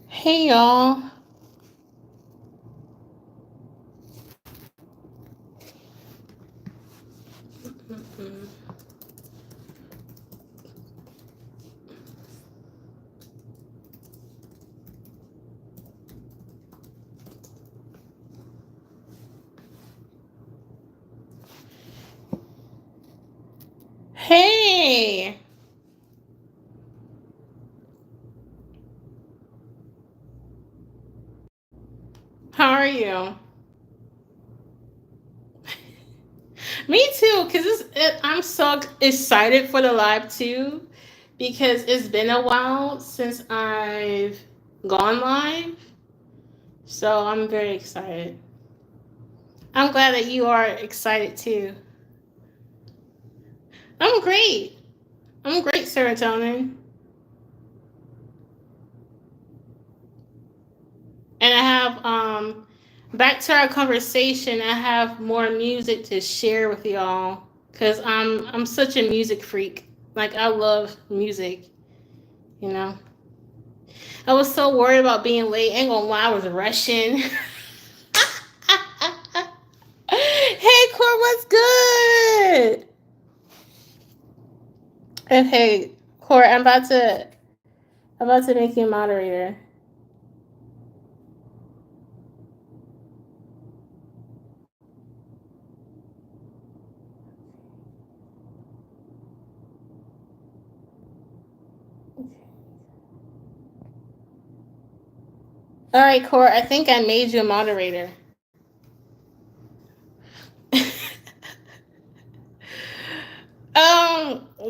Hey y'all. Hey. How are you? Me too, I'm so excited for the live too, because it's been a while since I've gone live. So I'm very excited. I'm glad that you are excited too. I'm great. I'm great, serotonin. And I have back to our conversation, I have more music to share with y'all cuz I'm such a music freak. Like I love music, you know. I was so worried about being late. Ain't gonna lie, I was rushing. Hey, Core, what's good? Okay, Core, I'm about to make you a moderator. All right, Core, I think I made you a moderator.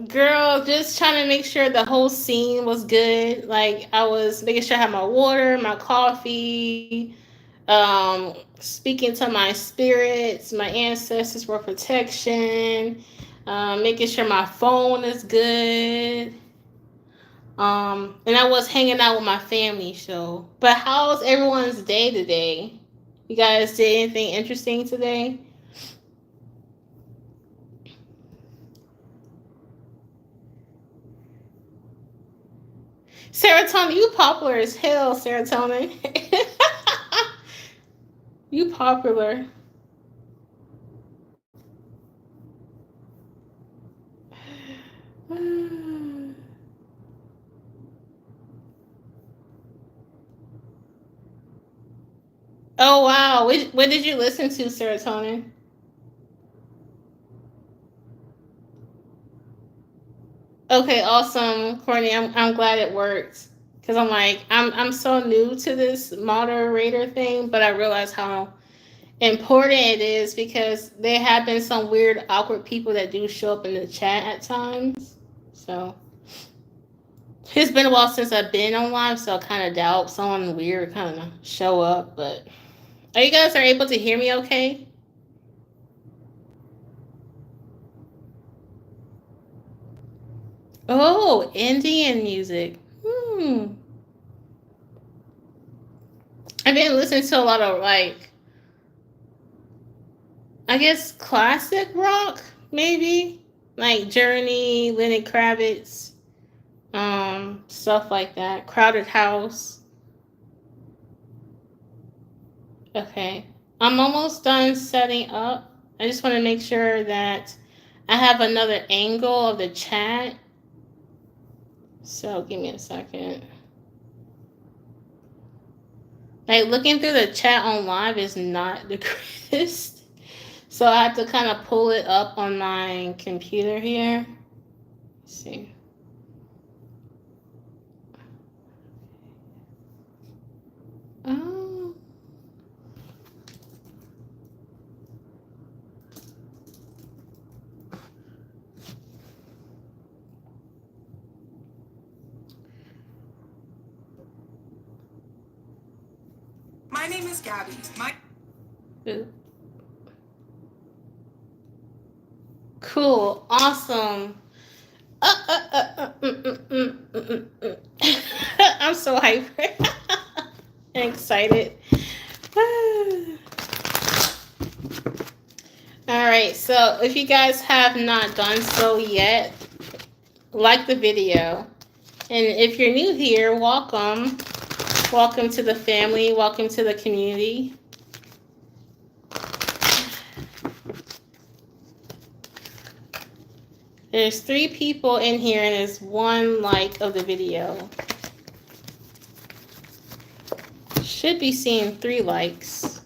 Girl, just trying to make sure the whole scene was good. Like I was making sure I had my water, my coffee, speaking to my spirits, my ancestors for protection, making sure my phone is good. And I was hanging out with my family. So, but how's everyone's day today? You guys did anything interesting today? Serotonin, you popular as hell, serotonin. You popular. Oh wow. What did you listen to, serotonin? Okay, awesome, Courtney. I'm glad it worked. Cause I'm so new to this moderator thing, but I realize how important it is because there have been some weird, awkward people that do show up in the chat at times. So it's been a while since I've been on live, so I kind of doubt someone weird kind of show up. But are you guys are able to hear me? Okay. Oh, Indian music. I've been listening to a lot of like, I guess classic rock, maybe like Journey, Lenny Kravitz, stuff like that. Crowded House. Okay, I'm almost done setting up. I just want to make sure that I have another angle of the chat. So give me a second. Like looking through the chat on live is not the greatest. So I have to kind of pull it up on my computer here. Let's see. Oh. My name is Gabby. Cool. Awesome. I'm so hyper and excited. All right, so if you guys have not done so yet, like the video, And if you're new here, welcome. Welcome to the family. Welcome to the community. There's 3 people in here and there's 1 like of the video. Should be seeing 3 likes.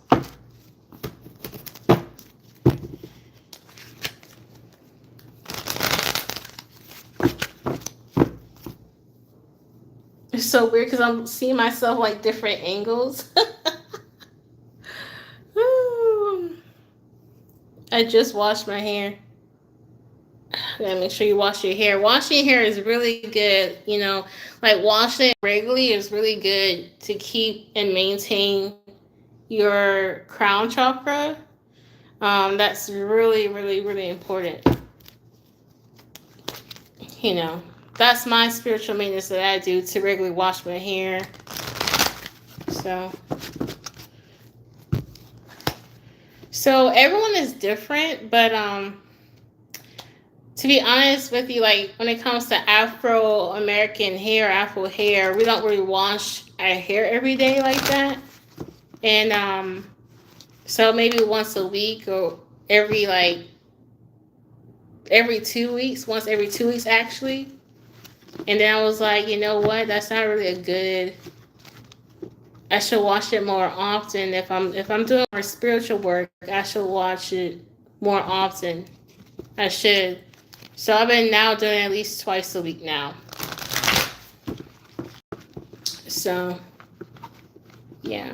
It's so weird because I'm seeing myself like different angles. I just washed my hair. Gotta make sure you wash your hair. Washing your hair is really good. You know, like washing it regularly is really good to keep and maintain your crown chakra. That's really, really, really important. You know, that's my spiritual maintenance that I do to regularly wash my hair. So everyone is different, but to be honest with you, like when it comes to Afro-American hair, Afro hair, we don't really wash our hair every day like that. And so maybe once a week or every 2 weeks, once every 2 weeks actually. And then I was like, you know what? That's not really a good. I should wash it more often. If I'm doing more spiritual work, I should wash it more often. I should. So I've been now doing it at least twice a week now. So yeah.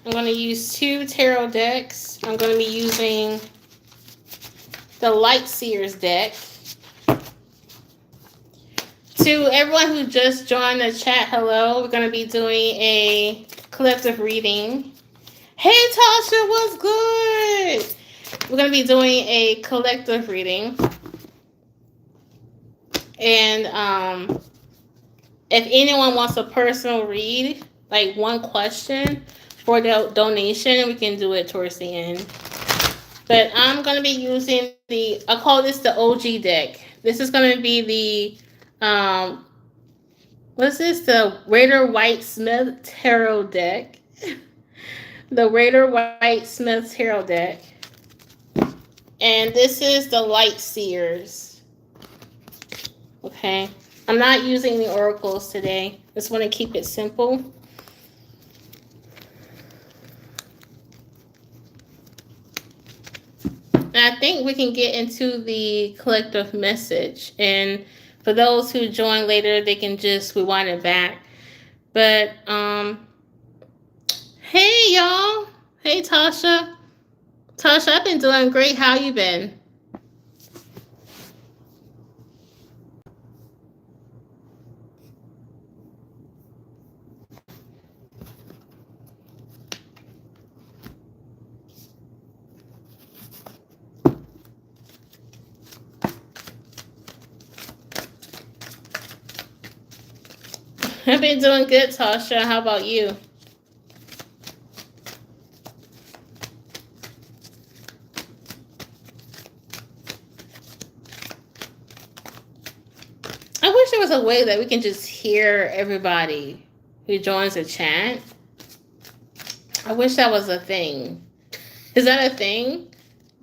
I'm going to use 2 tarot decks. I'm going to be using the Light Seers deck. To everyone who just joined the chat, hello. We're going to be doing a collective reading. Hey, Tasha, what's good? We're going to be doing a collective reading. And if anyone wants a personal read, like 1 question for the donation, we can do it towards the end. But I'm going to be using I call this the OG deck. This is going to be the, what's this? The Rider-Waite-Smith Tarot deck. The Rider-Waite-Smith Tarot deck. And this is the Light Seers. Okay. I'm not using the oracles today. Just want to keep it simple. And I think we can get into the collective message. And for those who join later, they can just rewind it back. But, hey, y'all. Hey, Tasha. Tasha, I've been doing great. How you been? I've been doing good, Tasha. How about you? I wish there was a way that we can just hear everybody who joins the chat. I wish that was a thing. Is that a thing?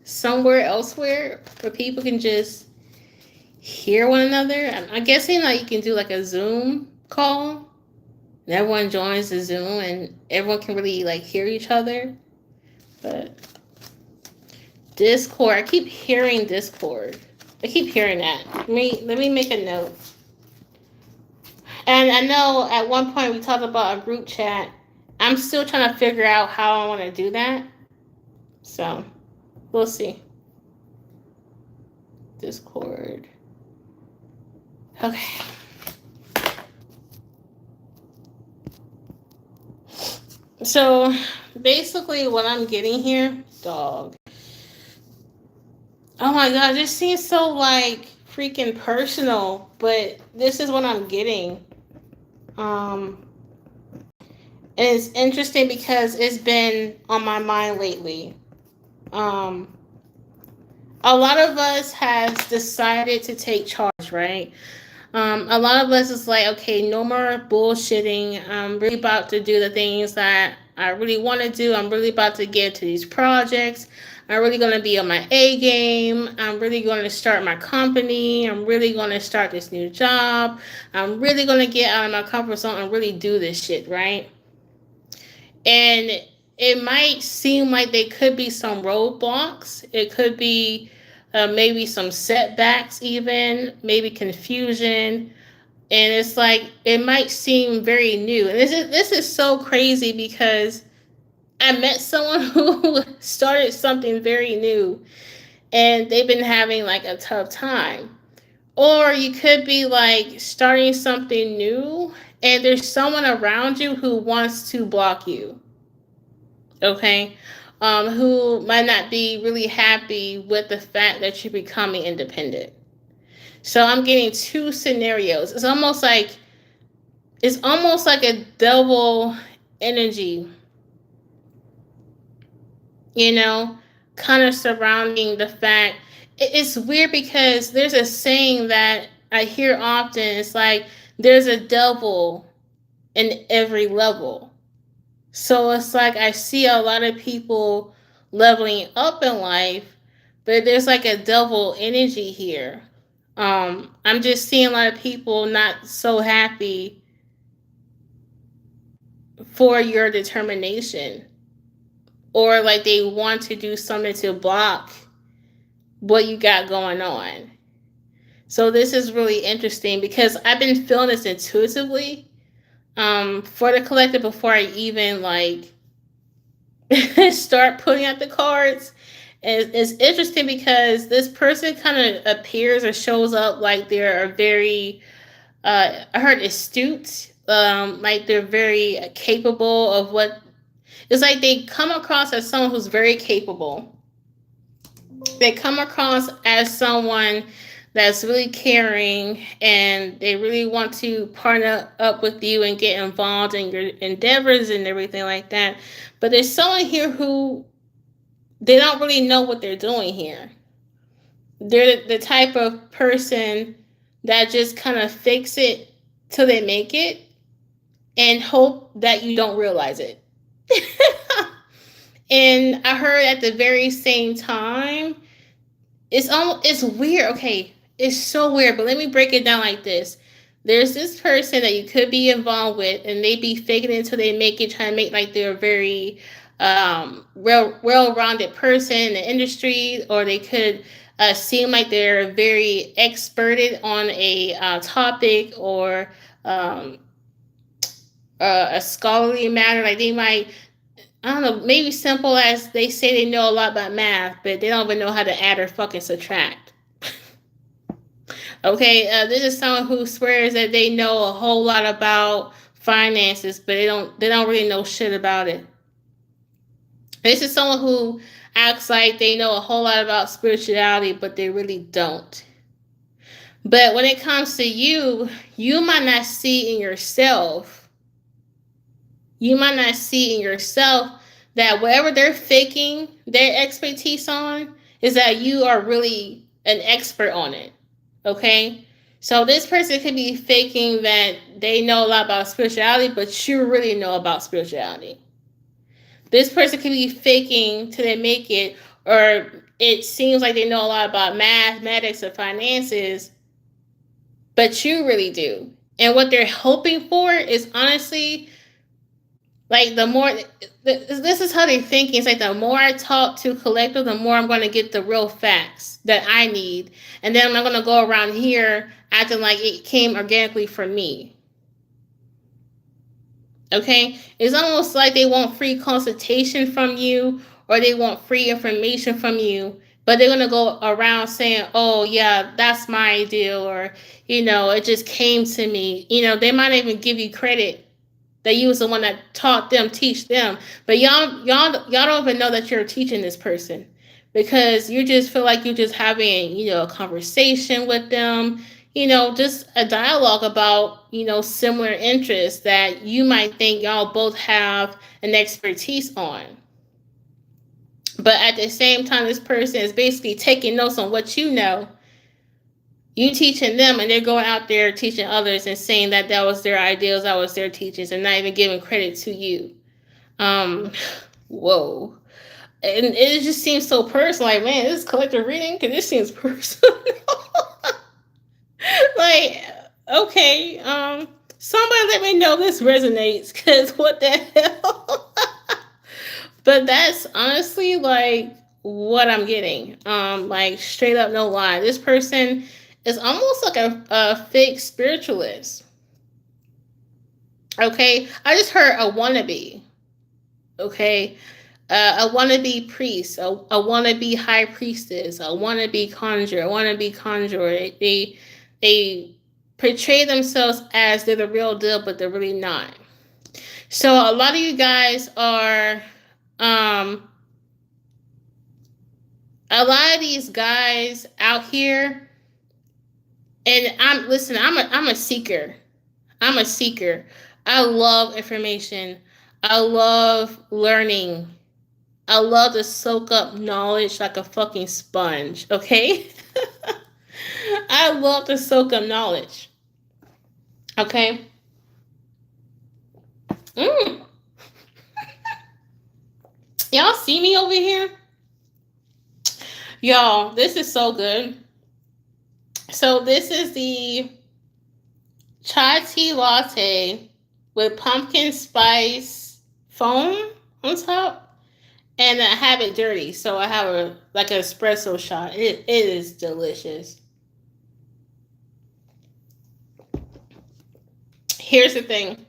Somewhere elsewhere where people can just hear one another? I'm guessing like you can do like a Zoom call and everyone joins the Zoom and everyone can really like hear each other. But Discord, I keep hearing Discord. I keep hearing that. Let me make a note. And I know at one point we talked about a group chat. I'm still trying to figure out how I want to do that. So we'll see. Discord. Okay. So basically what I'm getting here, dog. Oh my God, this seems so like freaking personal, but this is what I'm getting. And it's interesting because it's been on my mind lately. Um, a lot of us has decided to take charge, right? A lot of us is like, okay, no more bullshitting. I'm really about to do the things that I really want to do. I'm really about to get to these projects. I'm really going to be on my A game. I'm really going to start my company. I'm really going to start this new job. I'm really going to get out of my comfort zone and really do this shit, right? And it might seem like there could be some roadblocks. It could be maybe some setbacks, even maybe confusion, and it's like it might seem very new. And this is so crazy because I met someone who started something very new, and they've been having like a tough time. Or you could be like starting something new, and there's someone around you who wants to block you. Okay. Who might not be really happy with the fact that you're becoming independent. So I'm getting two scenarios. It's almost like a double energy, you know, kind of surrounding the fact. It's weird because there's a saying that I hear often. It's like there's a devil in every level. So it's like I see a lot of people leveling up in life, but there's like a double energy here. I'm just seeing a lot of people not so happy for your determination, or like they want to do something to block what you got going on. So this is really interesting because I've been feeling this intuitively for the collective before I even like start putting out the cards. And it's interesting because this person kind of appears or shows up like they're a very I heard astute, like they're very capable of what. It's like they come across as someone who's very capable. They come across as someone that's really caring, and they really want to partner up with you and get involved in your endeavors and everything like that. But there's someone here who they don't really know what they're doing here. They're the type of person that just kind of fakes it till they make it and hope that you don't realize it. And I heard at the very same time, it's weird. Okay, it's so weird. But let me break it down like this. There's this person that you could be involved with, and they be faking it until they make it, trying to make like they're a very well-rounded person in the industry, or they could seem like they're very experted on a topic, or um, a scholarly matter. Like they might, I don't know, maybe simple as they say they know a lot about math, but they don't even know how to add or fucking subtract. Okay, this is someone who swears that they know a whole lot about finances, but they don't really know shit about it. This is someone who acts like they know a whole lot about spirituality, but they really don't. But when it comes to you, you might not see in yourself. You might not see in yourself that whatever they're faking their expertise on is that you are really an expert on it. Okay? So this person could be faking that they know a lot about spirituality, but you really know about spirituality. This person could be faking till they make it, or it seems like they know a lot about mathematics or finances, but you really do. And what they're hoping for is honestly like the more this is how they're thinking. It's like the more I talk to collective, the more I'm going to get the real facts that I need, and then I'm not going to go around here acting like it came organically from me. Okay, it's almost like they want free consultation from you, or they want free information from you, but they're going to go around saying, oh yeah, that's my ideal, or it just came to me. They might even give you credit that you was the one that taught them, teach them. But y'all don't even know that you're teaching this person, because you just feel like you're just having, a conversation with them, just a dialogue about, similar interests that you might think y'all both have an expertise on. But at the same time, this person is basically taking notes on what you know, you teaching them, and they're going out there teaching others and saying that that was their ideals, that was their teachings, and not even giving credit to you. Um, whoa. And it just seems so personal. Like, man, this is collective reading because this seems personal. Like, okay, somebody let me know this resonates because what the hell? But that's honestly like what I'm getting. Like straight up, no lie. This person is almost like a fake spiritualist. Okay, I just heard a wannabe. Okay, a wannabe priest, a wannabe high priestess, a wannabe conjurer, a wannabe conjurer. They portray themselves as they're the real deal, but they're really not. So a lot of you guys are, a lot of these guys out here, and I'm a seeker. I'm a seeker. I love information. I love learning. I love to soak up knowledge like a fucking sponge, okay? I love to soak up knowledge. Okay? Mm. Y'all see me over here? Y'all, this is so good. So this is the chai tea latte with pumpkin spice foam on top. And I have it dirty, so I have a like an espresso shot. It is delicious. Here's the thing.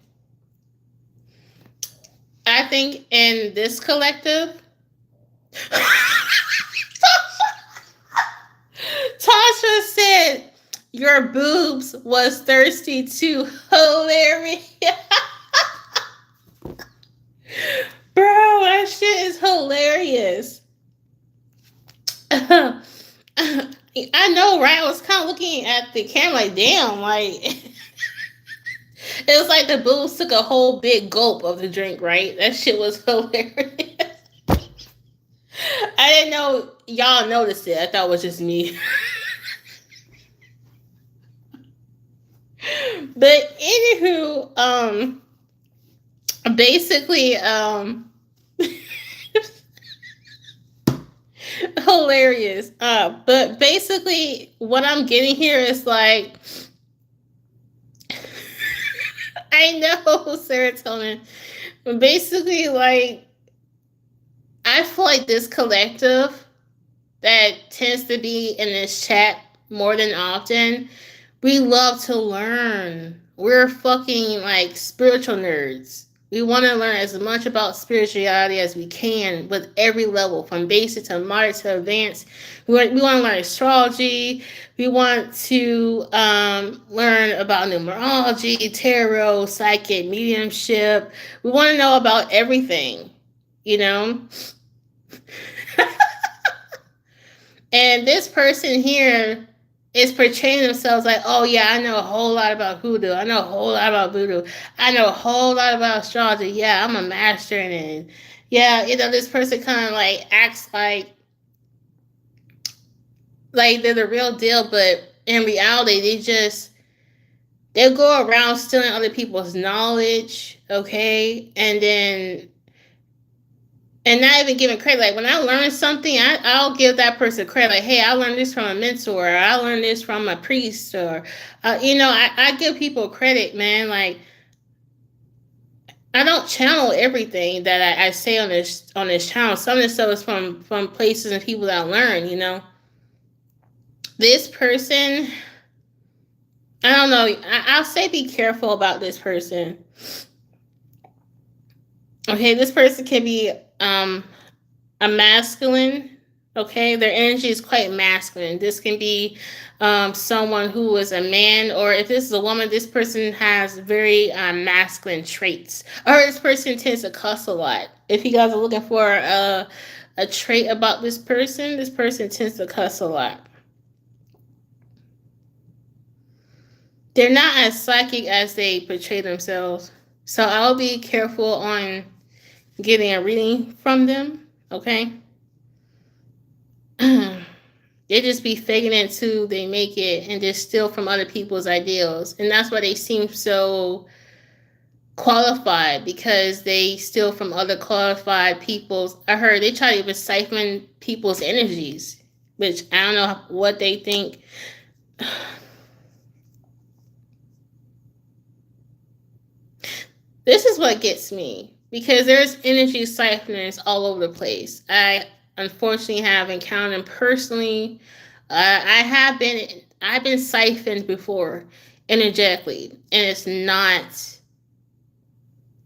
I think in this collective, Tasha said your boobs was thirsty too. Hilarious. Bro, that shit is hilarious. I know, right? I was kind of looking at the camera like, damn, like it was like the boobs took a whole big gulp of the drink, right? That shit was hilarious. I didn't know y'all noticed it. I thought it was just me. But anywho, basically, hilarious. But basically, what I'm getting here is like, I know serotonin, but basically, like, I feel like this collective that tends to be in this chat more than often, we love to learn. We're fucking like spiritual nerds. We want to learn as much about spirituality as we can with every level, from basic to moderate to advanced. We want to learn astrology. We want to learn about numerology, tarot, psychic, mediumship. We want to know about everything, you know? And this person here is portraying themselves like, oh yeah, I know a whole lot about hoodoo. I know a whole lot about voodoo. I know a whole lot about astrology. Yeah, I'm a master in it. Yeah, you know, this person kind of like acts like they're the real deal, but in reality, they'll go around stealing other people's knowledge, okay, and not even giving credit. Like when I learn something, I'll give that person credit. Like, hey, I learned this from a mentor, or I learned this from a priest, or you know, I give people credit, man. Like I don't channel everything that I say on this channel. Some of the stuff is from places and people that I learn. You know, this person, I don't know. I'll say be careful about this person. Okay, this person can be a masculine. Okay, their energy is quite masculine. This can be someone who is a man, or if this is a woman, this person has very masculine traits. Or this person tends to cuss a lot. If you guys are looking for a trait about this person tends to cuss a lot. They're not as psychic as they portray themselves. So I'll be careful on getting a reading from them, okay? they just be faking it till they make it and just steal from other people's ideals. And that's why they seem so qualified, because they steal from other qualified people's. I heard they try to even siphon people's energies, which I don't know what they think. This is what gets me, because there's energy siphoners all over the place. I unfortunately have encountered personally. I've been siphoned before energetically, and it's not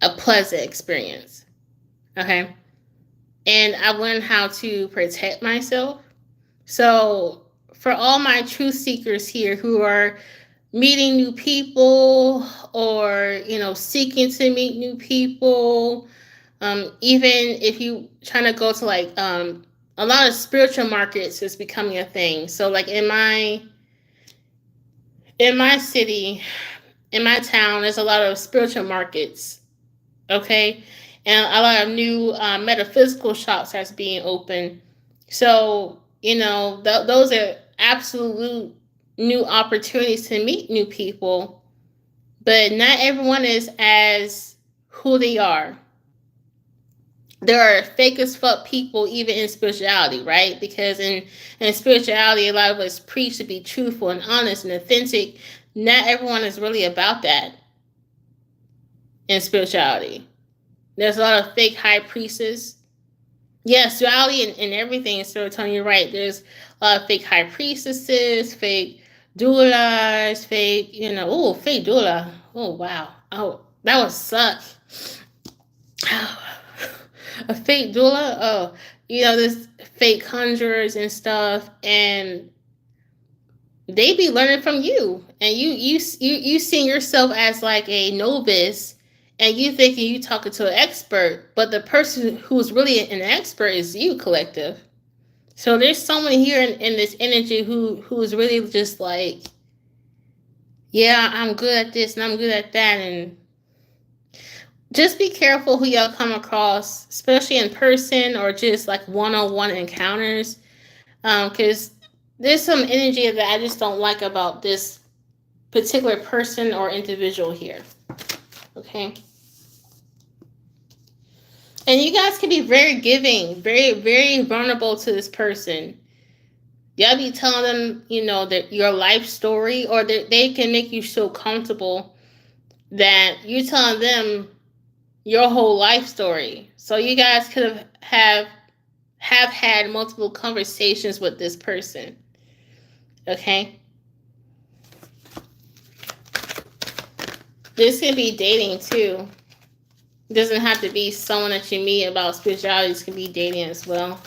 a pleasant experience. Okay, and I've learned how to protect myself. So for all my truth seekers here who are meeting new people, or seeking to meet new people, even if you trying to go to like a lot of spiritual markets is becoming a thing. So like in my city, in my town, there's a lot of spiritual markets. Okay, and a lot of new metaphysical shops that's being open. So those are absolute new opportunities to meet new people, but not everyone is as who they are. There are fake as fuck people even in spirituality, right? Because in spirituality, a lot of us preach to be truthful and honest and authentic. Not everyone is really about that in spirituality. There's a lot of fake high priestesses. Yes, duality and everything is sort of telling you right. There's a lot of fake high priestesses, fake doulas, fake, fake doula. Oh, wow. Oh, that would suck. A fake doula? Oh, there's fake conjurers and stuff, and they be learning from you. And you seeing yourself as like a novice, and you thinking you talking to an expert, but the person who's really an expert is you, collective. So there's someone here in this energy who's really just like, yeah, I'm good at this and I'm good at that. And just be careful who y'all come across, especially in person or just like one-on-one encounters, because there's some energy that I just don't like about this particular person or individual here. Okay. And you guys can be very giving, very, very vulnerable to this person. Y'all be telling them, that your life story, or that they can make you so comfortable that you're telling them your whole life story. So you guys could have had multiple conversations with this person. Okay? This can be dating too. It doesn't have to be someone that you meet about spirituality. This can be dating as well.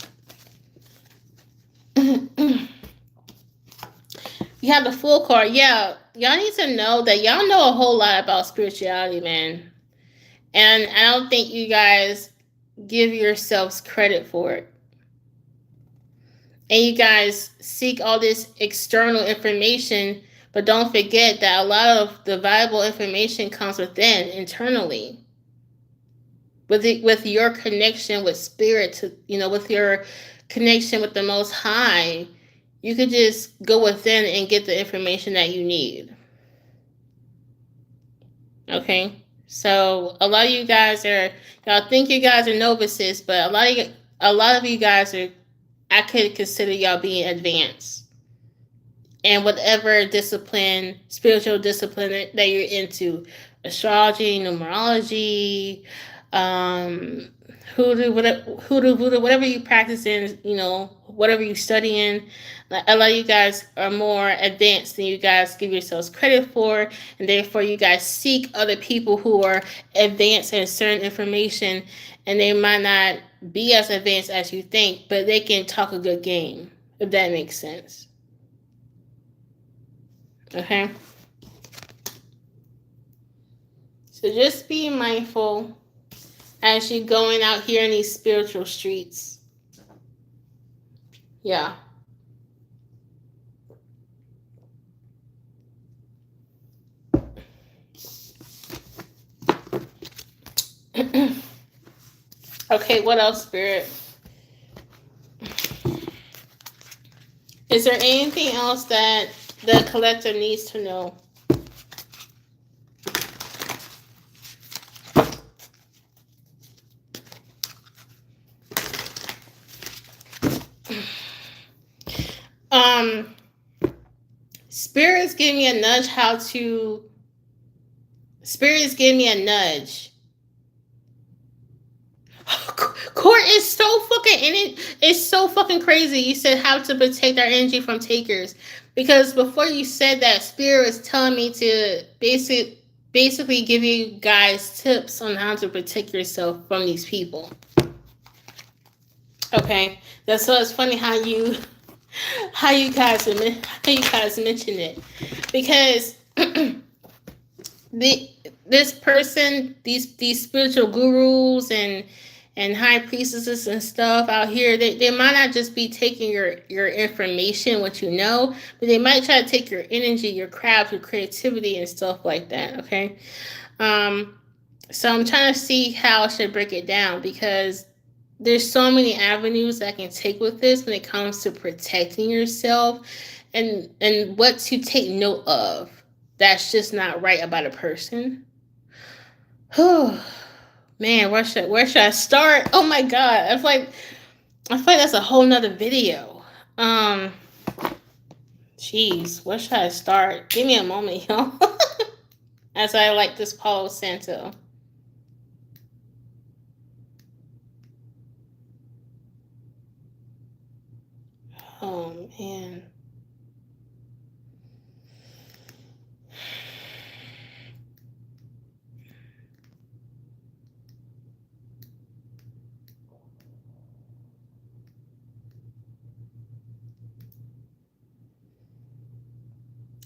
You have the Fool card. Yeah, y'all need to know that y'all know a whole lot about spirituality, man. And I don't think you guys give yourselves credit for it. And you guys seek all this external information, but don't forget that a lot of the valuable information comes within, internally. With your connection with spirit, with your connection with the Most High, you could just go within and get the information that you need. Okay? So a lot of you guys y'all think you guys are novices, but a lot of you guys I could consider y'all being advanced. And whatever discipline, spiritual discipline that you're into, astrology, numerology, hoodoo, voodoo, whatever you practice in, whatever you study in, a lot of you guys are more advanced than you guys give yourselves credit for, and therefore you guys seek other people who are advanced in certain information, and they might not be as advanced as you think, but they can talk a good game, if that makes sense. Okay? So just be mindful as you're going out here in these spiritual streets. Yeah. Okay, what else, Spirit? Is there anything else that the collector needs to know? Spirits give me a nudge Spirits give me a nudge. Court is so fucking in it. It's so fucking crazy. You said how to protect our energy from takers. Because before you said that, Spirit was telling me to basically give you guys tips on how to protect yourself from these people. Okay. So it's funny how you guys mention it. Because this person, these spiritual gurus and high priestesses and stuff out here, they might not just be taking your information, what you know, but they might try to take your energy, your craft, your creativity and stuff like that. Okay. So I'm trying to see how I should break it down, because there's so many avenues I can take with this when it comes to protecting yourself and what to take note of that's just not right about a person. Man, where should I start? Oh my god, I feel like that's a whole nother video. Jeez, where should I start? Give me a moment, y'all. As I like this Palo Santo. Oh man.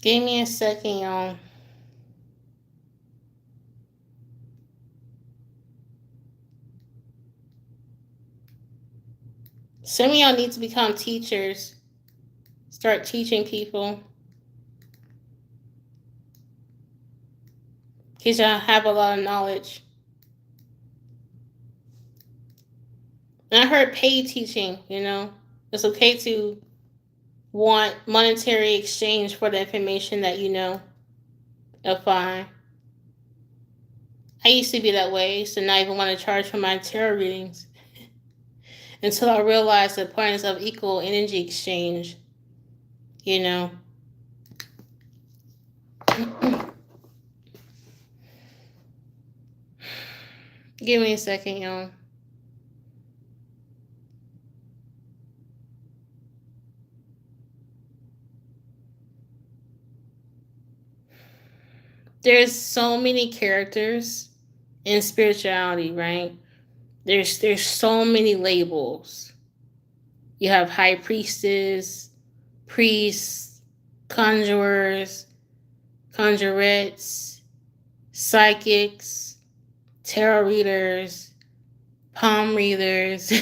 Give me a second, y'all. Some of y'all need to become teachers. Start teaching people. Because y'all have a lot of knowledge. And I heard paid teaching, It's okay to want monetary exchange for the information that you know. Fine. I used to be that way. I used to not even want to charge for my tarot readings. Until I realized the importance of equal energy exchange. Give me a second, y'all. There's so many characters in spirituality, right? There's so many labels. You have high priestess, priests, conjurers, conjurettes, psychics, tarot readers, palm readers,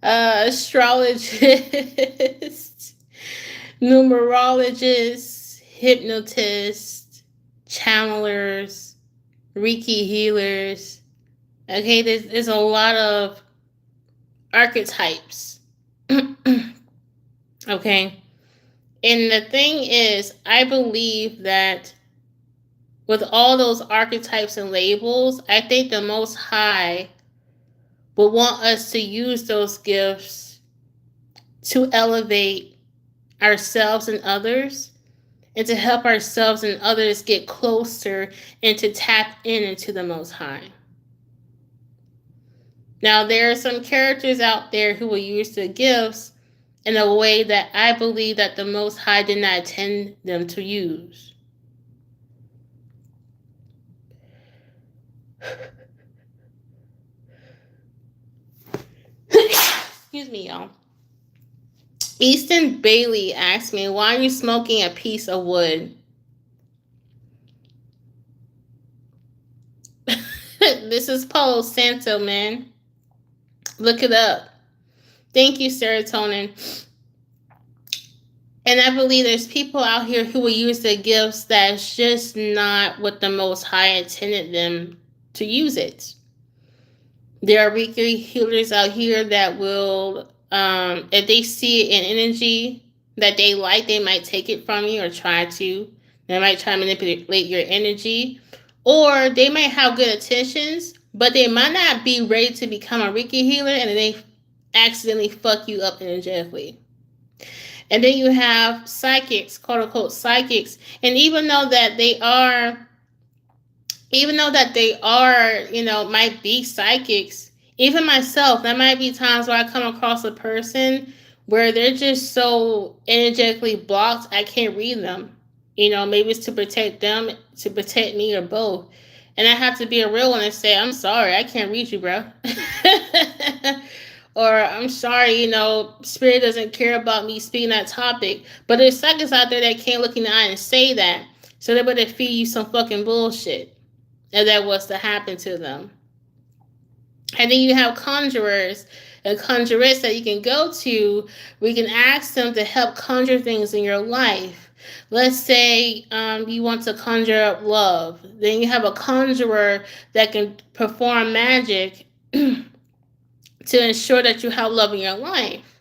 astrologists, numerologists, hypnotists, channelers, Reiki healers. Okay, there's a lot of archetypes. Okay. And the thing is, I believe that with all those archetypes and labels, I think the Most High will want us to use those gifts to elevate ourselves and others, and to help ourselves and others get closer and to tap into the Most High. Now, there are some characters out there who will use the gifts in a way that I believe that the Most High did not intend them to use. Excuse me, y'all. Easton Bailey asked me, why are you smoking a piece of wood? This is Palo Santo, man. Look it up. Thank you, Serotonin. And I believe there's people out here who will use the gifts that's just not what the Most High intended them to use it. There are Reiki healers out here that will If they see an energy that they like, they might take it from you or try to. They might try to manipulate your energy. Or they might have good intentions, but they might not be ready to become a Reiki healer, and they accidentally fuck you up energetically. And then you have psychics, quote unquote psychics. And even though that they are, might be psychics, even myself, there might be times where I come across a person where they're just so energetically blocked, I can't read them. Maybe it's to protect them, to protect me, or both. And I have to be a real one and say, I'm sorry, I can't read you, bro. Or I'm sorry, spirit doesn't care about me speaking that topic. But there's psychics out there that can't look in the eye and say that. So they're going to feed you some fucking bullshit. And that was to happen to them. And then you have conjurers and conjuress that you can go to. We can ask them to help conjure things in your life. Let's say you want to conjure up love. Then you have a conjurer that can perform magic to ensure that you have love in your life.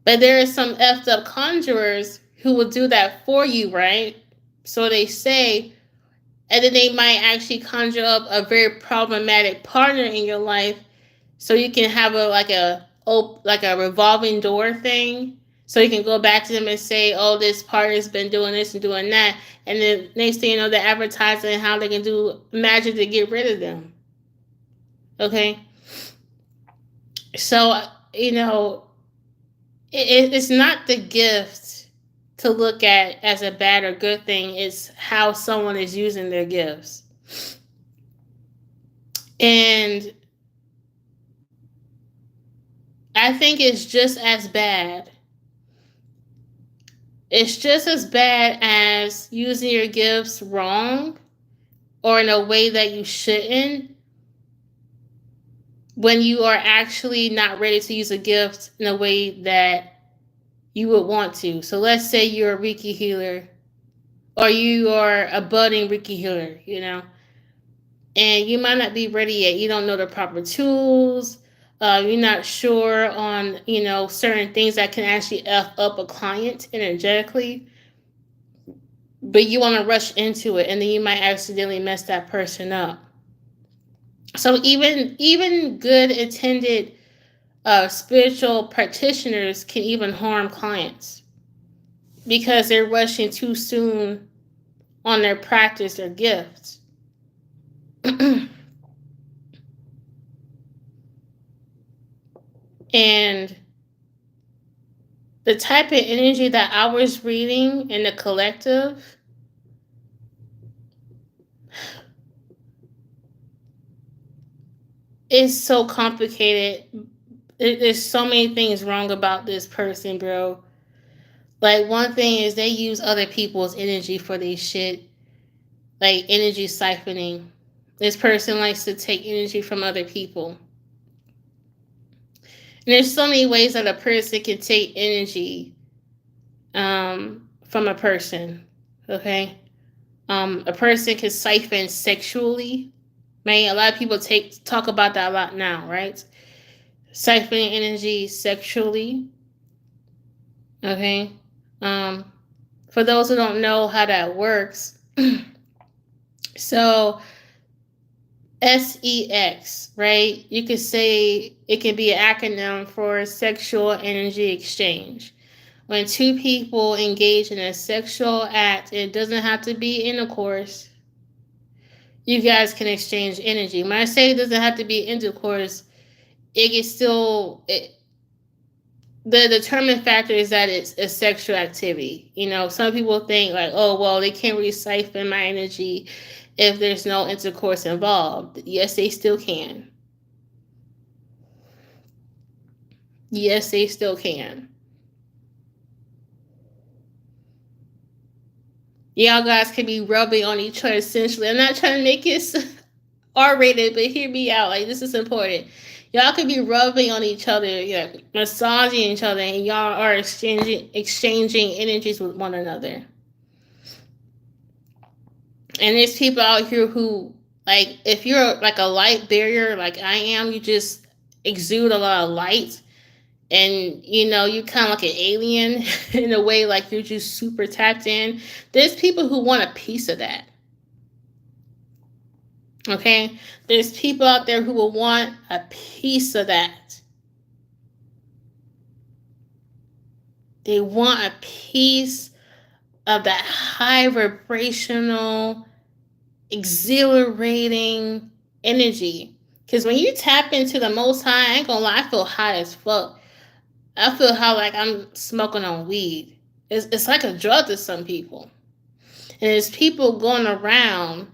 But there are some effed up conjurers who will do that for you, right? So they say, and then they might actually conjure up a very problematic partner in your life, so you can have like a revolving door thing. So you can go back to them and say, "Oh, this partner's been doing this and doing that," and then next thing you know, they're advertising how they can do magic to get rid of them. Okay, so it's not the gift to look at as a bad or good thing. It's how someone is using their gifts. And I think it's just as bad. It's just as bad as using your gifts wrong or in a way that you shouldn't, when you are actually not ready to use a gift in a way that you would want to. So let's say you're a Reiki healer, or you are a budding Reiki healer, and you might not be ready yet. You don't know the proper tools. You're not sure on, certain things that can actually F up a client energetically. But you want to rush into it, and then you might accidentally mess that person up. So even good intended spiritual practitioners can even harm clients because they're rushing too soon on their practice or gifts. And the type of energy that I was reading in the collective, is so complicated. There's so many things wrong about this person, bro. Like, one thing is they use other people's energy for their shit. Like, energy siphoning. This person likes to take energy from other people. And there's so many ways that a person can take energy from a person. Okay? A person can siphon sexually. Man, a lot of people talk about that a lot now, right? Siphoning energy sexually. Okay? For those who don't know how that works, so SEX, right? You could say it can be an acronym for sexual energy exchange. When two people engage in a sexual act, it doesn't have to be intercourse. You guys can exchange energy. When I say it doesn't have to be intercourse, it can still... the determining factor is that it's a sexual activity. Some people think like, oh, well, they can't really siphon my energy if there's no intercourse involved. Yes, they still can. Yes, they still can. Y'all guys can be rubbing on each other essentially. I'm not trying to make it R-rated, but hear me out. Like, this is important. Y'all could be rubbing on each other, massaging each other, and y'all are exchanging energies with one another. And there's people out here who, like, if you're like a light barrier like I am, you just exude a lot of light. and you kind of like an alien in a way, like you're just super tapped in. There's people who want a piece of that. Okay, there's people out there who will want a piece of that. They want a piece of that high vibrational, exhilarating energy. Because when you tap into the Most High, I ain't gonna lie, I feel high as fuck. I feel how like I'm smoking on weed. It's like a drug to some people. And there's people going around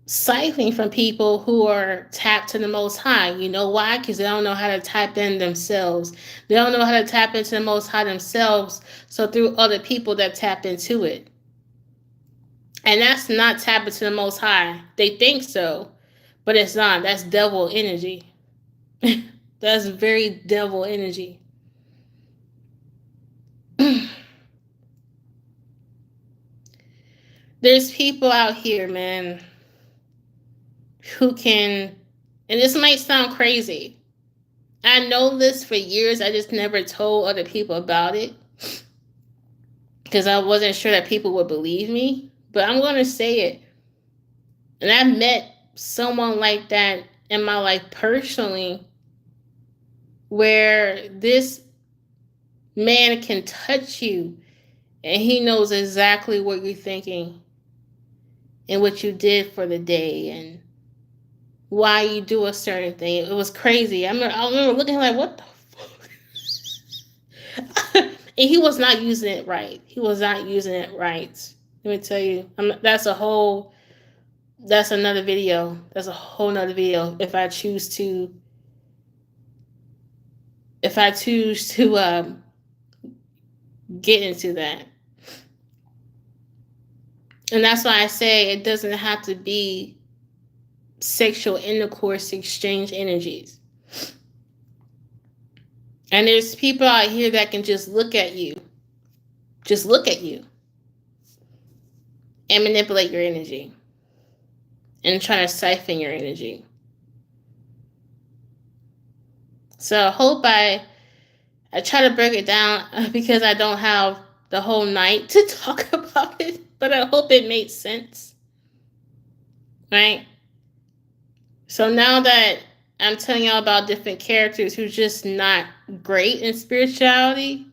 siphoning from people who are tapped to the Most High. You know why? Because they don't know how to tap in themselves. They don't know how to tap into the Most High themselves. So through other people that tap into it. And that's not tapping to the Most High. They think so, but it's not. That's devil energy. That's very devil energy. There's people out here, man, who can, and this might sound crazy. I know this for years. I just never told other people about it because I wasn't sure that people would believe me. But I'm going to say it. And I've met someone like that in my life personally, where this man can touch you and he knows exactly what you're thinking and what you did for the day and why you do a certain thing. It was crazy. I remember looking like, what the fuck? And he was not using it right. He was not using it right. Let me tell you, that's another video. That's a whole nother video. If I choose to get into that. And that's why I say it doesn't have to be sexual intercourse, exchange energies. And there's people out here that can just look at you and manipulate your energy and try to siphon your energy. So I hope I try to break it down because I don't have the whole night to talk about it, but I hope it made sense. Right? So now that I'm telling y'all about different characters who's just not great in spirituality.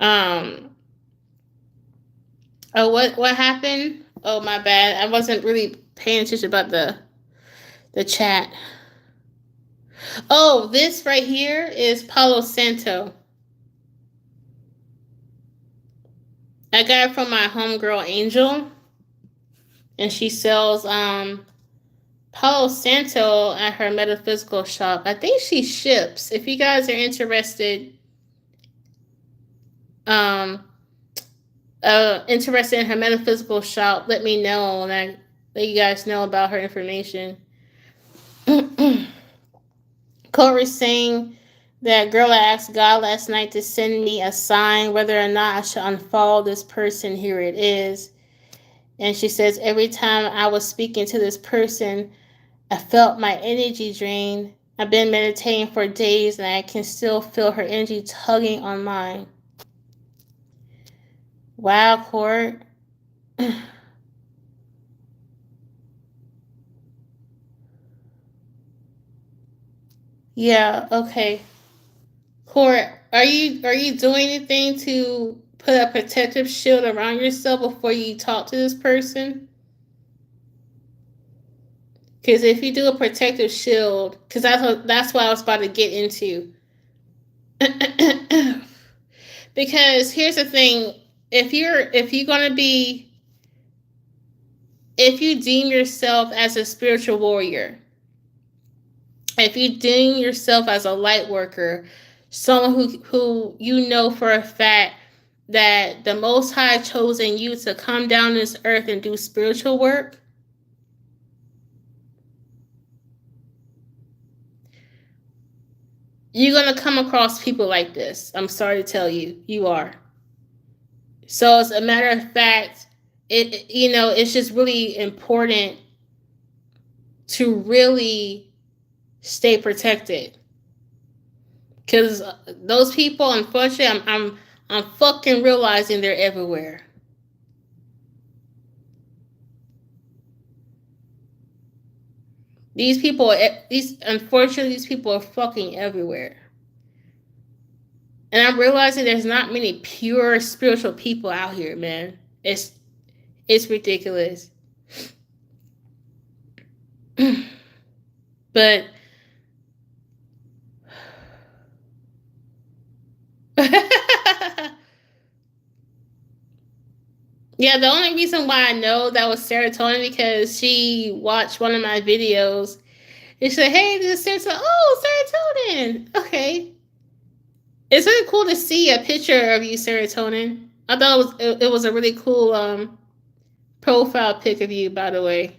Oh, what happened? Oh, my bad. I wasn't really paying attention about the chat. Oh, this right here is Palo Santo. I got it from my homegirl Angel, and she sells Palo Santo at her metaphysical shop. I think she ships. If you guys are interested, interested in her metaphysical shop, let me know, and I let you guys know about her information. Corey's saying that girl asked God last night to send me a sign whether or not I should unfollow this person. Here it is. And she says, every time I was speaking to this person, I felt my energy drain. I've been meditating for days and I can still feel her energy tugging on mine. Wow, Court. Yeah, okay. Court, are you doing anything to put a protective shield around yourself before you talk to this person? Because if you do a protective shield, because that's what I was about to get into. Because here's the thing, if you deem yourself as a spiritual warrior, if you deem yourself as a light worker, someone who you know for a fact that the Most High chosen you to come down this earth and do spiritual work, you're going to come across people like this. I'm sorry to tell you, you are. So as a matter of fact, it's just really important to really stay protected. Because those people, unfortunately, I'm fucking realizing they're everywhere. These people, unfortunately, these people are fucking everywhere. And I'm realizing there's not many pure spiritual people out here, man. It's ridiculous. But yeah, the only reason why I know that was serotonin because she watched one of my videos and she said, "Hey, this is serotonin." Oh, serotonin. Okay, it's really cool to see a picture of you, serotonin. I thought it was a really cool profile pic of you, by the way.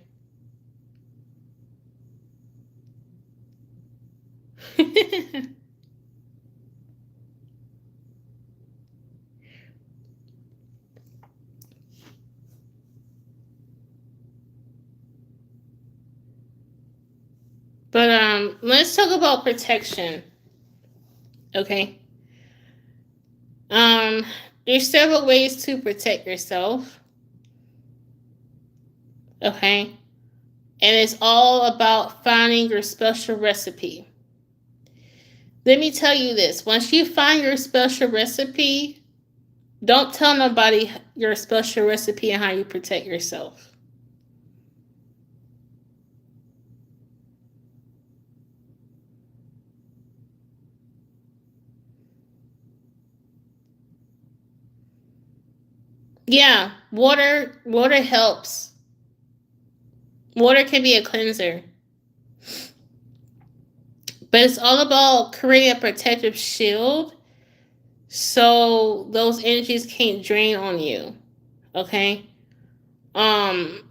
But let's talk about protection. Okay. Um, there's several ways to protect yourself. Okay. And it's all about finding your special recipe. Let me tell you this. Once you find your special recipe, don't tell nobody your special recipe and how you protect yourself. Yeah, water helps. Water can be a cleanser. But it's all about creating a protective shield so those energies can't drain on you. Okay? Um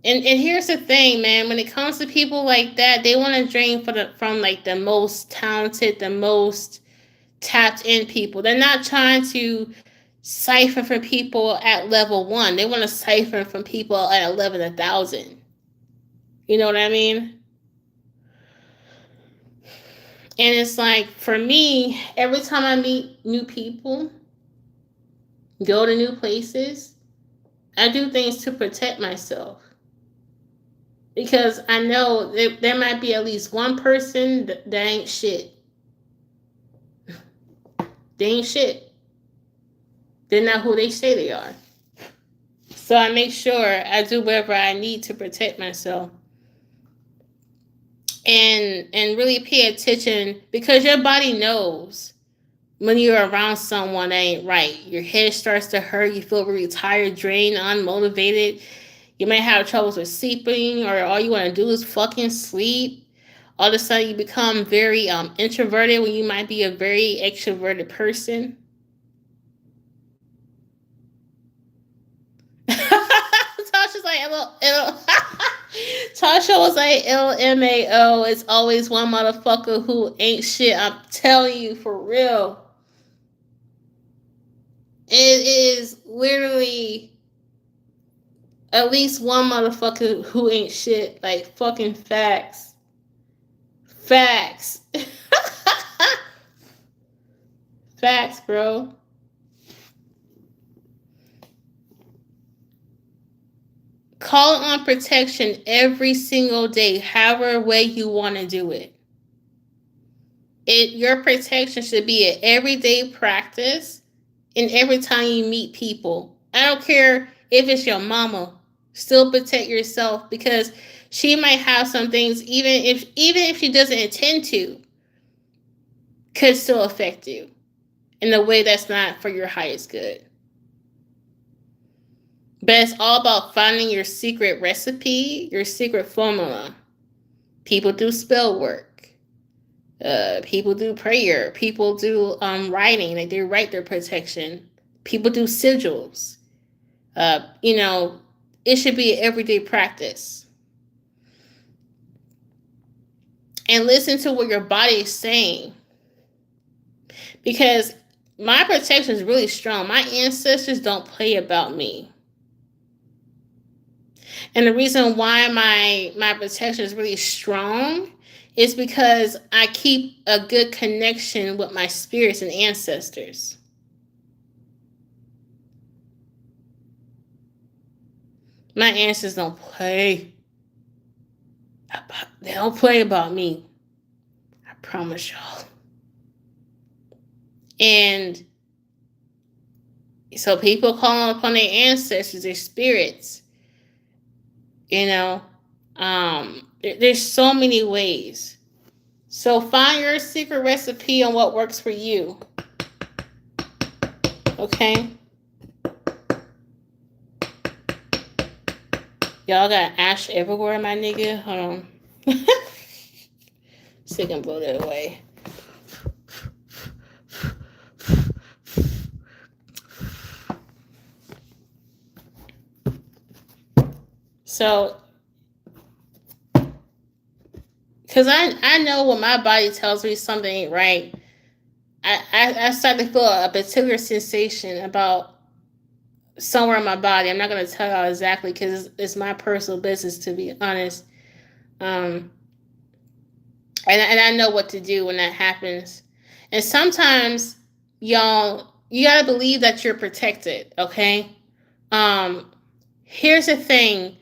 and here's the thing, man, when it comes to people like that, they want to drain from like the most talented, the most tapped in people. They're not trying to siphon from people at level 1. They want to siphon from people at 11,000. You know what I mean? And it's like, for me, every time I meet new people, go to new places, I do things to protect myself. Because I know there might be at least one person that ain't shit. They ain't shit. They're not who they say they are. So I make sure I do whatever I need to protect myself. And really pay attention, because your body knows when you're around someone that ain't right. Your head starts to hurt, you feel really tired, drained, unmotivated. You may have troubles with sleeping, or all you want to do is fucking sleep. All of a sudden you become very introverted when you might be a very extroverted person. Tasha's like, Tasha was like, LMAO. It's always one motherfucker who ain't shit. I'm telling you, for real. It is literally at least one motherfucker who ain't shit. Like, fucking facts. Facts. Facts, bro. Call on protection every single day, however way you want to do it. Your protection should be an everyday practice, and every time you meet people. I don't care if it's your mama. Still protect yourself, because she might have some things, even if she doesn't intend to, could still affect you in a way that's not for your highest good. But it's all about finding your secret recipe, your secret formula. People do spell work. People do prayer. People do writing. Like, they write their protection. People do sigils. It should be an everyday practice. And listen to what your body is saying. Because my protection is really strong. My ancestors don't play about me. And the reason why my protection is really strong It's because I keep a good connection with my spirits and ancestors. My ancestors don't play. They don't play about me. I promise y'all. And so people calling upon their ancestors, their spirits. There's so many ways. So find your secret recipe on what works for you. Okay? Y'all got ash everywhere, my nigga. Hold on. So you can blow that away. So, because I know when my body tells me something ain't right, I start to feel a particular sensation about somewhere in my body. I'm not going to tell y'all exactly because it's my personal business, to be honest. And I know what to do when that happens. And sometimes, y'all, you got to believe that you're protected, okay? Here's the thing.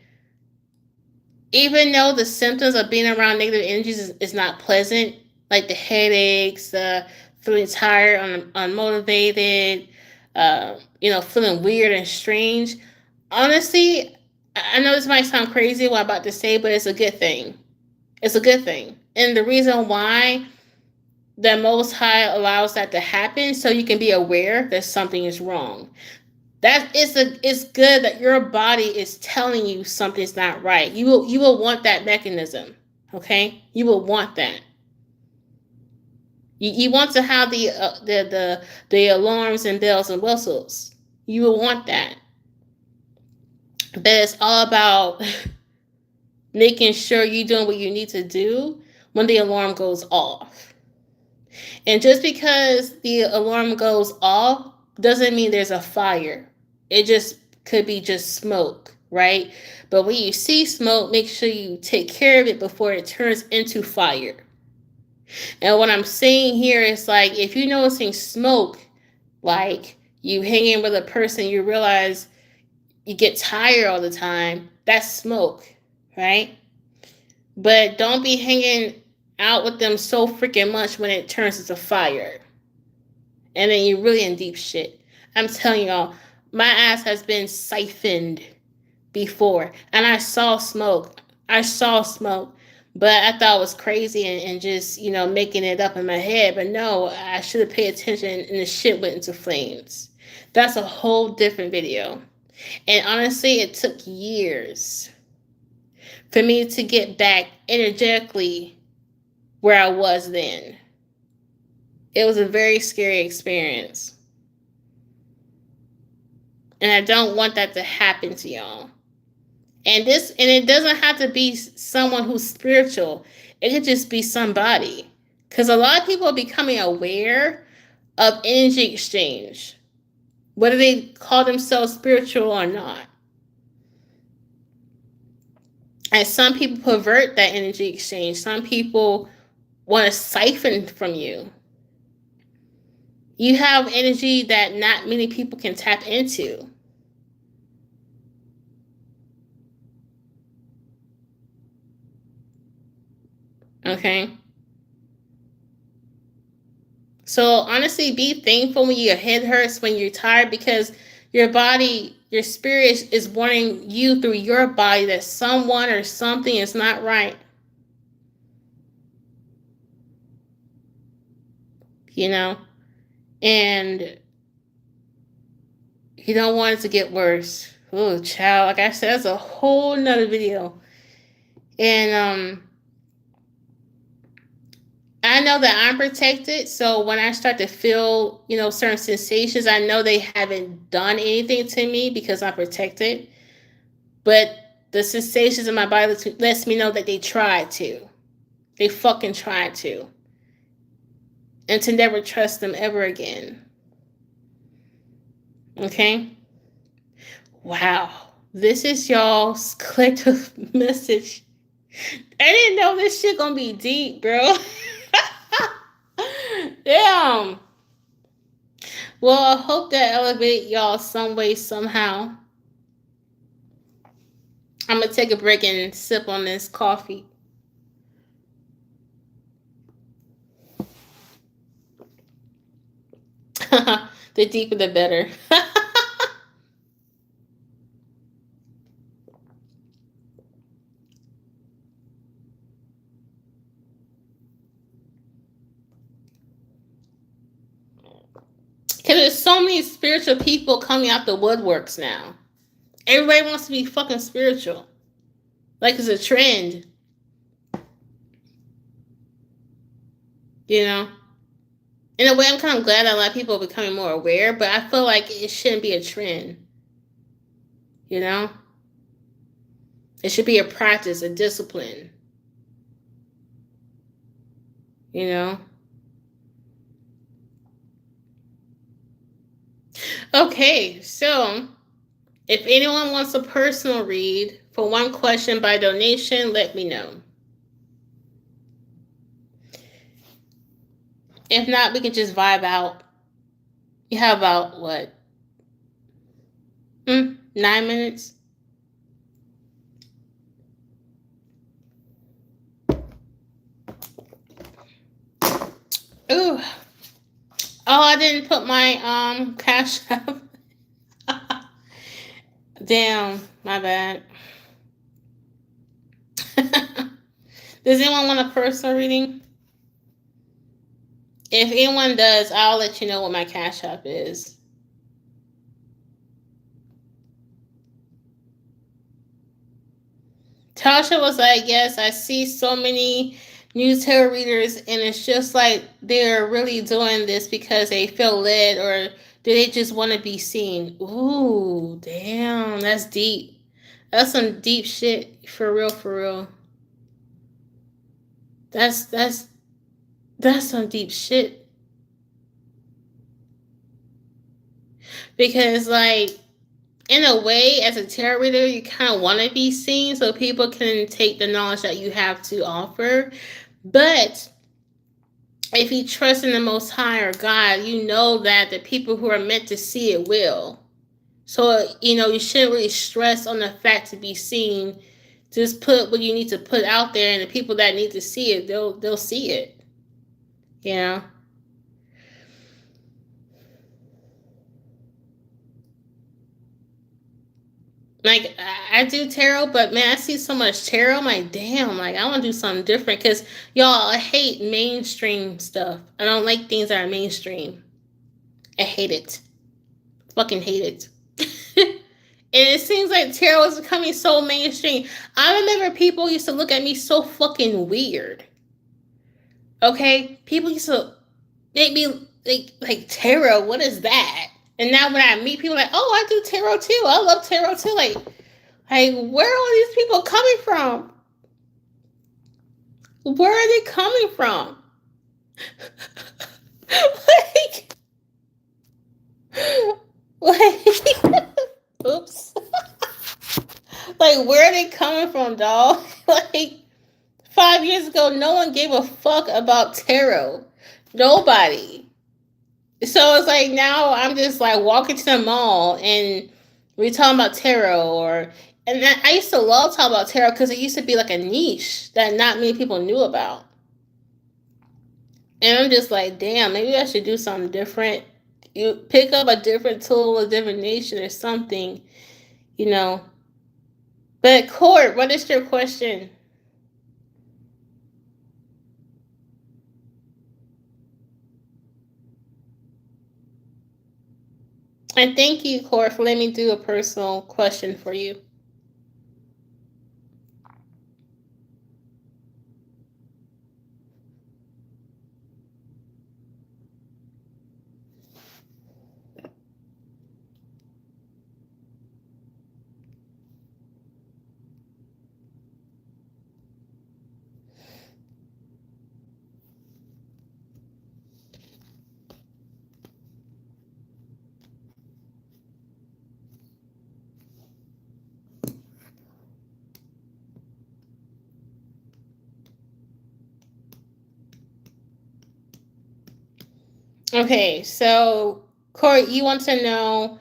Even though the symptoms of being around negative energies is not pleasant, like the headaches, the feeling tired, unmotivated, feeling weird and strange. Honestly, I know this might sound crazy what I'm about to say, but it's a good thing. It's a good thing. And the reason why the Most High allows that to happen, so you can be aware that something is wrong. It's good that your body is telling you something's not right. You will want that mechanism, okay? You will want that. You want to have the alarms and bells and whistles. You will want that. But it's all about making sure you're doing what you need to do when the alarm goes off. And just because the alarm goes off doesn't mean there's a fire. It just could be just smoke, right? But when you see smoke, make sure you take care of it before it turns into fire. And what I'm saying here is, like, if you're noticing smoke, like you hanging with a person, you realize you get tired all the time, that's smoke, right? But don't be hanging out with them so freaking much when it turns into fire. And then you're really in deep shit. I'm telling y'all, my ass has been siphoned before. And I saw smoke. But I thought it was crazy and just, making it up in my head. But no, I should have paid attention and the shit went into flames. That's a whole different video. And honestly, it took years for me to get back energetically where I was then. It was a very scary experience. And I don't want that to happen to y'all. And it doesn't have to be someone who's spiritual. It could just be somebody. Because a lot of people are becoming aware of energy exchange, whether they call themselves spiritual or not. And some people pervert that energy exchange. Some people want to siphon from you. You have energy that not many people can tap into. Okay? So honestly, be thankful when your head hurts, when you're tired, because your body, your spirit is warning you through your body that someone or something is not right. And you don't want it to get worse. Oh, child, like I said, that's a whole nother video. And I know that I'm protected, so when I start to feel, certain sensations, I know they haven't done anything to me because I'm protected. But the sensations in my body lets me know that they tried to. They fucking tried to. And to never trust them ever again. Okay? Wow. This is y'all's collective message I didn't know this shit gonna be deep, bro. Damn. Well, I hope that elevate y'all some way, somehow. I'm gonna take a break and sip on this coffee. The deeper the better. Because there's so many spiritual people coming out the woodworks now. Everybody wants to be fucking spiritual. Like it's a trend. You know? In a way, I'm kind of glad that a lot of people are becoming more aware, but I feel like it shouldn't be a trend. You know? It should be a practice, a discipline. You know? Okay, so if anyone wants a personal read for one question by donation, let me know. If not, we can just vibe out. You have about what? 9 minutes? Ooh. Oh, I didn't put my cash app. Damn, my bad. Does anyone want a personal reading? If anyone does, I'll let you know what my cash app is. Tasha was like, yes, I see so many new tarot readers, and it's just like they're really doing this because they feel led, or do they just want to be seen? Ooh, damn, that's deep. That's some deep shit, for real, for real. That's some deep shit. Because, like, in a way, as a tarot reader, you kind of want to be seen so people can take the knowledge that you have to offer. But if you trust in the Most High or God, you know that the people who are meant to see it will. So, you shouldn't really stress on the fact to be seen. Just put what you need to put out there, and the people that need to see it, they'll see it. You know? Like, I do tarot, but man, I see so much tarot. I'm like, damn, like, I want to do something different. Because, y'all, I hate mainstream stuff. I don't like things that are mainstream. I hate it. Fucking hate it. And it seems like tarot is becoming so mainstream. I remember people used to look at me so fucking weird. Okay? People used to make me like tarot, what is that? And now when I meet people, like, oh, I do tarot too. I love tarot too. Like, where are all these people coming from? Where are they coming from? like, oops. Like, where are they coming from, dog? Like, 5 years ago, no one gave a fuck about tarot. Nobody. So it's like now I'm just like walking to the mall and we're talking about tarot, and I used to love talking about tarot because it used to be like a niche that not many people knew about. And I'm just like, damn, maybe I should do something different. You pick up a different tool, a different nation or something, you know. But Court, what is your question? And thank you, Court, for letting me do a personal question for you. Okay, so Corey, you want to know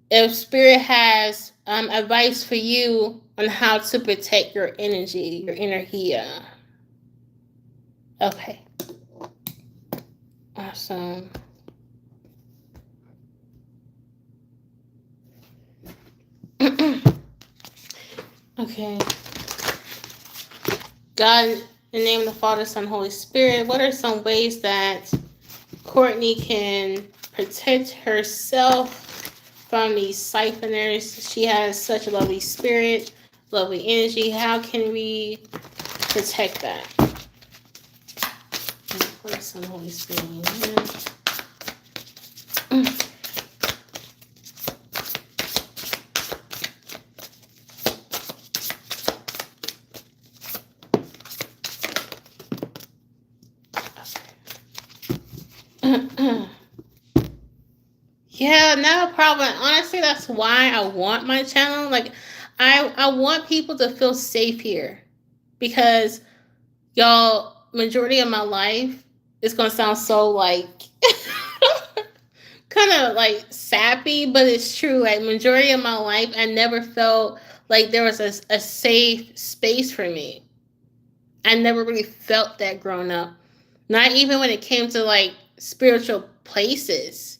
if Spirit has advice for you on how to protect your energy, your energia. Okay, awesome. Okay. God, in the name of the Father, Son, Holy Spirit, what are some ways that Courtney can protect herself from these siphoners? She has such a lovely spirit, lovely energy. How can we protect that? Father, Son, Holy Spirit. Yeah, no problem. Honestly, that's why I want my channel. Like, I want people to feel safe here because y'all, majority of my life is gonna sound so like kind of like sappy, but it's true. Like, majority of my life, I never felt like there was a safe space for me. I never really felt that growing up. Not even when it came to like spiritual places.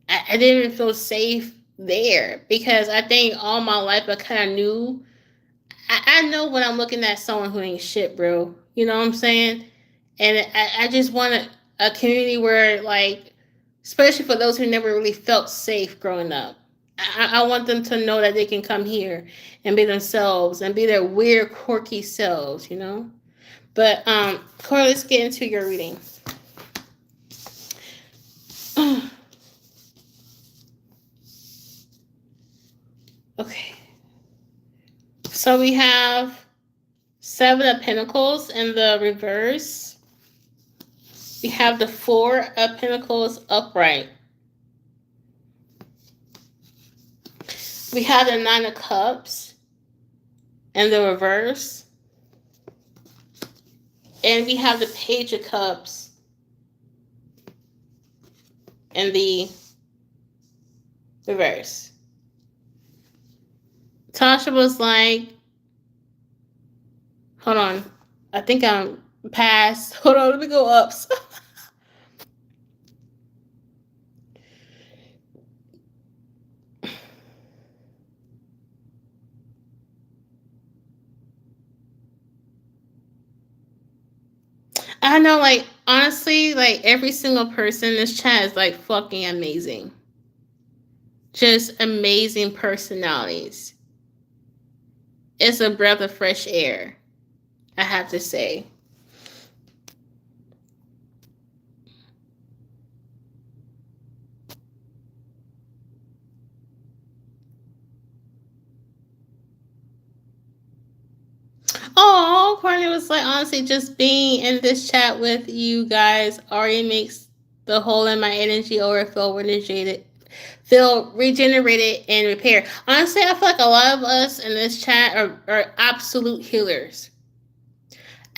I didn't feel safe there because I think all my life I kind of knew. I know when I'm looking at someone who ain't shit, bro. You know what I'm saying? And I just want a community where, like, especially for those who never really felt safe growing up, I want them to know that they can come here and be themselves and be their weird, quirky selves, you know? But, Corey, let's get into your reading. Okay. So we have Seven of Pentacles in the reverse. We have the Four of Pentacles upright. We have the Nine of Cups in the reverse. And we have the Page of Cups in the reverse. Tasha was like, hold on. I think I'm past. Hold on, let me go up. I know, like, honestly, like, every single person in this chat is, like, fucking amazing. Just amazing personalities. It's a breath of fresh air, I have to say. Oh, Courtney was like, honestly, just being in this chat with you guys already makes the hole in my energy overflow feel regenerated and repaired. Honestly, I feel like a lot of us in this chat are absolute healers.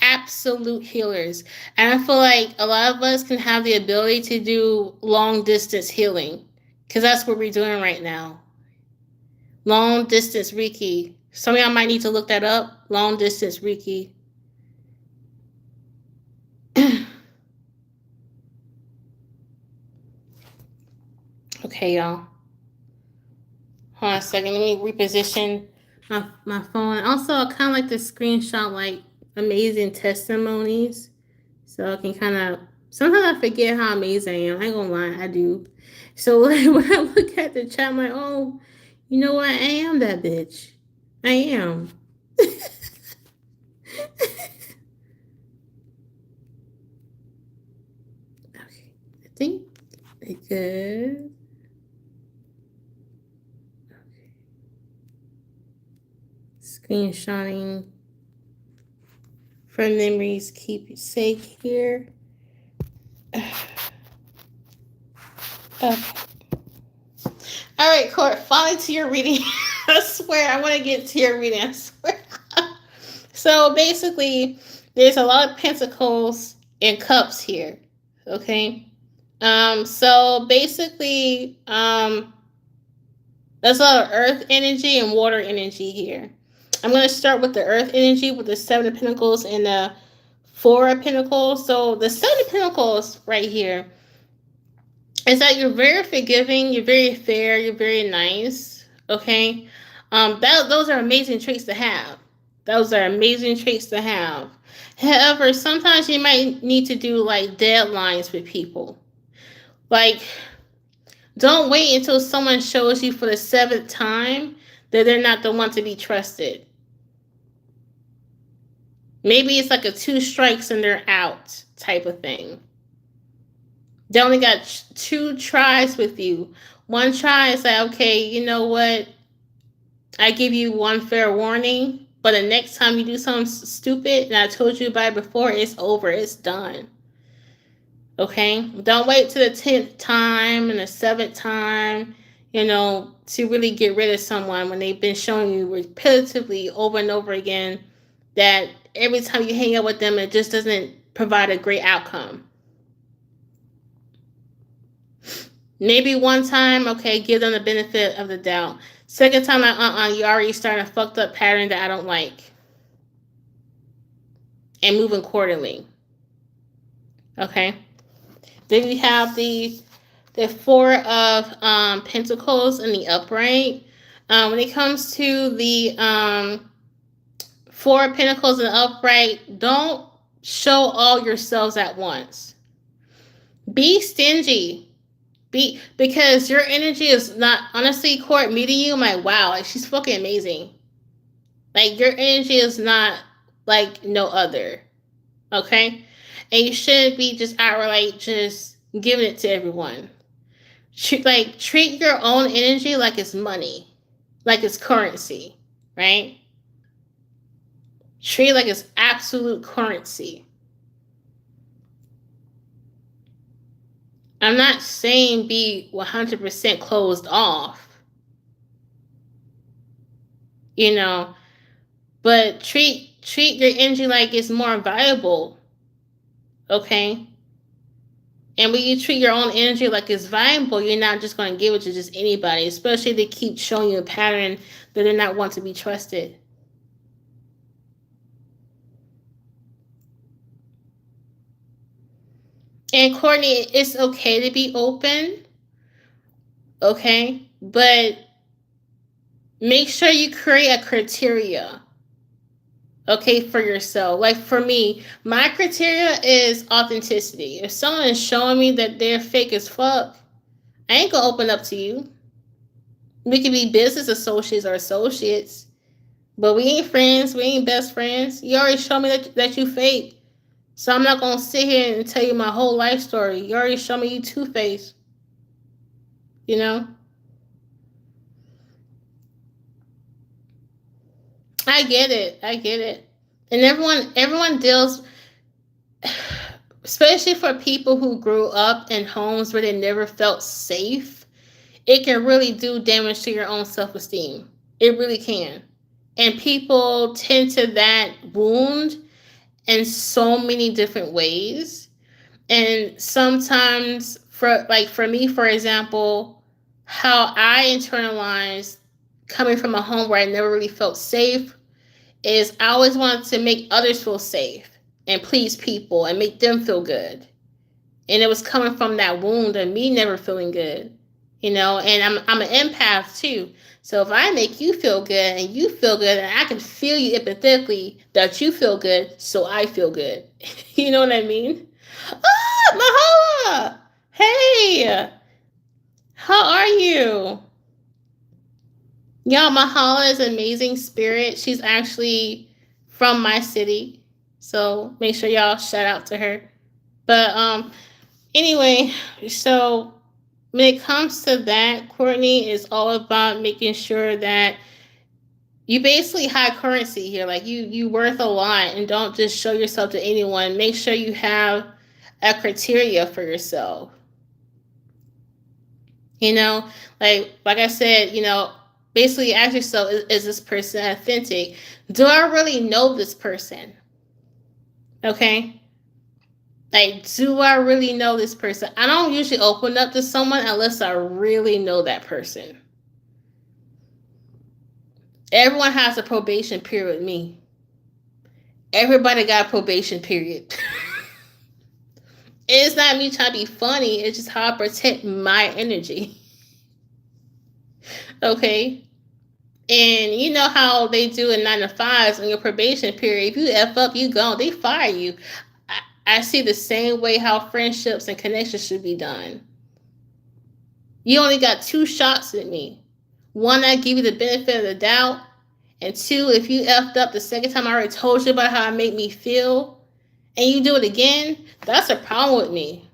Absolute healers. And I feel like a lot of us can have the ability to do long distance healing. Because that's what we're doing right now. Long distance Reiki. Some of y'all might need to look that up. Long distance Reiki. Okay, y'all. Hold on a second. Let me reposition my phone. Also, I kind of like to screenshot like amazing testimonies. So I can kind of, sometimes I forget how amazing I am. I ain't gonna lie, I do. So like, when I look at the chat, I'm like, oh, you know what? I am that bitch. I am. Okay, I think we're good. Okay. Screenshotting for memories keepsake here. Okay. All right, Court, finally to your reading. I swear, I want to get to your reading. I swear. So basically, there's a lot of pentacles and cups here. Okay. So basically, there's a lot of earth energy and water energy here. I'm going to start with the earth energy with the Seven of Pentacles and the Four of Pentacles. So the Seven of Pentacles right here is that you're very forgiving, you're very fair, you're very nice. Okay, those are amazing traits to have. Those are amazing traits to have. However, sometimes you might need to do like deadlines with people. Like, don't wait until someone shows you for the seventh time that they're not the one to be trusted. Maybe it's like a two strikes and they're out type of thing. They only got two tries with you. One try is like, okay, you know what? I give you one fair warning, but the next time you do something stupid, and I told you about it before, it's over. It's done. Okay? Don't wait to the 10th time and the 7th time, to really get rid of someone when they've been showing you repetitively over and over again that every time you hang out with them, it just doesn't provide a great outcome. Maybe one time, okay, give them the benefit of the doubt. Second time, like, you already starting a fucked up pattern that I don't like. And move accordingly. Okay? Then we have the Four of Pentacles in the upright. When it comes to the Four of Pentacles in the upright, don't show all yourselves at once. Be stingy. Because your energy is not, honestly, Court, meeting you, I'm like, wow, like, she's fucking amazing. Like, your energy is not like no other. Okay? And you shouldn't be just outright just giving it to everyone. Treat your own energy like it's money, like it's currency, right? Treat it like it's absolute currency. I'm not saying be 100% closed off, but treat your energy like it's more valuable, okay? And when you treat your own energy like it's valuable, you're not just going to give it to just anybody, especially if they keep showing you a pattern that they're not want to be trusted. And Courtney, it's okay to be open, okay? But make sure you create a criteria, okay, for yourself. Like for me, my criteria is authenticity. If someone is showing me that they're fake as fuck, I ain't gonna open up to you. We could be business associates, but we ain't friends. We ain't best friends. You already showed me that you fake. So I'm not gonna sit here and tell you my whole life story. You already showed me you two-faced. I get it. And everyone deals, especially for people who grew up in homes where they never felt safe, it can really do damage to your own self-esteem. It really can. And people tend to that wound in so many different ways. And sometimes for me, for example, how I internalized coming from a home where I never really felt safe is I always wanted to make others feel safe and please people and make them feel good. And it was coming from that wound of me never feeling good, and I'm an empath too. So if I make you feel good and you feel good, and I can feel you empathetically that you feel good, so I feel good. You know what I mean? Mahala! Hey! How are you? Y'all, Mahala is an amazing spirit. She's actually from my city. So make sure y'all shout out to her. But anyway, so when it comes to that, Courtney, is all about making sure that you basically high currency here. Like you worth a lot, and don't just show yourself to anyone. Make sure you have a criteria for yourself. Like I said, basically ask yourself, is this person authentic? Do I really know this person? Okay. Like, do I really know this person? I don't usually open up to someone unless I really know that person. Everyone has a probation period with me. Everybody got a probation period. It's not me trying to be funny. It's just how I protect my energy. Okay? And you know how they do in 9 to 5s on your probation period. If you F up, you gone. They fire you. I see the same way how friendships and connections should be done. You only got 2 shots at me. One, I give you the benefit of the doubt. And 2, if you effed up the second time, I already told you about how it made me feel, and you do it again, that's a problem with me.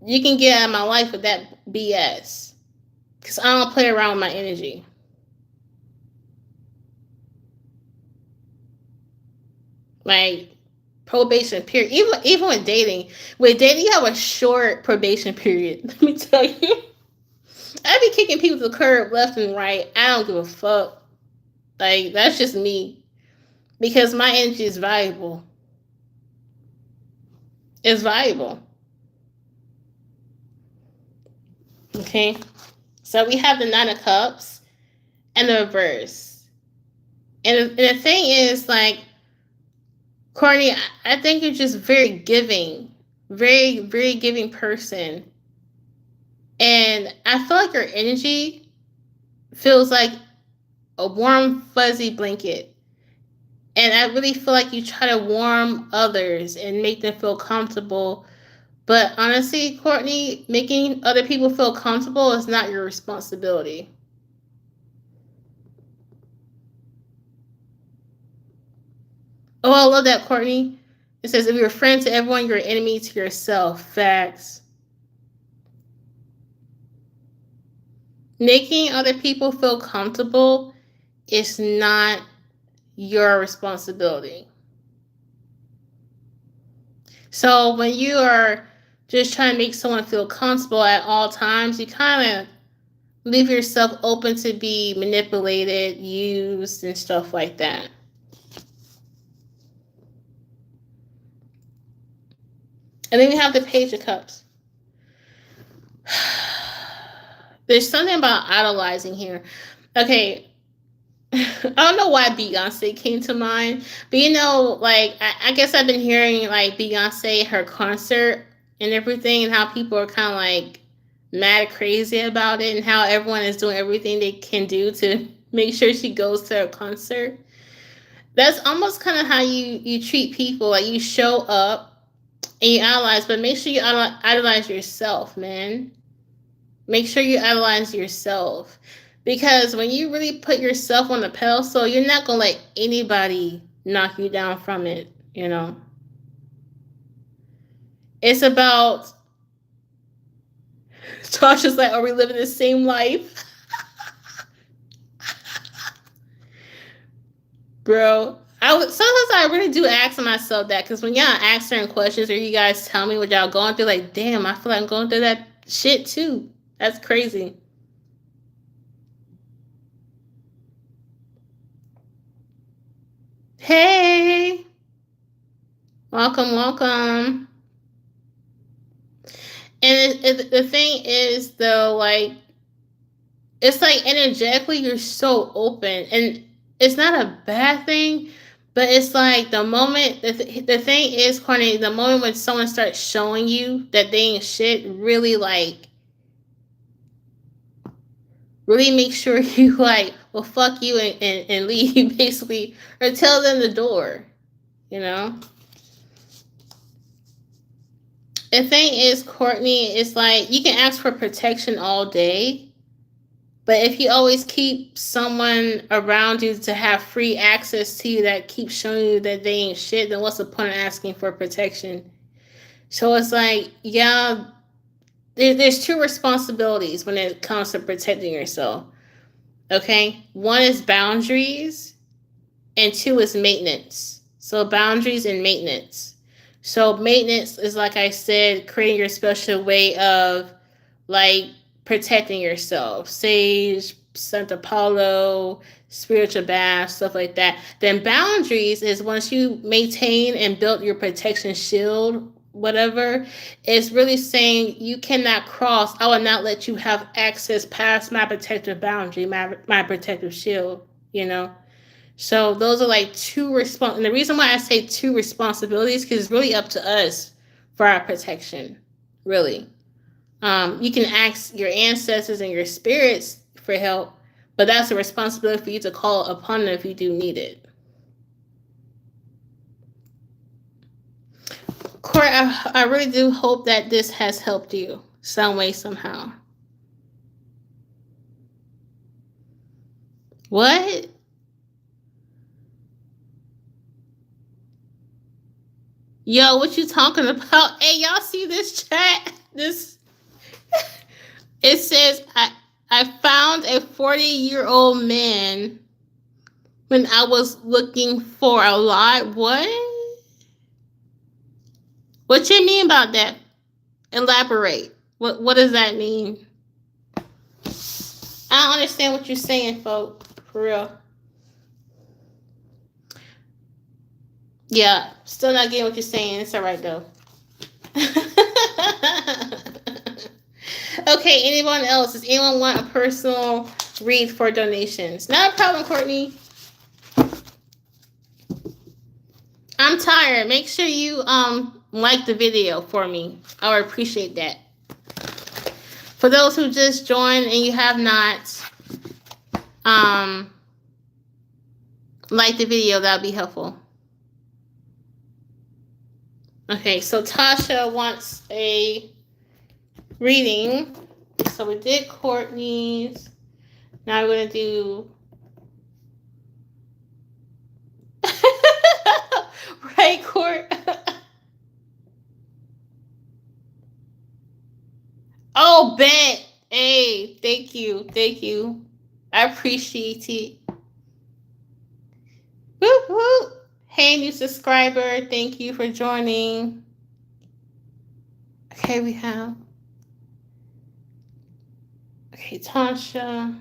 You can get out of my life with that BS. Because I don't play around with my energy. Like, probation period. Even with dating. With dating, you have a short probation period. Let me tell you. I be kicking people to the curb left and right. I don't give a fuck. Like, that's just me. Because my energy is valuable. It's valuable. Okay? So we have the 9 of Cups and the reverse. And the thing is, like, Courtney, I think you're just very giving. Very, very giving person. And I feel like your energy feels like a warm, fuzzy blanket. And I really feel like you try to warm others and make them feel comfortable. But honestly, Courtney, making other people feel comfortable is not your responsibility. Oh, I love that, Courtney. It says, if you're a friend to everyone, you're an enemy to yourself. Facts. Making other people feel comfortable is not your responsibility. So when you are just trying to make someone feel comfortable at all times, you kind of leave yourself open to be manipulated, used, and stuff like that. And then we have the Page of Cups. There's something about idolizing here. Okay, I don't know why Beyonce came to mind, but you know, like, I guess I've been hearing like Beyonce, her concert and everything, and how people are kind of like mad crazy about it, and how everyone is doing everything they can do to make sure she goes to her concert. That's almost kind of how you treat people. Like, you show up and you idolize, but make sure you idolize yourself, man. Make sure you idolize yourself. Because when you really put yourself on the pedestal, you're not going to let anybody knock you down from it, you know. It's about... Tasha's like, are we living the same life? Bro, sometimes I really do ask myself that, because when y'all ask certain questions or you guys tell me what y'all going through, like, damn, I feel like I'm going through that shit too. That's crazy. Hey, welcome. And the thing is, though, like, it's like energetically you're so open, and it's not a bad thing, but it's like the moment, the thing is, Courtney, the moment when someone starts showing you that they ain't shit, really, like, really make sure you, like, well, fuck you and leave, basically, or tell them the door, you know? The thing is, Courtney, it's like, you can ask for protection all day, but if you always keep someone around you to have free access to you that keeps showing you that they ain't shit, then what's the point of asking for protection? So it's like, yeah, there's 2 responsibilities when it comes to protecting yourself. Okay? 1 is boundaries, and 2 is maintenance. So boundaries and maintenance. So maintenance is, like I said, creating your special way of, like, protecting yourself. Say Santa Paulo, spiritual bath, stuff like that. Then boundaries is once you maintain and build your protection shield, whatever, it's really saying you cannot cross. I will not let you have access past my protective boundary, my protective shield, you know? So those are like and the reason why I say two responsibilities, because it's really up to us for our protection, really. You can ask your ancestors and your spirits for help, but that's a responsibility for you to call upon them if you do need it. Court, I really do hope that this has helped you some way, somehow. What? Yo, what you talking about? Hey, y'all see this chat? It says, I found a 40-year-old man when I was looking for a lot. What? What you mean about that? Elaborate. What does that mean? I don't understand what you're saying, folks. For real. Yeah, still not getting what you're saying. It's all right, though. Okay, anyone else? Does anyone want a personal read for donations? Not a problem, Courtney. I'm tired. Make sure you like the video for me. I would appreciate that. For those who just joined and you have not liked the video, that would be helpful. Okay, so Tasha wants a reading. So we did Courtney's. Now we're going to do... Right, Court? Oh, bet. Hey, thank you. Thank you. I appreciate it. Woo woo. Hey, new subscriber. Thank you for joining. Okay, we have... Okay, Tasha.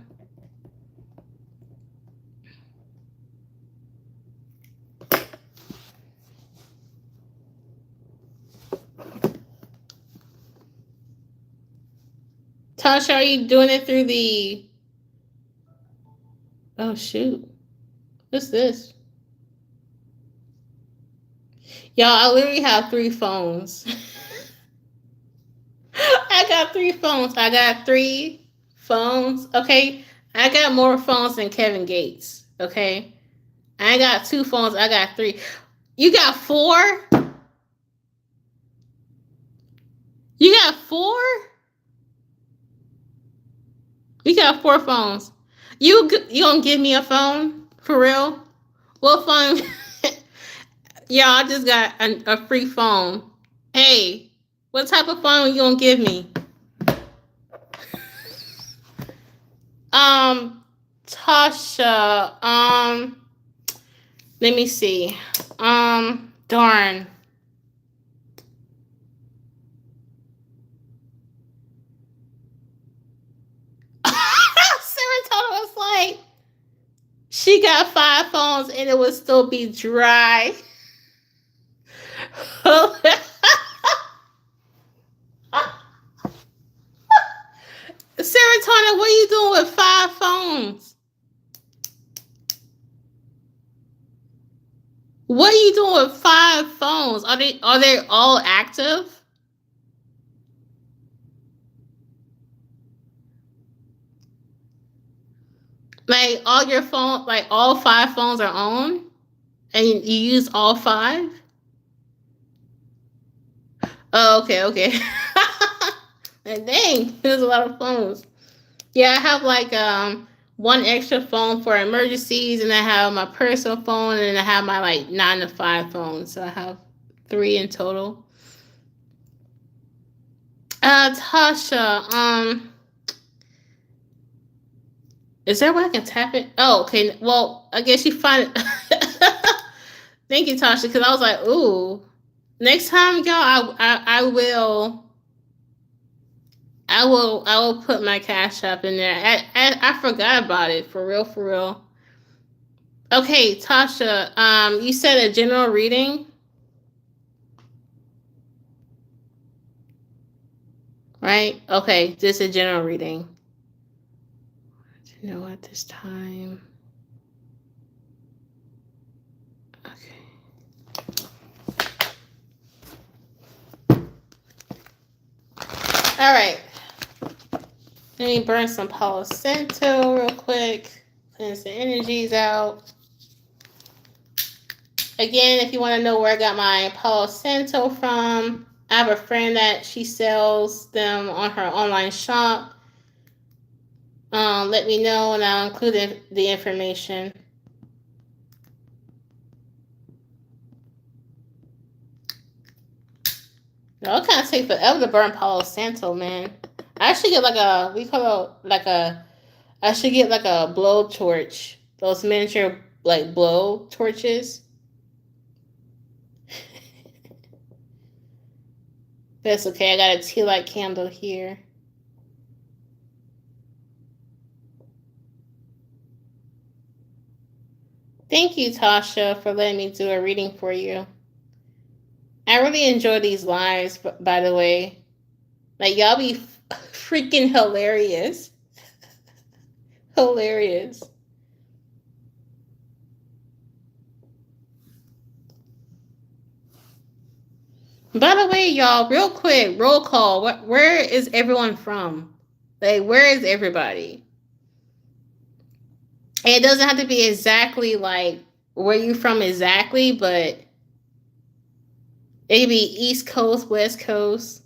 Tasha, are you doing it through the... Oh, shoot. What's this? Y'all, I literally have 3 phones. I got 3 phones. I got 3 phones. Okay? I got more phones than Kevin Gates. Okay? I got 2 phones. I got 3. You got 4? You got 4? You got 4 phones. You gonna give me a phone? For real? What phone? Y'all, I just got a free phone. Hey, what type of phone you gonna give me? Tasha, let me see. Darn. Serotonin was like, she got 5 phones and it would still be dry. Serotonin, what are you doing with 5 phones? What are you doing with 5 phones? Are they all active? Like all your phone, like all 5 phones are on, and you use all 5? Oh, okay. And dang, there's a lot of phones. Yeah, I have like 1 extra phone for emergencies, and I have my personal phone, and I have my like 9 to 5 phone. So I have 3 in total. Tasha, is there a way I can tap it? Oh, okay. Well, I guess you find it. Thank you, Tasha, because I was like, ooh. Next time, y'all, I will I will put my Cash App in there. I forgot about it, for real, for real. Okay, Tasha, you said a general reading, right? Okay, just a general reading. You know, at this time. Okay. All right. Let me burn some Palo Santo real quick. Cleanse the energies out. Again, if you want to know where I got my Palo Santo from, I have a friend that she sells them on her online shop. Let me know and I'll include the information. No, it kind of takes forever to burn Palo Santo, man. I should get I should get like a blow torch. Those miniature like blow torches. That's okay. I got a tea light candle here. Thank you, Tasha, for letting me do a reading for you. I really enjoy these lives, by the way. Like, y'all be freaking hilarious. Hilarious. By the way, y'all, real quick, roll call. Where is everyone from? Like, where is everybody? And it doesn't have to be exactly like where you from exactly, but it could be East Coast, West Coast.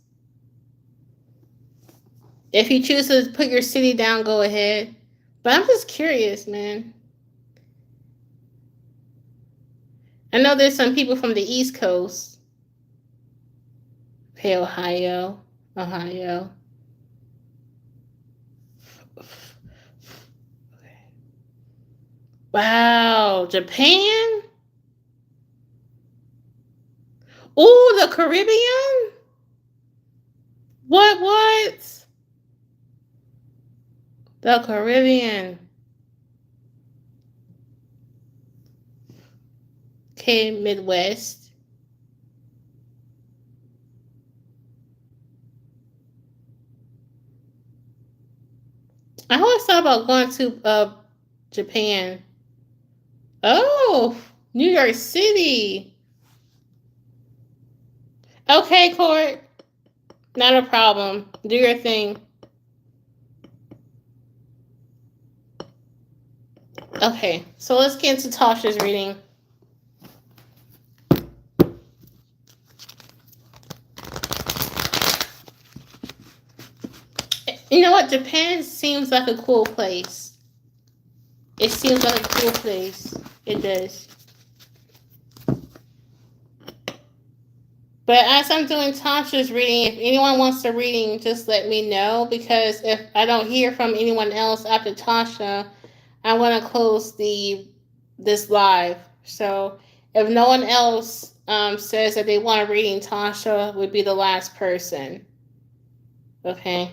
If you choose to put your city down, go ahead. But I'm just curious, man. I know there's some people from the East Coast. Okay, Ohio. Wow, Japan? Ooh, the Caribbean? What? The Caribbean. Okay, Midwest. I always thought about going to Japan. Oh, New York City. Okay, Court. Not a problem. Do your thing. Okay, so let's get into Tasha's reading. You know what? Japan seems like a cool place. It seems like a cool place. It does. But as I'm doing Tasha's reading, if anyone wants a reading, just let me know. Because if I don't hear from anyone else after Tasha, I want to close this live. So if no one else says that they want a reading, Tasha would be the last person. Okay.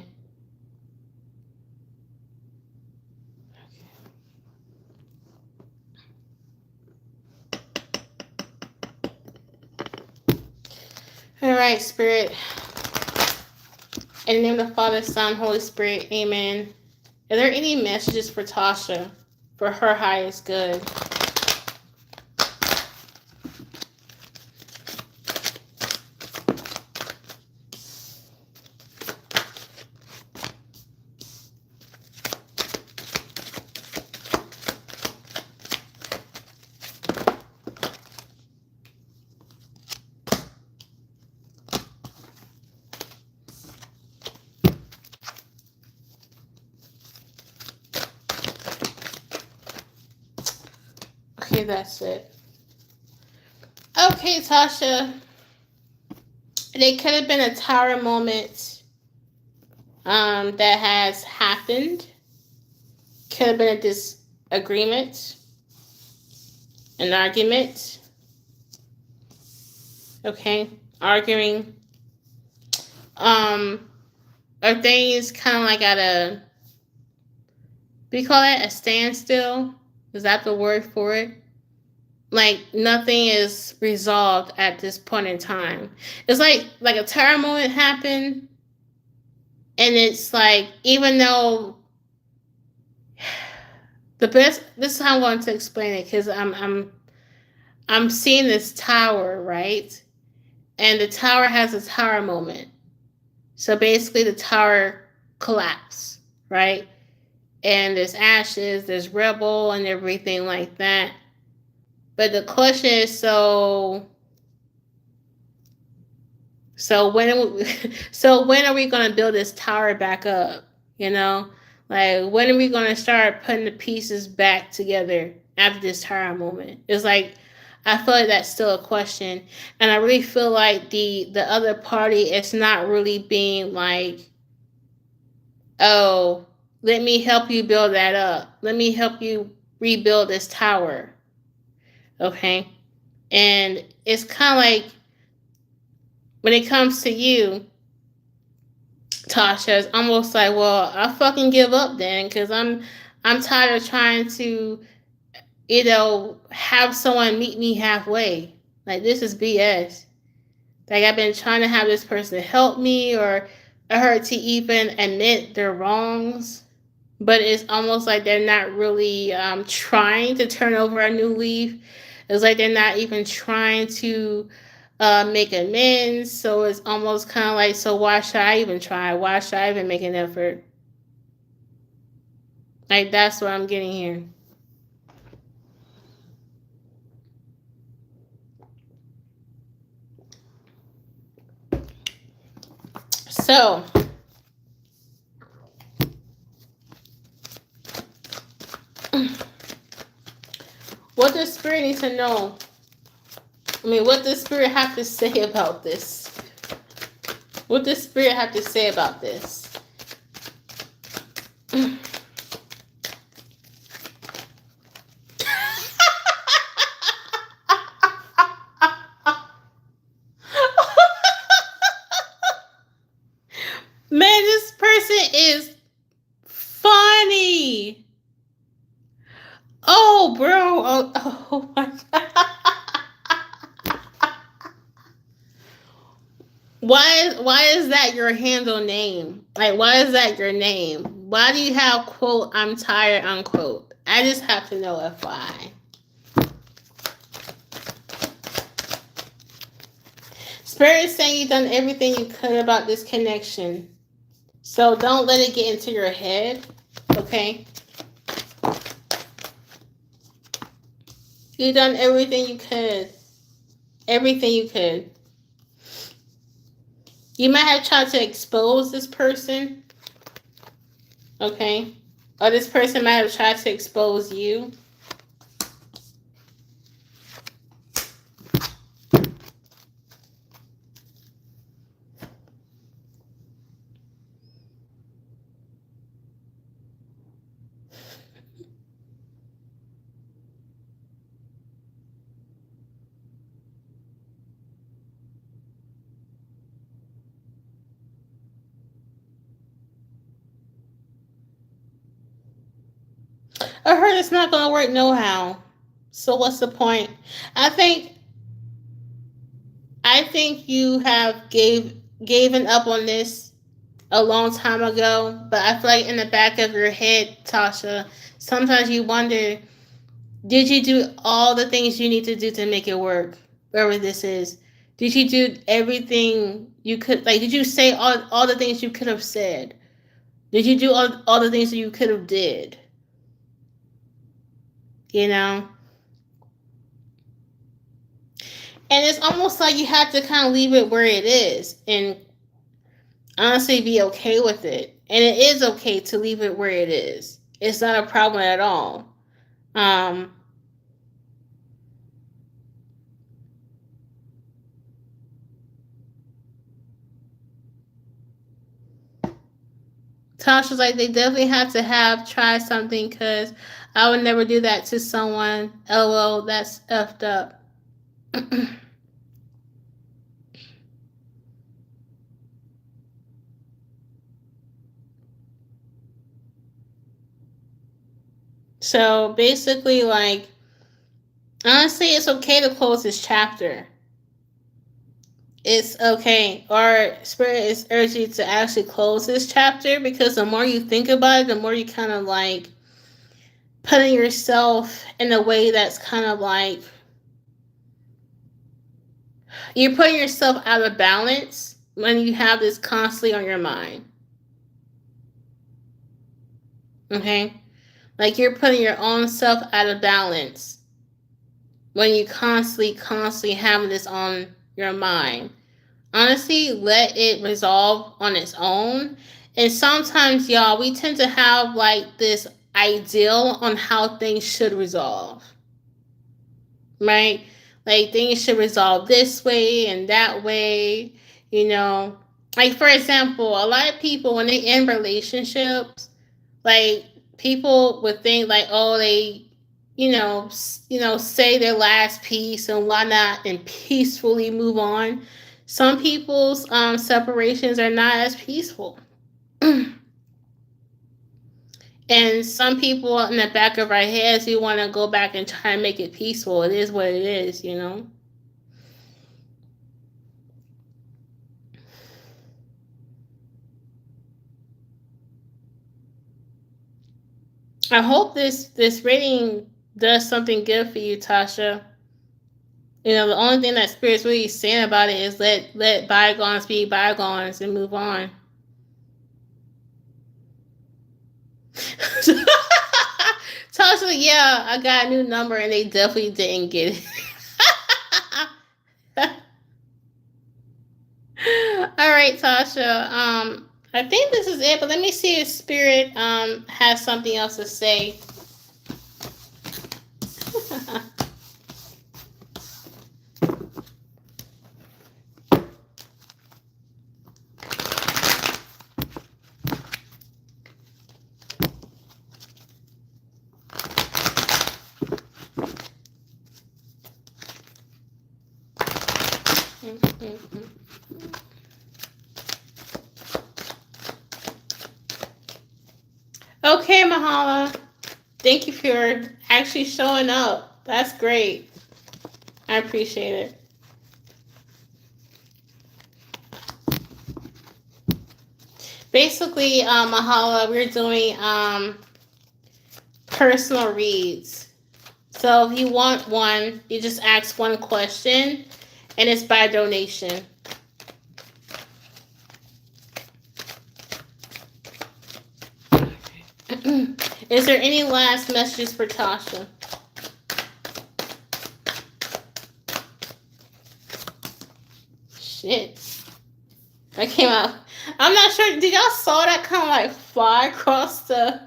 All right, Spirit. In the name of the Father, Son, Holy Spirit, amen. Are there any messages for Tasha for her highest good? Okay, that's it. Okay, Tasha. It could have been a tower moment that has happened. Could have been a disagreement, an argument. Okay, arguing. Are things kind of like at a, we call it a standstill? Is that the word for it? Like nothing is resolved at this point in time. It's like a terror moment happened, and it's like even though the best. This is how I'm going to explain it because I'm seeing this tower, right, and the tower has a tower moment. So basically, the tower collapsed, right, and there's ashes, there's rubble, and everything like that. But the question is, so when so when are we gonna build this tower back up? You know, like when are we gonna start putting the pieces back together after this tower moment? It's like I feel like that's still a question, and I really feel like the other party is not really being like, oh, let me help you build that up. Let me help you rebuild this tower. Okay, and it's kind of like when it comes to you, Tasha, it's almost like, well, I fucking give up then, because I'm tired of trying to, have someone meet me halfway. Like this is BS. Like I've been trying to have this person help me or her to even admit their wrongs, but it's almost like they're not really trying to turn over a new leaf. It's like they're not even trying to make amends. So it's almost kind of like, so why should I even try? Why should I even make an effort? Like that's what I'm getting here. So what does Spirit need to know? I mean, what does Spirit have to say about this? What does Spirit have to say about this? Man, this person is funny. Oh, bro. Oh my God. Why is that your handle name? Like, why is that your name? Why do you have quote I'm tired unquote? I just have to know FYI. Spirit is saying you've done everything you could about this connection. So don't let it get into your head. Okay? You've done everything you could. Everything you could. You might have tried to expose this person. Okay? Or this person might have tried to expose you. I heard it's not gonna work no how. So what's the point? I think I think you have given up on this a long time ago, but I feel like in the back of your head, Tasha, sometimes you wonder, did you do all the things you need to do to make it work? Wherever this is. Did you do everything you could, like did you say all the things you could have said? Did you do all the things that you could have did? You know? And it's almost like you have to kind of leave it where it is and honestly be okay with it. And it is okay to leave it where it is. It's not a problem at all. Tasha's like, they definitely have to have try something because I would never do that to someone. LOL, that's effed up. So basically, like, honestly, it's okay to close this chapter. It's okay. Our spirit is urging you to actually close this chapter, because the more you think about it, the more you kind of like putting yourself in a way that's kind of like you're putting yourself out of balance when you have this constantly on your mind. Okay? Like, you're putting your own self out of balance when you constantly have this on your mind. Honestly, let it resolve on its own. And sometimes, y'all, we tend to have like this ideal on how things should resolve. Right? Like, things should resolve this way and that way, you know. Like, for example, a lot of people, when they end relationships, like, people would think like, oh, they, say their last piece and whatnot and peacefully move on. Some people's separations are not as peaceful. And some people in the back of our heads, we want to go back and try and make it peaceful. It is what it is, you know. I hope this reading does something good for you, Tasha. You know, the only thing that Spirit's really saying about it is let bygones be bygones and move on. Tasha, yeah, I got a new number and they definitely didn't get it. All right, Tasha. I think this is it, but let me see if Spirit has something else to say. Okay, Mahala. Thank you for actually showing up. That's great. I appreciate it. Basically, Mahala, we're doing personal reads. So if you want one, you just ask one question, and it's by donation. Is there any last messages for Tasha? Shit. That came out. I'm not sure. Did y'all saw that kind of like fly across the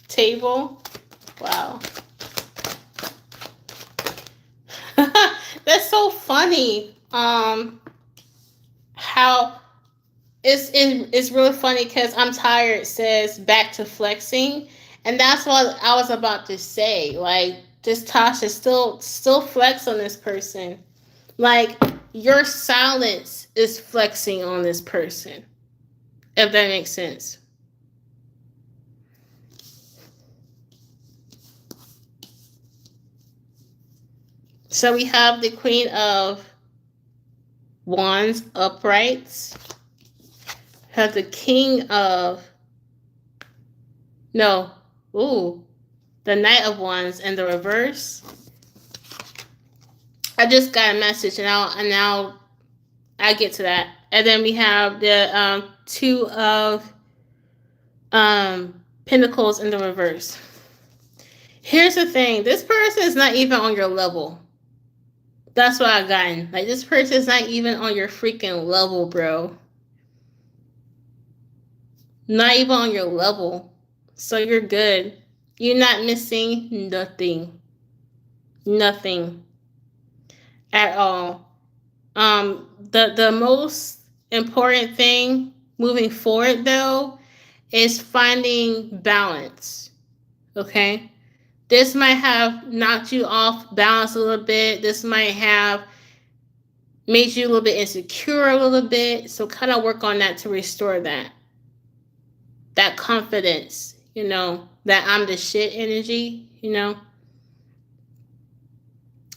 table? Wow. That's so funny. How it's really funny because I'm tired says back to flexing, and that's what I was about to say. Like, this Tasha still flex on this person. Like, your silence is flexing on this person. If that makes sense. So we have the Queen of Wands uprights. Have the King of the Knight of Wands in the reverse. I just got a message, and now I get to that. And then we have the Two of Pentacles in the reverse. Here's the thing: this person is not even on your level. That's what I've gotten. Like, this person is not even on your freaking level, bro. Not even on your level. So you're good. You're not missing nothing. Nothing. At all. The most important thing moving forward, though, is finding balance. Okay? This might have knocked you off balance a little bit. This might have made you a little bit insecure a little bit. So kind of work on that to restore that confidence. you know, that I'm the shit energy, you know.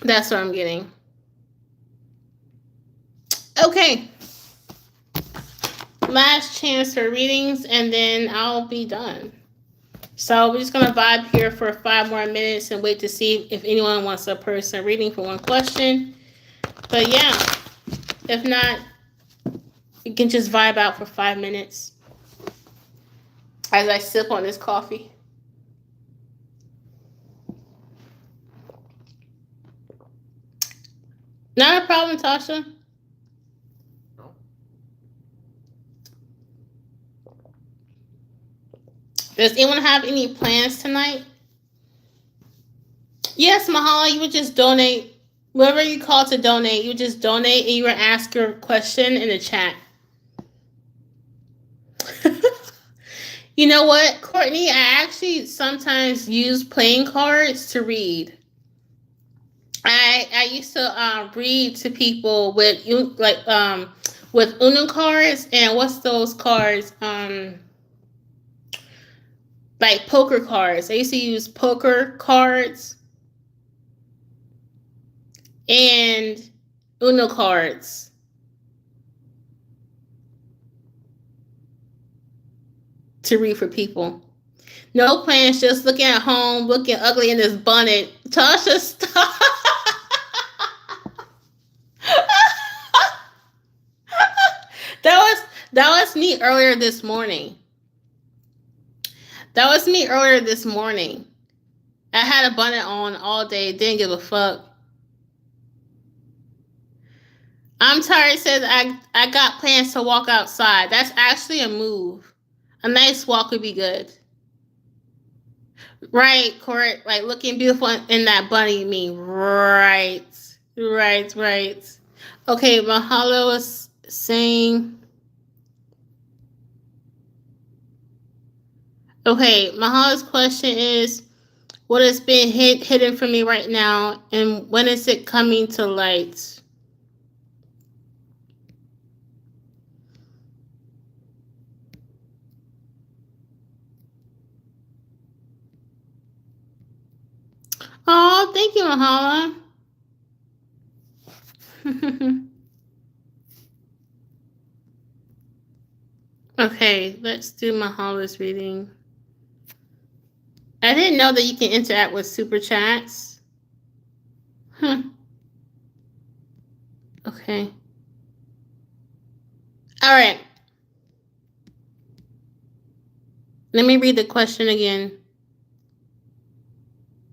That's what I'm getting. Okay. Last chance for readings, and then I'll be done. So we're just going to vibe here for 5 more minutes and wait to see if anyone wants a personal reading for one question. But yeah, if not, you can just vibe out for 5 minutes as I sip on this coffee. Not a problem, Tasha. Does anyone have any plans tonight? Yes, Mahala, you would just donate. Whoever you call to donate, you just donate and you would ask your question in the chat. You know what, Courtney? I actually sometimes use playing cards to read. I used to read to people with with Uno cards, and what's those cards? Like poker cards. I used to use poker cards and Uno cards. To read for people. No plans, just looking at home, looking ugly in this bonnet. Tasha, stop. That was me earlier this morning. That was me earlier this morning. I had a bonnet on all day, didn't give a fuck. I'm tired says I got plans to walk outside. That's actually a move. A nice walk would be good. Right, correct. Like looking beautiful in that bunny, you mean. Right. Right. Okay, Mahalo was saying. Okay, Mahalo's question is, what is being hidden from me right now, and when is it coming to light? Oh, thank you, Mahala. Okay, let's do Mahala's reading. I didn't know that you can interact with super chats. Huh. Okay. All right. Let me read the question again.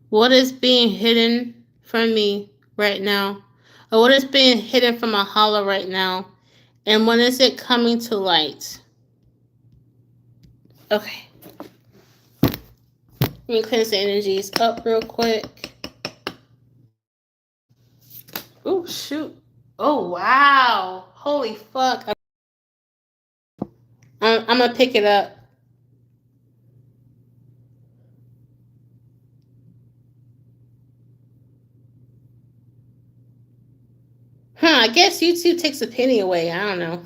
What is being hidden from me right now? Or what is being hidden from Mahala right now? And when is it coming to light? Okay. Let me cleanse the energies up real quick. Oh, shoot. Oh, wow. Holy fuck. I'm going to pick it up. I guess YouTube takes a penny away. I don't know.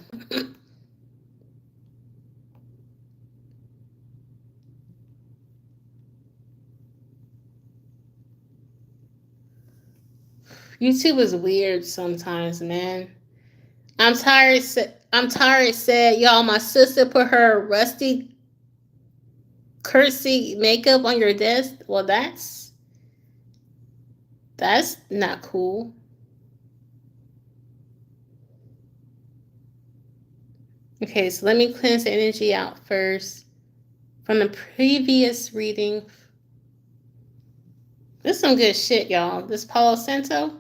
YouTube is weird sometimes, man. I'm tired. Said y'all. My sister put her rusty, cursy makeup on your desk. Well, that's not cool. Okay, so let me cleanse the energy out first from the previous reading. This is some good shit, y'all. This Palo Santo.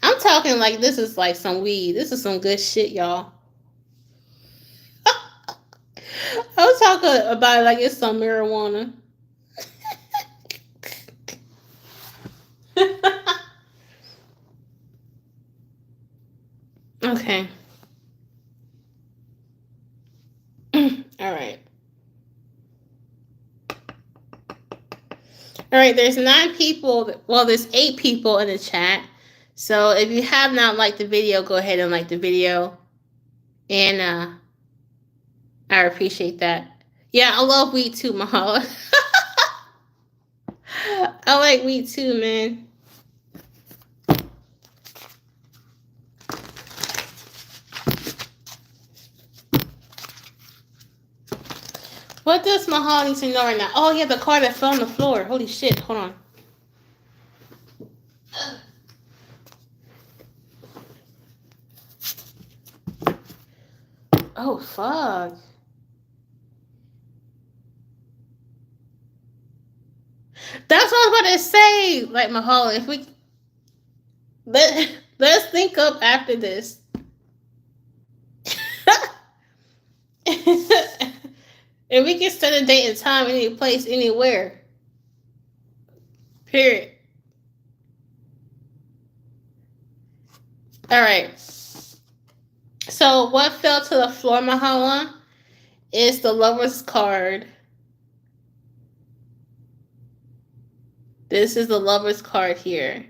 I'm talking like this is like some weed. This is some good shit, y'all. I was talking about it like it's some marijuana. Okay. All right. All right, there's 9 people. Well, there's 8 people in the chat. So if you have not liked the video, go ahead and like the video. And I appreciate that. Yeah, I love weed too, Mahalo. I like weed too, man. What does Mahalo need to know right now? Oh, yeah, the car that fell on the floor. Holy shit. Hold on. Oh, fuck. That's what I was about to say. Like, Mahalo, if we... Let's think up after this. And we can set a date and time, any place, anywhere. Period. All right. So what fell to the floor, Mahala, is the Lover's card. This is the Lover's card here.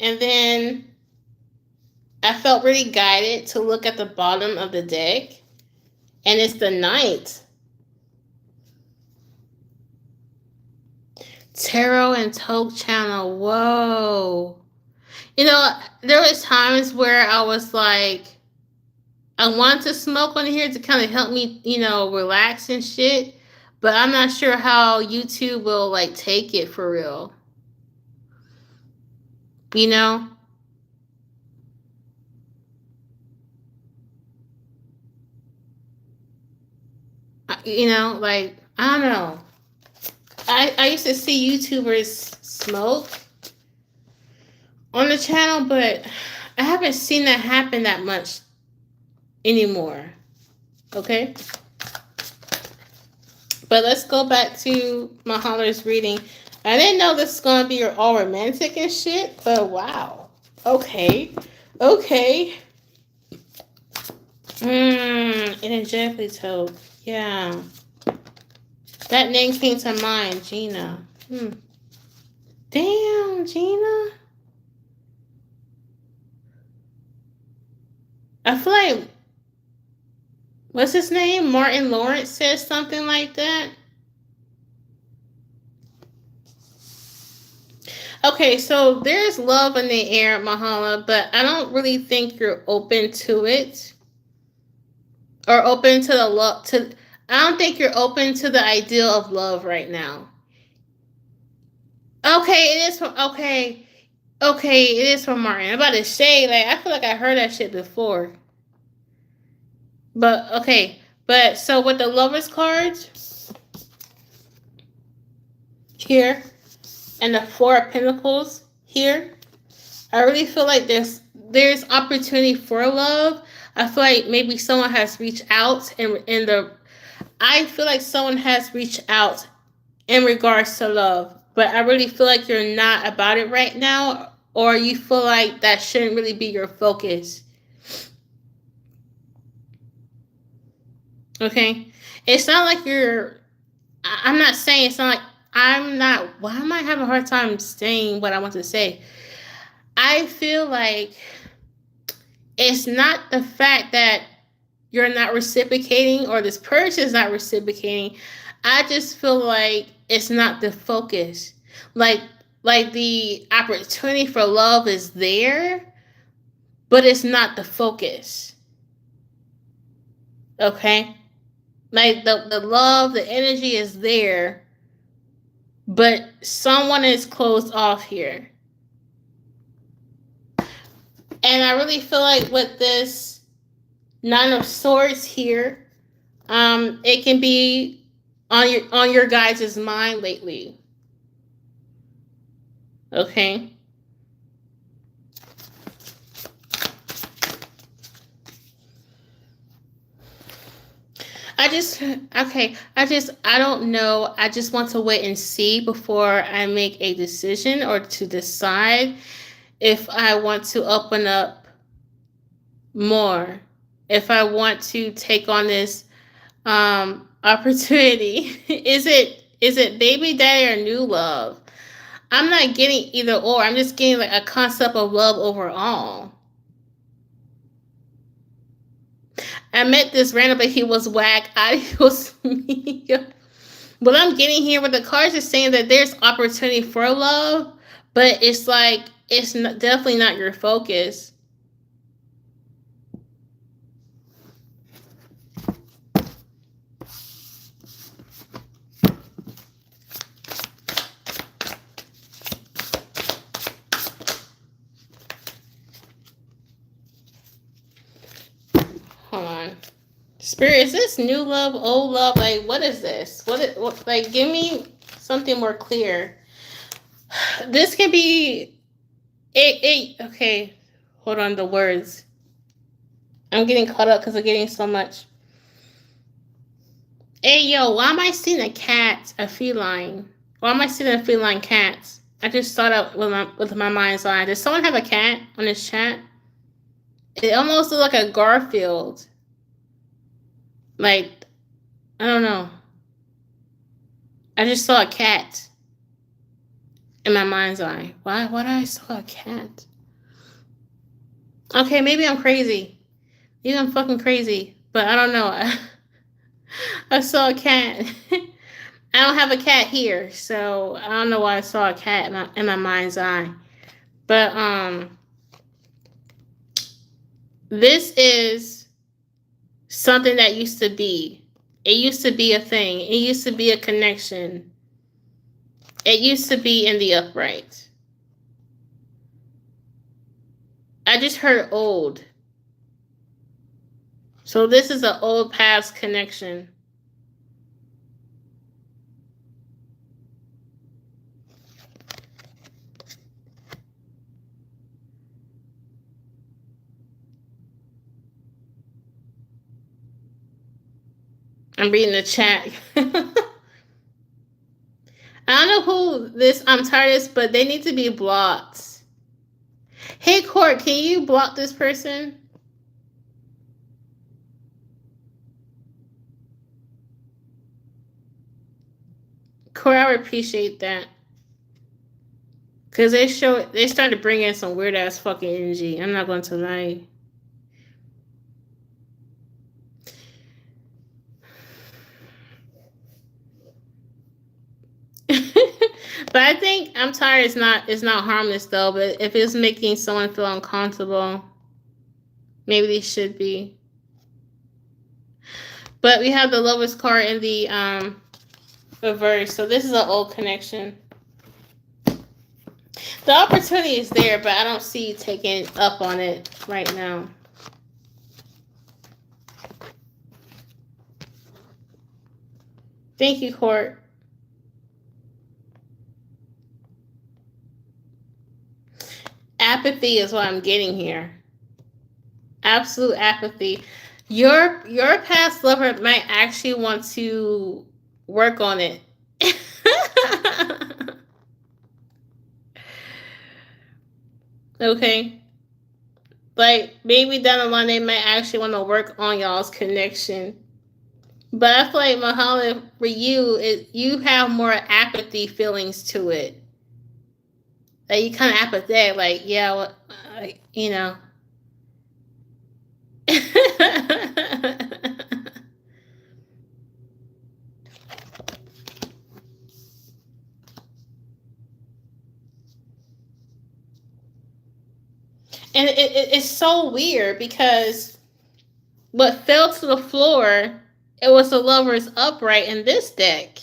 And then I felt really guided to look at the bottom of the deck. And it's the Knight. Tarot and Toke channel. Whoa. You know, there was times where I was like, I want to smoke on here to kind of help me, you know, relax and shit. But I'm not sure how YouTube will like take it for real. You know? You know, like, I don't know. I used to see YouTubers smoke on the channel, but I haven't seen that happen that much anymore. Okay? But let's go back to Mahala's reading. I didn't know this was going to be all romantic and shit, but wow. Okay. Okay. Energetically Toke. Yeah. That name came to mind, Gina. Damn, Gina. I feel like, what's his name? Martin Lawrence says something like that. Okay, so there's love in the air, Mahala, but I don't really think you're open to it. Or open to the love to I don't think you're open to the ideal of love right now. Okay, it is from okay. Okay, it is from Martin. I'm about to say, like, I feel like I heard that shit before. But okay. But so with the Lover's cards here and the Four of Pentacles here, I really feel like there's opportunity for love. I feel like maybe someone has reached out I feel like someone has reached out in regards to love, but I really feel like you're not about it right now, or you feel like that shouldn't really be your focus. Okay? It's not like I'm not saying it's not like why am I having a hard time saying what I want to say? I feel like it's not the fact that you're not reciprocating or this person is not reciprocating. I just feel like it's not the focus. Like the opportunity for love is there, but it's not the focus. Okay? Like the love, the energy is there, but someone is closed off here. And I really feel like with this Nine of Swords here, it can be on your guys' mind lately. Okay. I don't know. I just want to wait and see before I make a decision or to decide if I want to open up more. If I want to take on this opportunity. Is it baby daddy or new love? I'm not getting either or. I'm just getting like a concept of love overall. I met this random, but he was whack. Adios me. What I'm getting here with the cards is saying that there's opportunity for love, but it's like it's definitely not your focus. Hold on. Spirit, is this new love, old love? Like, what is this? What like, give me something more clear. This can be okay. Hold on, the words. I'm getting caught up because I'm getting so much. Hey, yo, why am I seeing a cat, a feline? Why am I seeing a feline cat? I just thought up with my mind's eye. Does someone have a cat on this chat? It almost looks like a Garfield. Like, I don't know. I just saw a cat in my mind's eye. Why did I saw a cat? Okay, maybe I'm crazy. Maybe I'm fucking crazy. But I don't know. I saw a cat. I don't have a cat here, so I don't know why I saw a cat in my mind's eye. But this is something that used to be. It used to be a thing. It used to be a connection. It used to be in the upright. I just heard old. So this is an old past connection. I'm reading the chat. I don't know who this I'm tired of this, but they need to be blocked. Hey Court, can you block this person? Court, I would appreciate that. Cause they started to bring in some weird ass fucking energy. I'm not going to lie. But I think I'm tired is not harmless though, but if it's making someone feel uncomfortable, maybe they should be. But we have the Lovers card in the reverse, so this is an old connection. The opportunity is there, but I don't see you taking up on it right now. Thank you, Court. Apathy is what I'm getting here. Absolute apathy. Your past lover might actually want to work on it. Okay. Like maybe down the line they might actually want to work on y'all's connection. But I feel like Mahala, for you, you have more apathy feelings to it. Like you kind of apathetic, like yeah, well, you know. And it's so weird because what fell to the floor, it was the Lover's upright in this deck.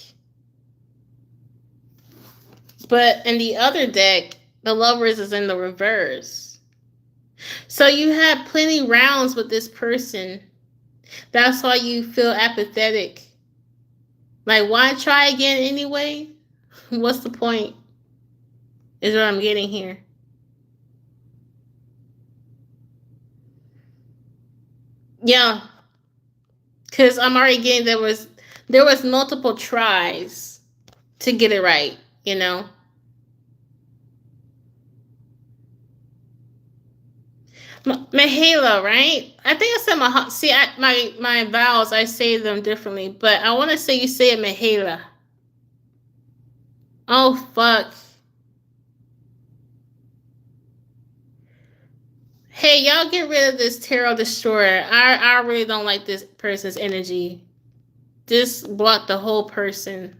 But in the other deck, the Lovers is in the reverse. So you had plenty rounds with this person. That's why you feel apathetic. Like, why try again anyway? What's the point? Is what I'm getting here. Yeah. Because I'm already getting there was multiple tries to get it right, you know? Mahela, right? I think I said my vowels, I say them differently, but I want to say you say it Mahela. Oh, fuck. Hey, y'all get rid of this Tarot Destroyer. I really don't like this person's energy. Just block the whole person.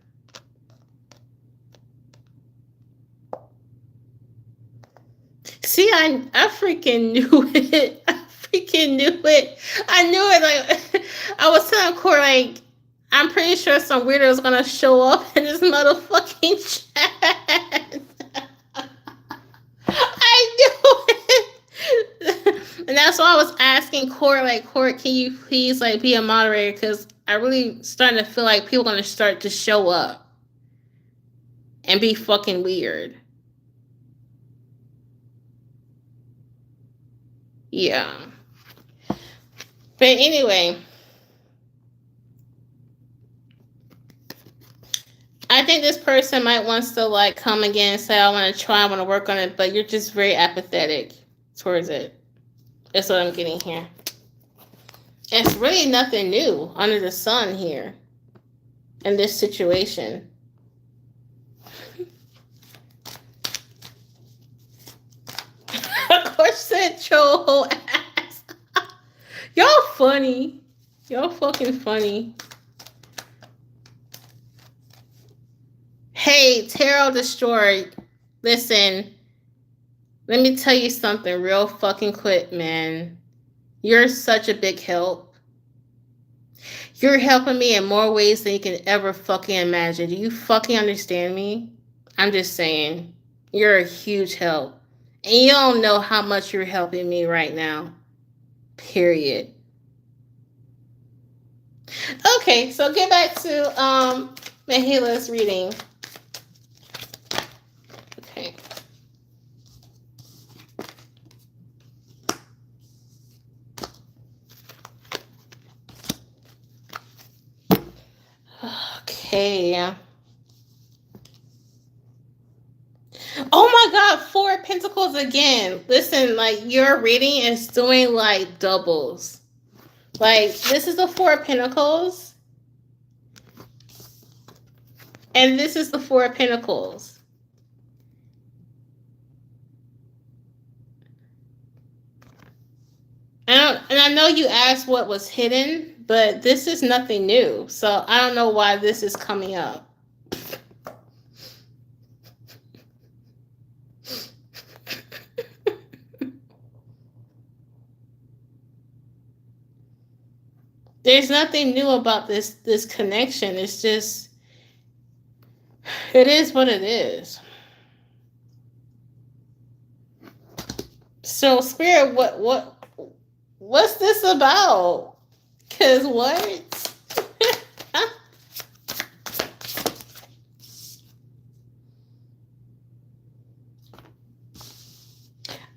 See, I freaking knew it. I freaking knew it. I knew it. Like, I was telling Corey, like, I'm pretty sure some weirdo is gonna show up in this motherfucking chat. I knew it. And that's why I was asking Corey, like, Corey, can you please, like, be a moderator? Because I really starting to feel like people are gonna start to show up and be fucking weird. Yeah. But anyway, I think this person might want to like come again and say, I want to try, I want to work on it, but you're just very apathetic towards it. That's what I'm getting here. It's really nothing new under the sun here in this situation. Of course, said troll whole ass. Y'all funny. Y'all fucking funny. Hey, Tarot Destroyed. Listen, let me tell you something real fucking quick, man. You're such a big help. You're helping me in more ways than you can ever fucking imagine. Do you fucking understand me? I'm just saying. You're a huge help. And you don't know how much you're helping me right now. Period. Okay, so get back to Mahela's reading. Okay. Okay. Oh my God, 4 of Pentacles again. Listen, like your reading is doing like doubles. Like this is the 4 of Pentacles. And this is the 4 of Pentacles. And I know you asked what was hidden, but this is nothing new. So I don't know why this is coming up. There's nothing new about this connection. It's just, it is what it is. So Spirit, what's this about? 'Cause what?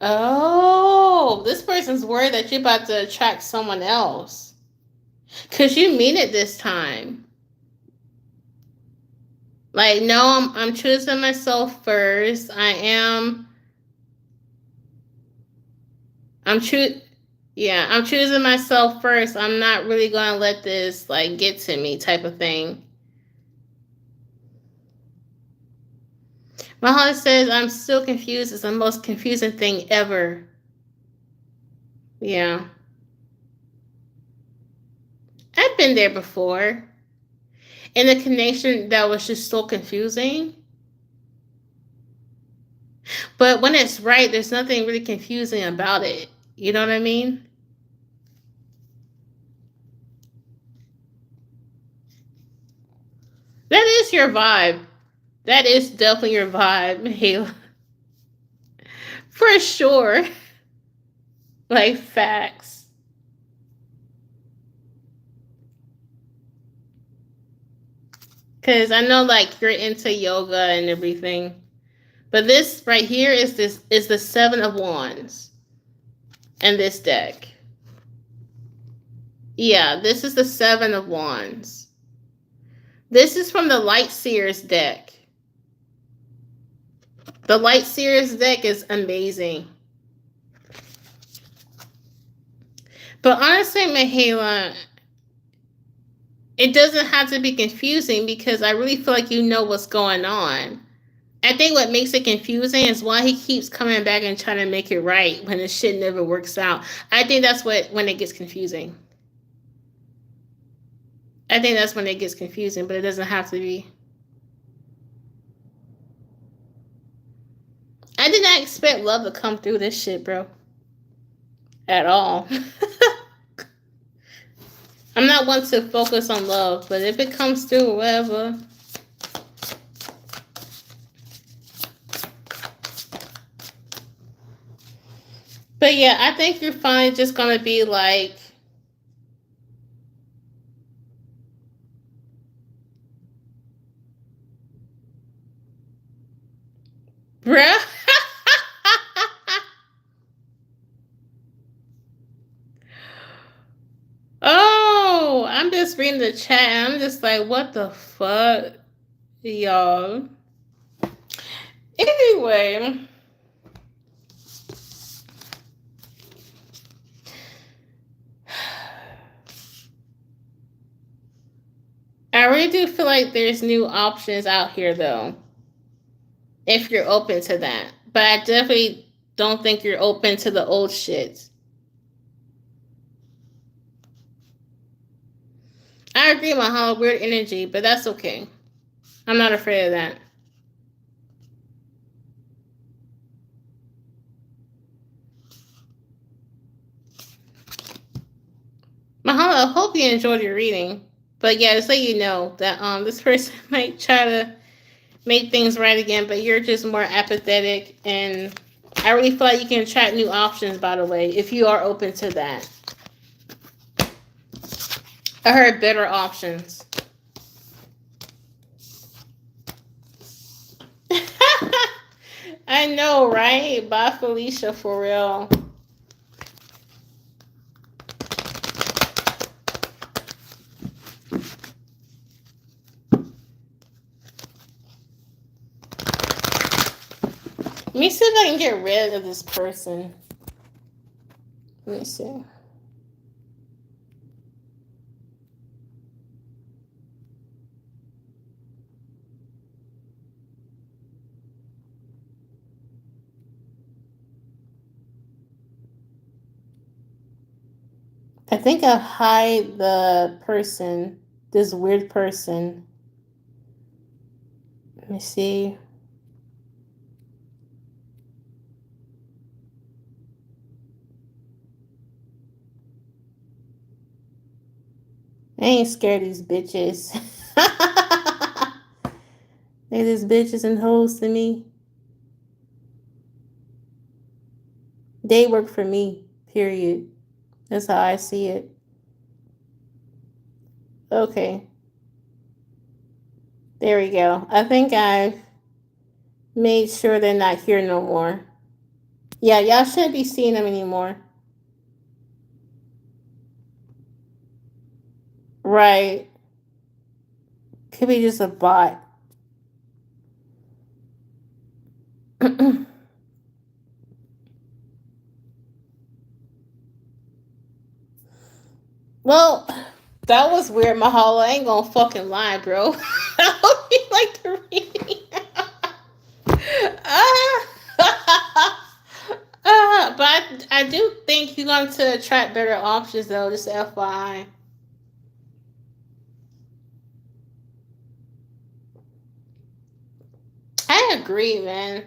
Oh, this person's worried that you're about to attract someone else. 'Cause you mean it this time. Like, no, I'm choosing myself first. I'm choosing myself first. I'm not really gonna let this like get to me type of thing. My heart says I'm still confused. It's the most confusing thing ever. Yeah. I've been there before. In a connection that was just so confusing. But when it's right, there's nothing really confusing about it. You know what I mean? That is your vibe. That is definitely your vibe, Mahela. For sure. Like facts. Because I know like you're into yoga and everything. But this right here is the 7 of Wands. And this deck. Yeah, this is the 7 of Wands. This is from the Light Seers deck. The Light Seers deck is amazing. But honestly, Mahela, it doesn't have to be confusing because I really feel like you know what's going on. I think what makes it confusing is why he keeps coming back and trying to make it right when the shit never works out. I think that's what when it gets confusing. I think that's when it gets confusing, but it doesn't have to be. I did not expect love to come through this shit, bro. At all. I'm not one to focus on love, but if it comes through, whatever. But yeah, I think you're finally just gonna be like, bruh. Oh, I'm just reading the chat and I'm just like, what the fuck, y'all? Anyway. I really do feel like there's new options out here though. If you're open to that. But I definitely don't think you're open to the old shit. I agree, Mahalo, weird energy, but that's okay. I'm not afraid of that. Mahalo, I hope you enjoyed your reading. But yeah, just let you know that this person might try to make things right again, but you're just more apathetic, and I really feel like you can attract new options, by the way, if you are open to that. I heard better options. I know, right? Bye, Felicia, for real. Let me see if I can get rid of this person. Let me see. I think I'll hide the person, this weird person. Let me see. I ain't scared of these bitches. They just bitches and hoes to me. They work for me, period. That's how I see it. Okay. There we go. I think I've made sure they're not here no more. Yeah, y'all shouldn't be seeing them anymore. Right. Could be just a bot. Well, that was weird, Mahalo. I ain't gonna fucking lie, bro. I hope you like the reading. But I do think you're going to attract better options, though, just FYI. I agree, man.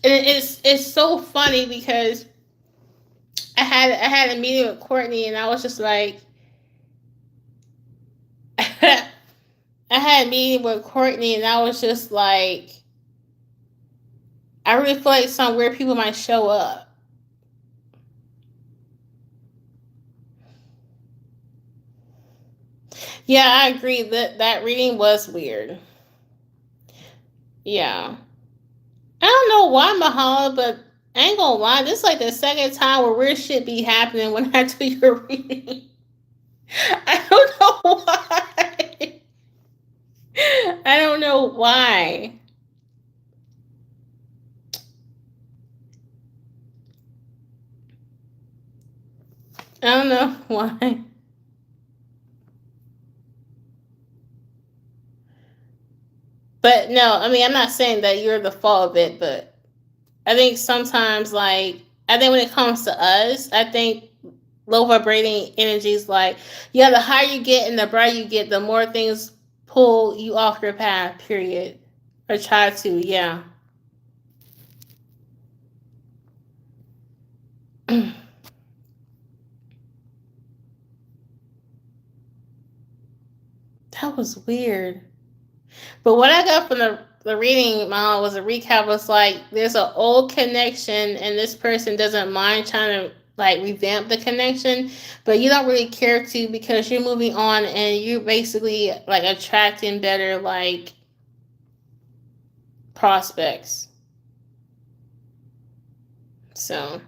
And it's so funny because I had a meeting with Courtney and I was just like I had a meeting with Courtney and I was just like I really feel like some weird people might show up. Yeah, I agree that reading was weird. Yeah. I don't know why, Mahalo, but I ain't gonna lie, this is like the second time where weird shit be happening when I do your reading. I don't know why. I don't know why. I don't know why. But no, I mean, I'm not saying that you're the fault of it, but I think sometimes, like, I think when it comes to us, I think low vibrating energies, like, yeah, the higher you get and the brighter you get, the more things pull you off your path, period. Or try to, yeah. That was weird. But what I got from the reading, Mom, was a recap. Was like there's an old connection, and this person doesn't mind trying to like revamp the connection, but you don't really care to because you're moving on and you're basically like attracting better like prospects. So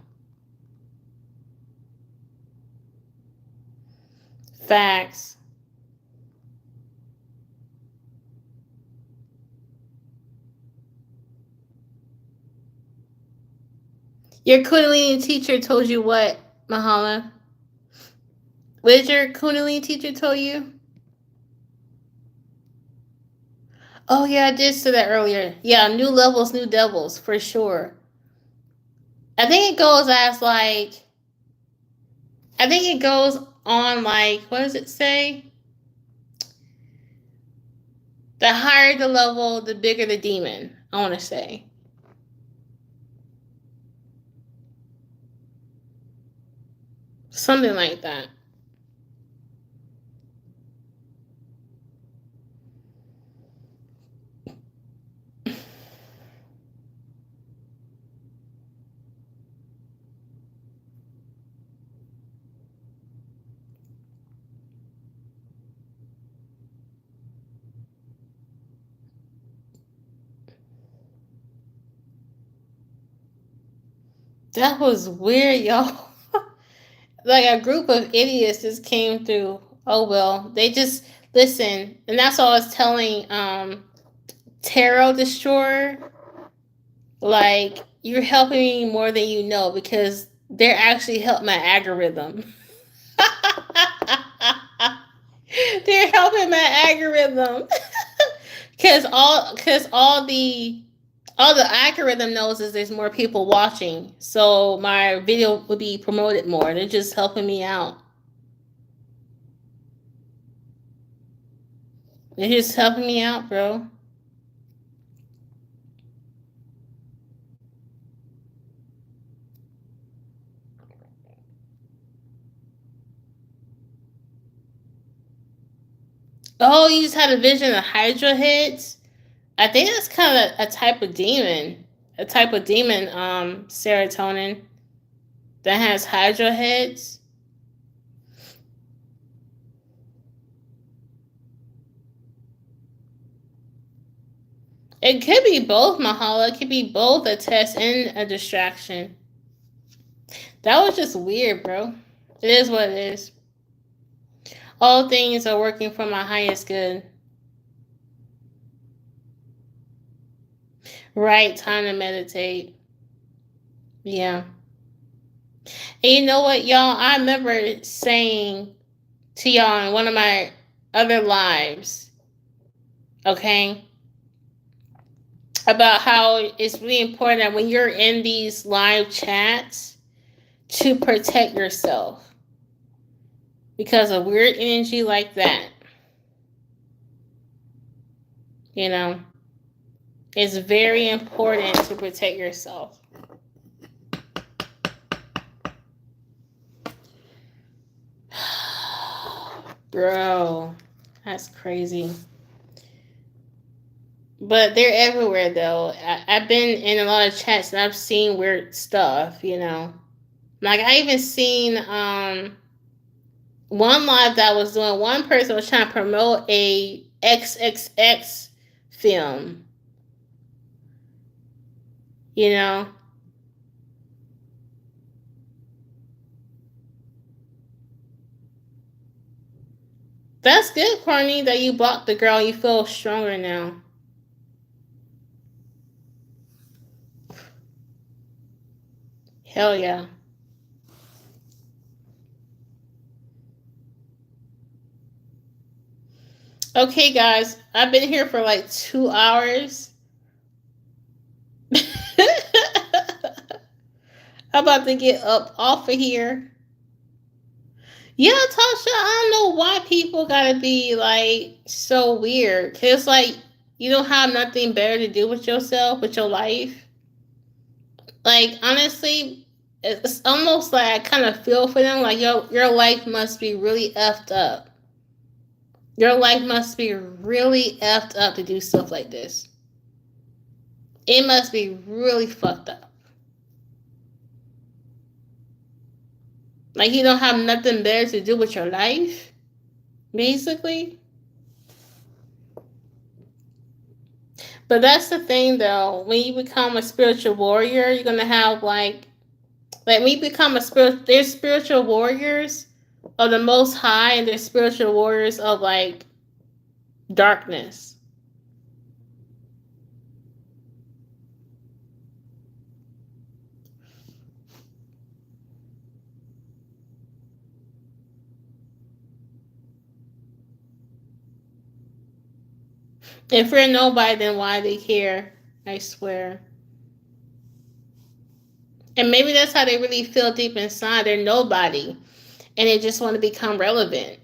facts. Your Kundalini teacher told you what, Mahala? What did your Kundalini teacher tell you? Oh yeah, I did say that earlier. Yeah, new levels, new devils, for sure. I think it goes as like I think it goes on like what does it say? The higher the level, the bigger the demon. I want to say. Something like that. That was weird, y'all. Like a group of idiots just came through. Oh well, they just listen, and that's all I was telling Tarot Destroyer. Like you're helping me more than you know because they're actually helping my algorithm. They're helping my algorithm. Cause all the algorithm knows is there's more people watching, so my video would be promoted more. They're just helping me out. They're just helping me out, bro. Oh, you just had a vision of Hydra heads. I think that's kind of a type of demon, serotonin that has Hydra heads. It could be both, Mahala. It could be both a test and a distraction. That was just weird, bro. It is what it is. All things are working for my highest good. Right time to meditate. Yeah. And you know what, y'all? I remember saying to y'all in one of my other lives, okay, about how it's really important that when you're in these live chats to protect yourself because of weird energy like that. You know, it's very important to protect yourself. Bro, that's crazy. But they're everywhere though. I've been in a lot of chats and I've seen weird stuff, you know. Like I even seen one live that I was doing, one person was trying to promote a XXX film, you know. That's good, Courtney, that you blocked the girl. You feel stronger now. Hell yeah. Okay, guys, I've been here for like 2 hours. I'm about to get up off of here. Yeah, Tasha, I don't know why people gotta be like so weird. Cause like you don't have nothing better to do with yourself, with your life. Like honestly, it's almost like I kind of feel for them. Like your life must be really effed up. Your life must be really effed up to do stuff like this. It must be really fucked up. Like you don't have nothing better to do with your life, basically. But that's the thing though, when you become a spiritual warrior, you're gonna have like when you become a spirit, there's spiritual warriors of the most high and there's spiritual warriors of like darkness. If we're nobody, then why they care? I swear. And maybe that's how they really feel deep inside. They're nobody. And they just want to become relevant.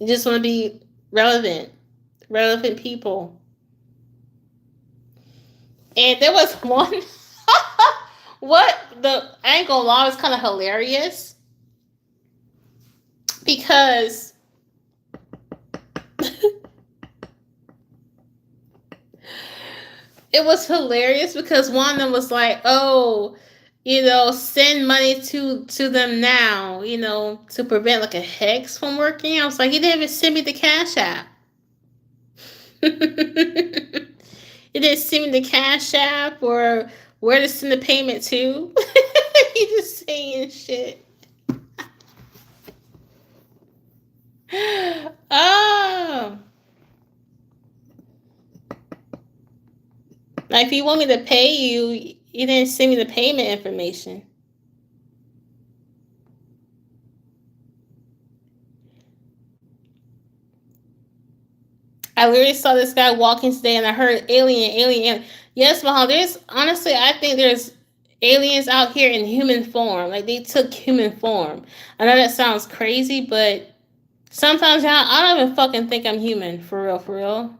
They just want to be relevant. Relevant people. And there was one what the I ain't gonna lie, was kind of hilarious. Because it was hilarious because one of them was like, "Oh, send money to them now, to prevent like a hex from working." I was like, "You didn't even send me the Cash App." You didn't send me the Cash App or where to send the payment to. You just saying shit. Oh. Like, if you want me to pay you, you didn't send me the payment information. I literally saw this guy walking today and I heard alien. Yes, Mahal, honestly, I think there's aliens out here in human form. Like, they took human form. I know that sounds crazy, but sometimes I don't even fucking think I'm human. For real, for real.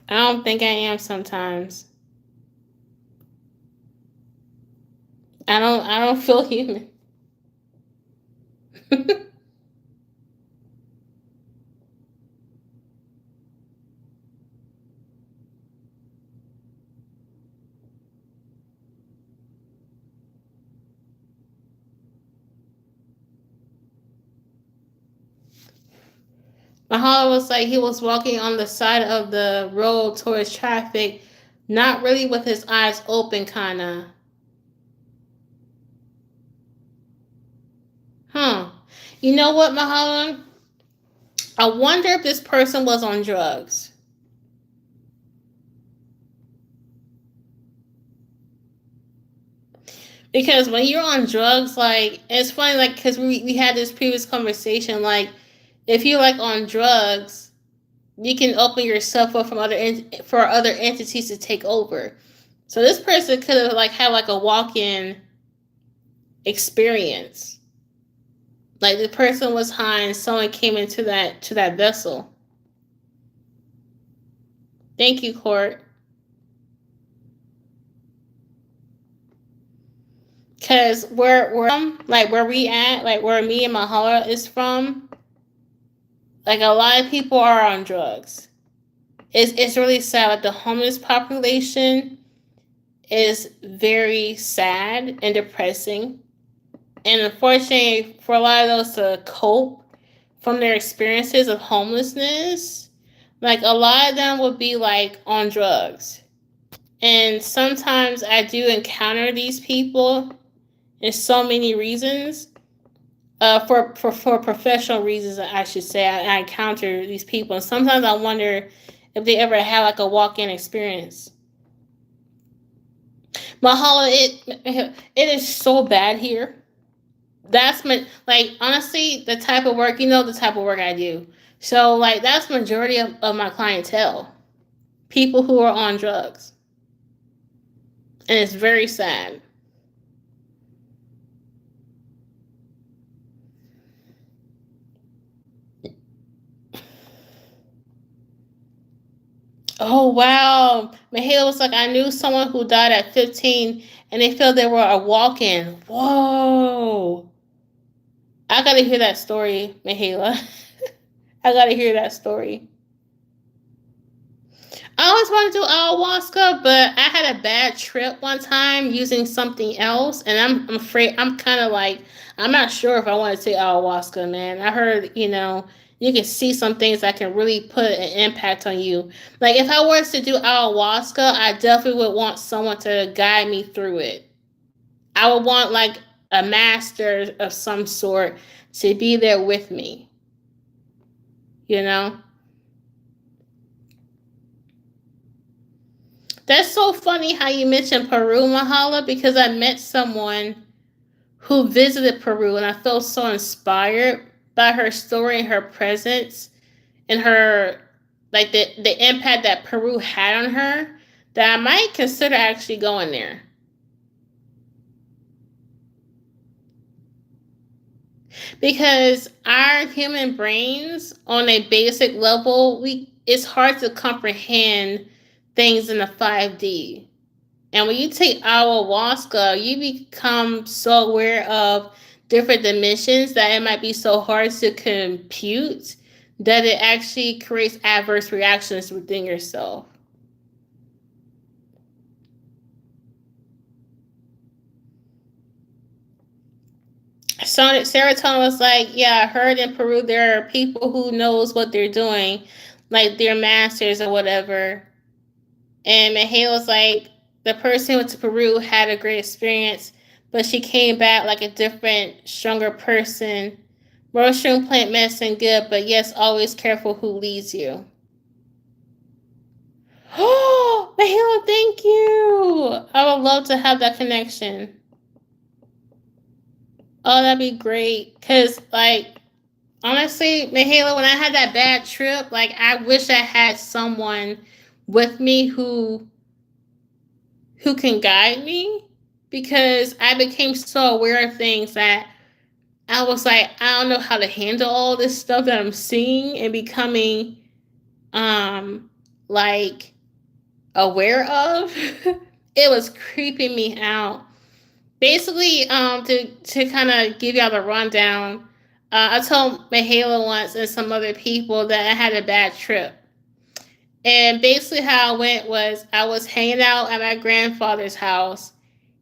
I don't think I am sometimes. I don't feel human. Mahalo was like he was walking on the side of the road towards traffic, not really with his eyes open, kinda. Huh. You know what, Mahalo? I wonder if this person was on drugs. Because when you're on drugs, like, it's funny, like, because we had this previous conversation, like, if you're, like, on drugs, you can open yourself up for other entities to take over. So this person could have, like, had, like, a walk-in experience. Like, the person was high and someone came into that vessel. Thank you, Court. Cause where we at, like where me and Mahara is from, like a lot of people are on drugs. It's really sad. Like the homeless population is very sad and depressing. And unfortunately, for a lot of those to cope from their experiences of homelessness, like a lot of them would be like on drugs. And sometimes I do encounter these people in so many reasons. For professional reasons, I should say, I encounter these people, and sometimes I wonder if they ever had like a walk-in experience. Mahalo, it is so bad here. That's like honestly the type of work, the type of work I do. So like that's majority of my clientele. People who are on drugs. And it's very sad. Oh wow. Mahela was like, I knew someone who died at 15 and they felt they were a walk-in. Whoa. I gotta hear that story, Mahela. I gotta hear that story. I always want to do ayahuasca, but I had a bad trip one time using something else, and I'm afraid I'm kind of like I'm not sure if I want to take ayahuasca, man. I heard you can see some things that can really put an impact on you. Like if I was to do ayahuasca, I definitely would want someone to guide me through it. I would want like a master of some sort to be there with me. You know? That's so funny how you mentioned Peru, Mahala, because I met someone who visited Peru and I felt so inspired by her story and her presence and her like the impact that Peru had on her that I might consider actually going there. Because our human brains on a basic level, it's hard to comprehend things in the 5D. And when you take ayahuasca, you become so aware of different dimensions that it might be so hard to compute that it actually creates adverse reactions within yourself. So Serotonin was like, yeah, I heard in Peru there are people who knows what they're doing, like they're masters or whatever. And Mahale was like, the person who went to Peru had a great experience, but she came back like a different, stronger person. Mushroom plant medicine good, but yes, always careful who leads you. Oh, Mahale, thank you. I would love to have that connection. Oh, that'd be great. Cause like honestly, Mahela, when I had that bad trip, like I wish I had someone with me who can guide me because I became so aware of things that I was like, I don't know how to handle all this stuff that I'm seeing and becoming like aware of. It was creeping me out. Basically, to kind of give y'all the rundown, I told Mahela once and some other people that I had a bad trip. And basically how it went was I was hanging out at my grandfather's house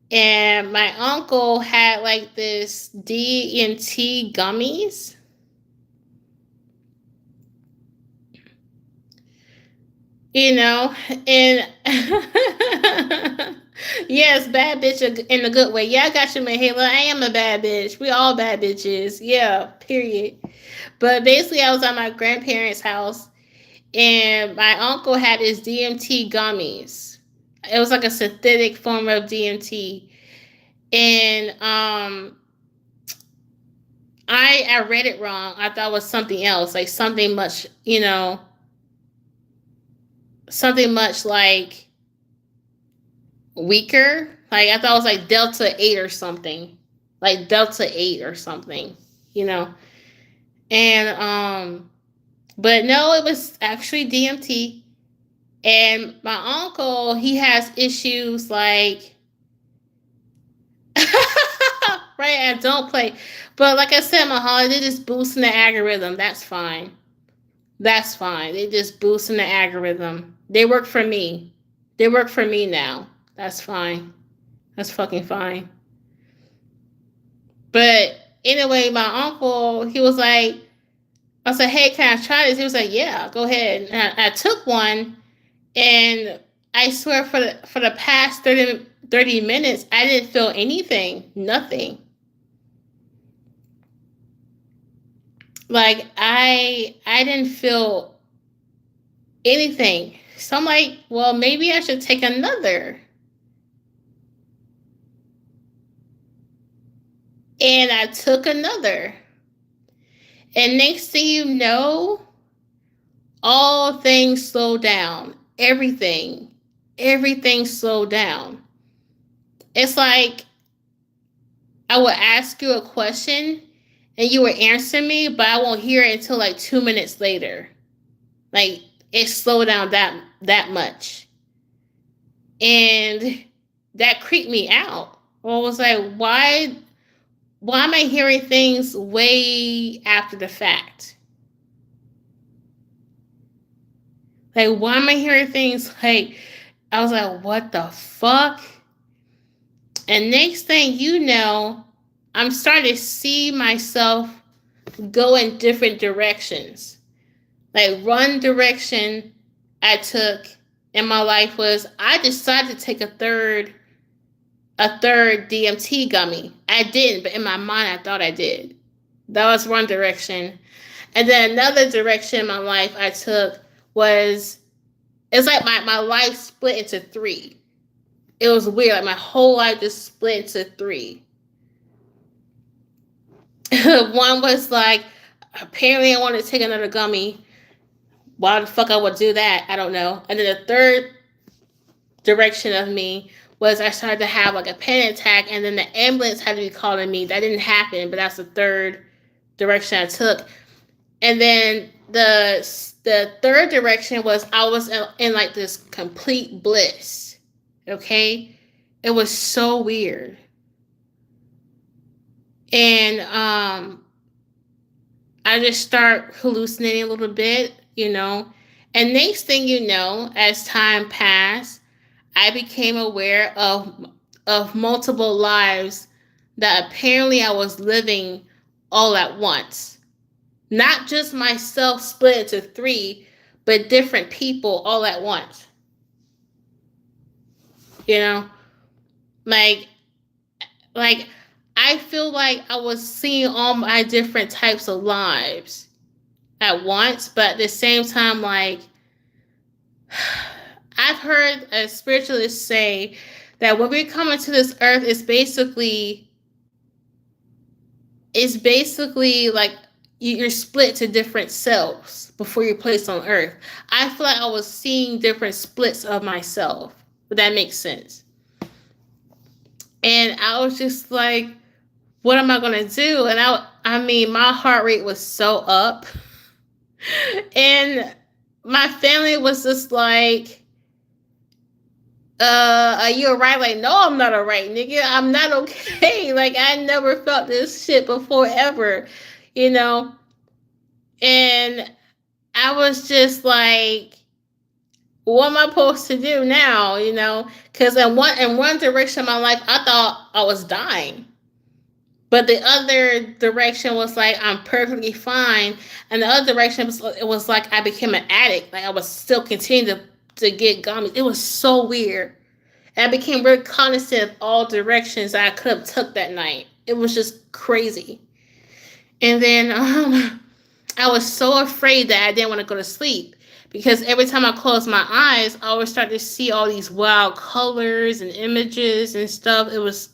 and my uncle had like this DMT gummies. And yes, bad bitch in a good way. Yeah, I got you, Mahela. I am a bad bitch. We all bad bitches. Yeah, period. But basically, I was at my grandparents' house, and my uncle had his DMT gummies. It was like a synthetic form of DMT, and I read it wrong. I thought it was something else, like something much, something much like weaker. Like I thought it was like Delta 8 or something. Like Delta 8 or something, you know. And but no, it was actually DMT. And my uncle, he has issues like right, I don't play. But like I said, Mahal, they just boosting the algorithm. That's fine. That's fine. They just boosting the algorithm. They work for me. They work for me now. That's fine. That's fucking fine. But anyway, my uncle, he was like, I said, hey, can I try this? He was like, yeah, go ahead. And I took one, and I swear for the past 30 minutes, I didn't feel anything. Nothing. Like I didn't feel anything. So I'm like, well, maybe I should take another. And I took another. And next thing you know, all things slow down. Everything slowed down. It's like I would ask you a question and you would answer me, but I won't hear it until like 2 minutes later. Like it slowed down that much. And that creeped me out. I was like, why am I hearing things way after the fact? Like, why am I hearing things like, I was like, what the fuck? And next thing you know, I'm starting to see myself go in different directions. Like one direction I took in my life was I decided to take a third DMT gummy. I didn't, but in my mind I thought I did. That was one direction. And then another direction in my life I took was, it's like my life split into three. It was weird. Like my whole life just split into three. One was like, apparently I wanted to take another gummy. Why the fuck I would do that? I don't know. And then the third direction of me was I started to have like a panic attack, and then the ambulance had to be calling me. That didn't happen, but that's the third direction I took. And then the third direction was I was in like this complete bliss. Okay? It was so weird. And I just start hallucinating a little bit, you know. And next thing you know, as time passed, I became aware of multiple lives that apparently I was living all at once. Not just myself split into three, but different people all at once. You know? Like I feel like I was seeing all my different types of lives at once, but at the same time, like, I've heard a spiritualist say that when we come into this earth, it's basically like you're split to different selves before you're placed on earth. I feel like I was seeing different splits of myself, but that makes sense. And I was just like, what am I going to do? And I mean, my heart rate was so up. And my family was just like, are you alright? Like, no, I'm not alright, nigga. I'm not okay. Like, I never felt this shit before ever, you know? And I was just like, what am I supposed to do now, you know? Because in one direction of my life, I thought I was dying. But the other direction was like, I'm perfectly fine. And the other direction was like, I became an addict. Like, I was still continuing to get gummies. It was so weird. And I became very cognizant of all directions that I could have took that night. It was just crazy. And then I was so afraid that I didn't want to go to sleep. Because every time I closed my eyes, I always started to see all these wild colors and images and stuff. It was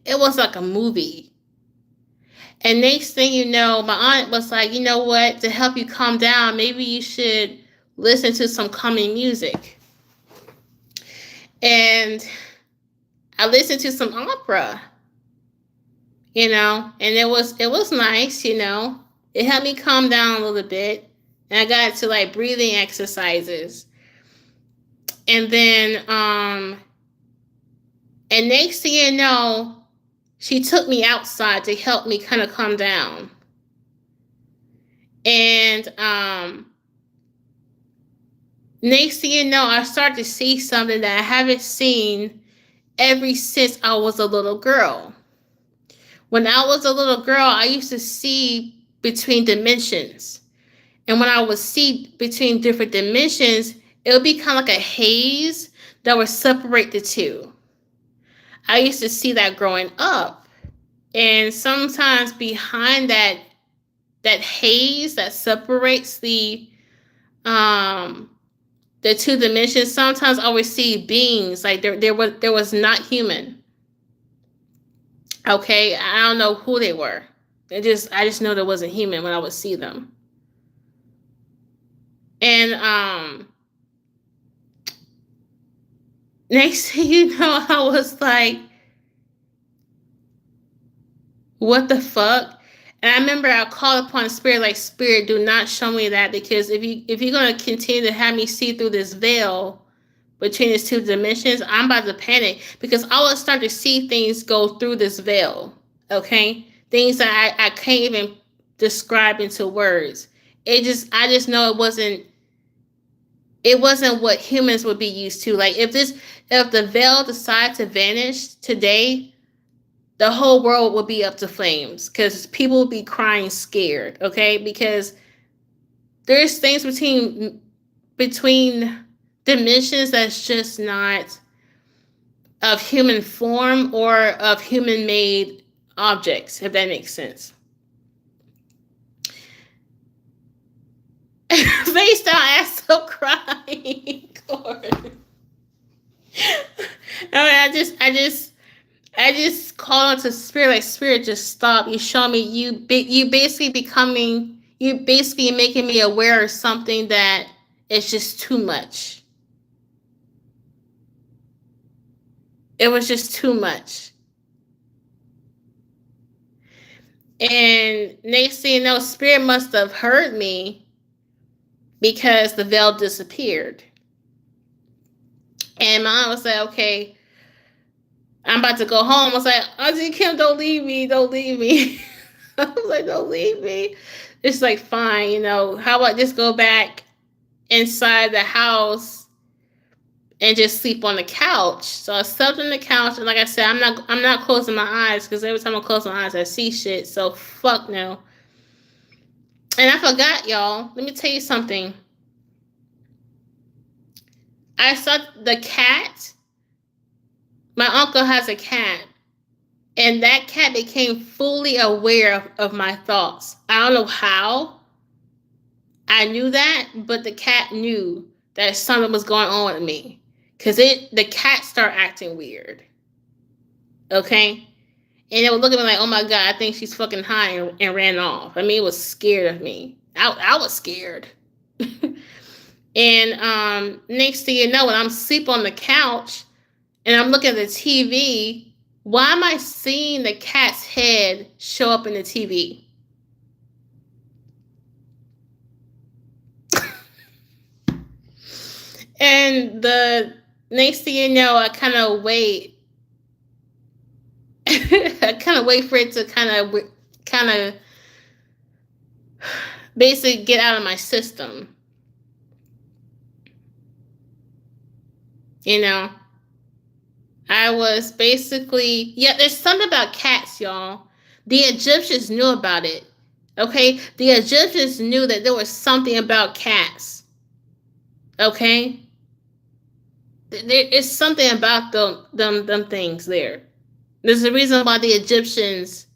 like a movie. And next thing you know, my aunt was like, you know what, to help you calm down, maybe you should listen to some calming music. And I listened to some opera, you know, and it was nice, you know. It helped me calm down a little bit. And I got to like breathing exercises. And then, and next thing you know, she took me outside to help me kind of calm down. And next thing you know, I started to see something that I haven't seen ever since I was a little girl. When I was a little girl, I used to see between dimensions. And when I would see between different dimensions, it would be kind of like a haze that would separate the two. I used to see that growing up. And sometimes behind that haze that separates the the two dimensions, sometimes I would see beings like there was not human. Okay, I don't know who they were. I just know there wasn't human when I would see them. And next thing you know, I was like, what the fuck? And I remember I called upon Spirit, like, Spirit, do not show me that, because if you're gonna continue to have me see through this veil between these two dimensions, I'm about to panic, because I will start to see things go through this veil. Okay, things that I can't even describe into words. I just know it wasn't what humans would be used to. Like, if the veil decides to vanish today, the whole world will be up to flames, because people will be crying scared. Okay, because there's things between dimensions that's just not of human form or of human made objects, if that makes sense. Face down, ass up, crying. I just call out to Spirit, like, Spirit, just stop. You show me, you basically making me aware of something that is just too much. It was just too much. And next thing you know, Spirit must have heard me, because the veil disappeared. And mom was like, okay, I'm about to go home. I was like, Auntie Kim, don't leave me. Don't leave me. I was like, don't leave me. It's like, fine, how about just go back inside the house and just sleep on the couch. So I slept on the couch, and like I said, I'm not closing my eyes, because every time I close my eyes I see shit. So fuck no. And I forgot, y'all. Let me tell you something. I saw the cat. My uncle has a cat, and that cat became fully aware of my thoughts. I don't know how I knew that, but the cat knew that something was going on with me, because the cat started acting weird. Okay? And it would look at me like, oh my God, I think she's fucking high, and ran off. I mean, it was scared of me. I was scared. And next thing you know, when I'm asleep on the couch and I'm looking at the TV, why am I seeing the cat's head show up in the TV? And the next thing you know, I kind of wait. I kind of wait for it to kind of basically get out of my system. I was basically, yeah, there's something about cats, y'all. The Egyptians knew about it. Okay? The Egyptians knew that there was something about cats. Okay? There is something about them things there. There's a reason why the Egyptians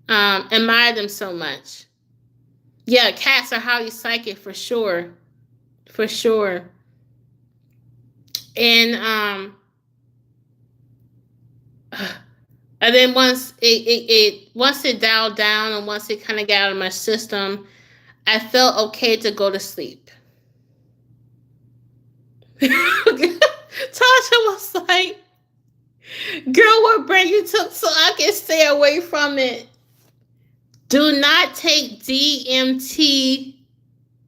admire them so much. Yeah, cats are highly psychic for sure. For sure. And then once it dialed down, and once it kind of got out of my system, I felt okay to go to sleep. Tasha was like, girl, what brand you took so I can stay away from it? Do not take DMT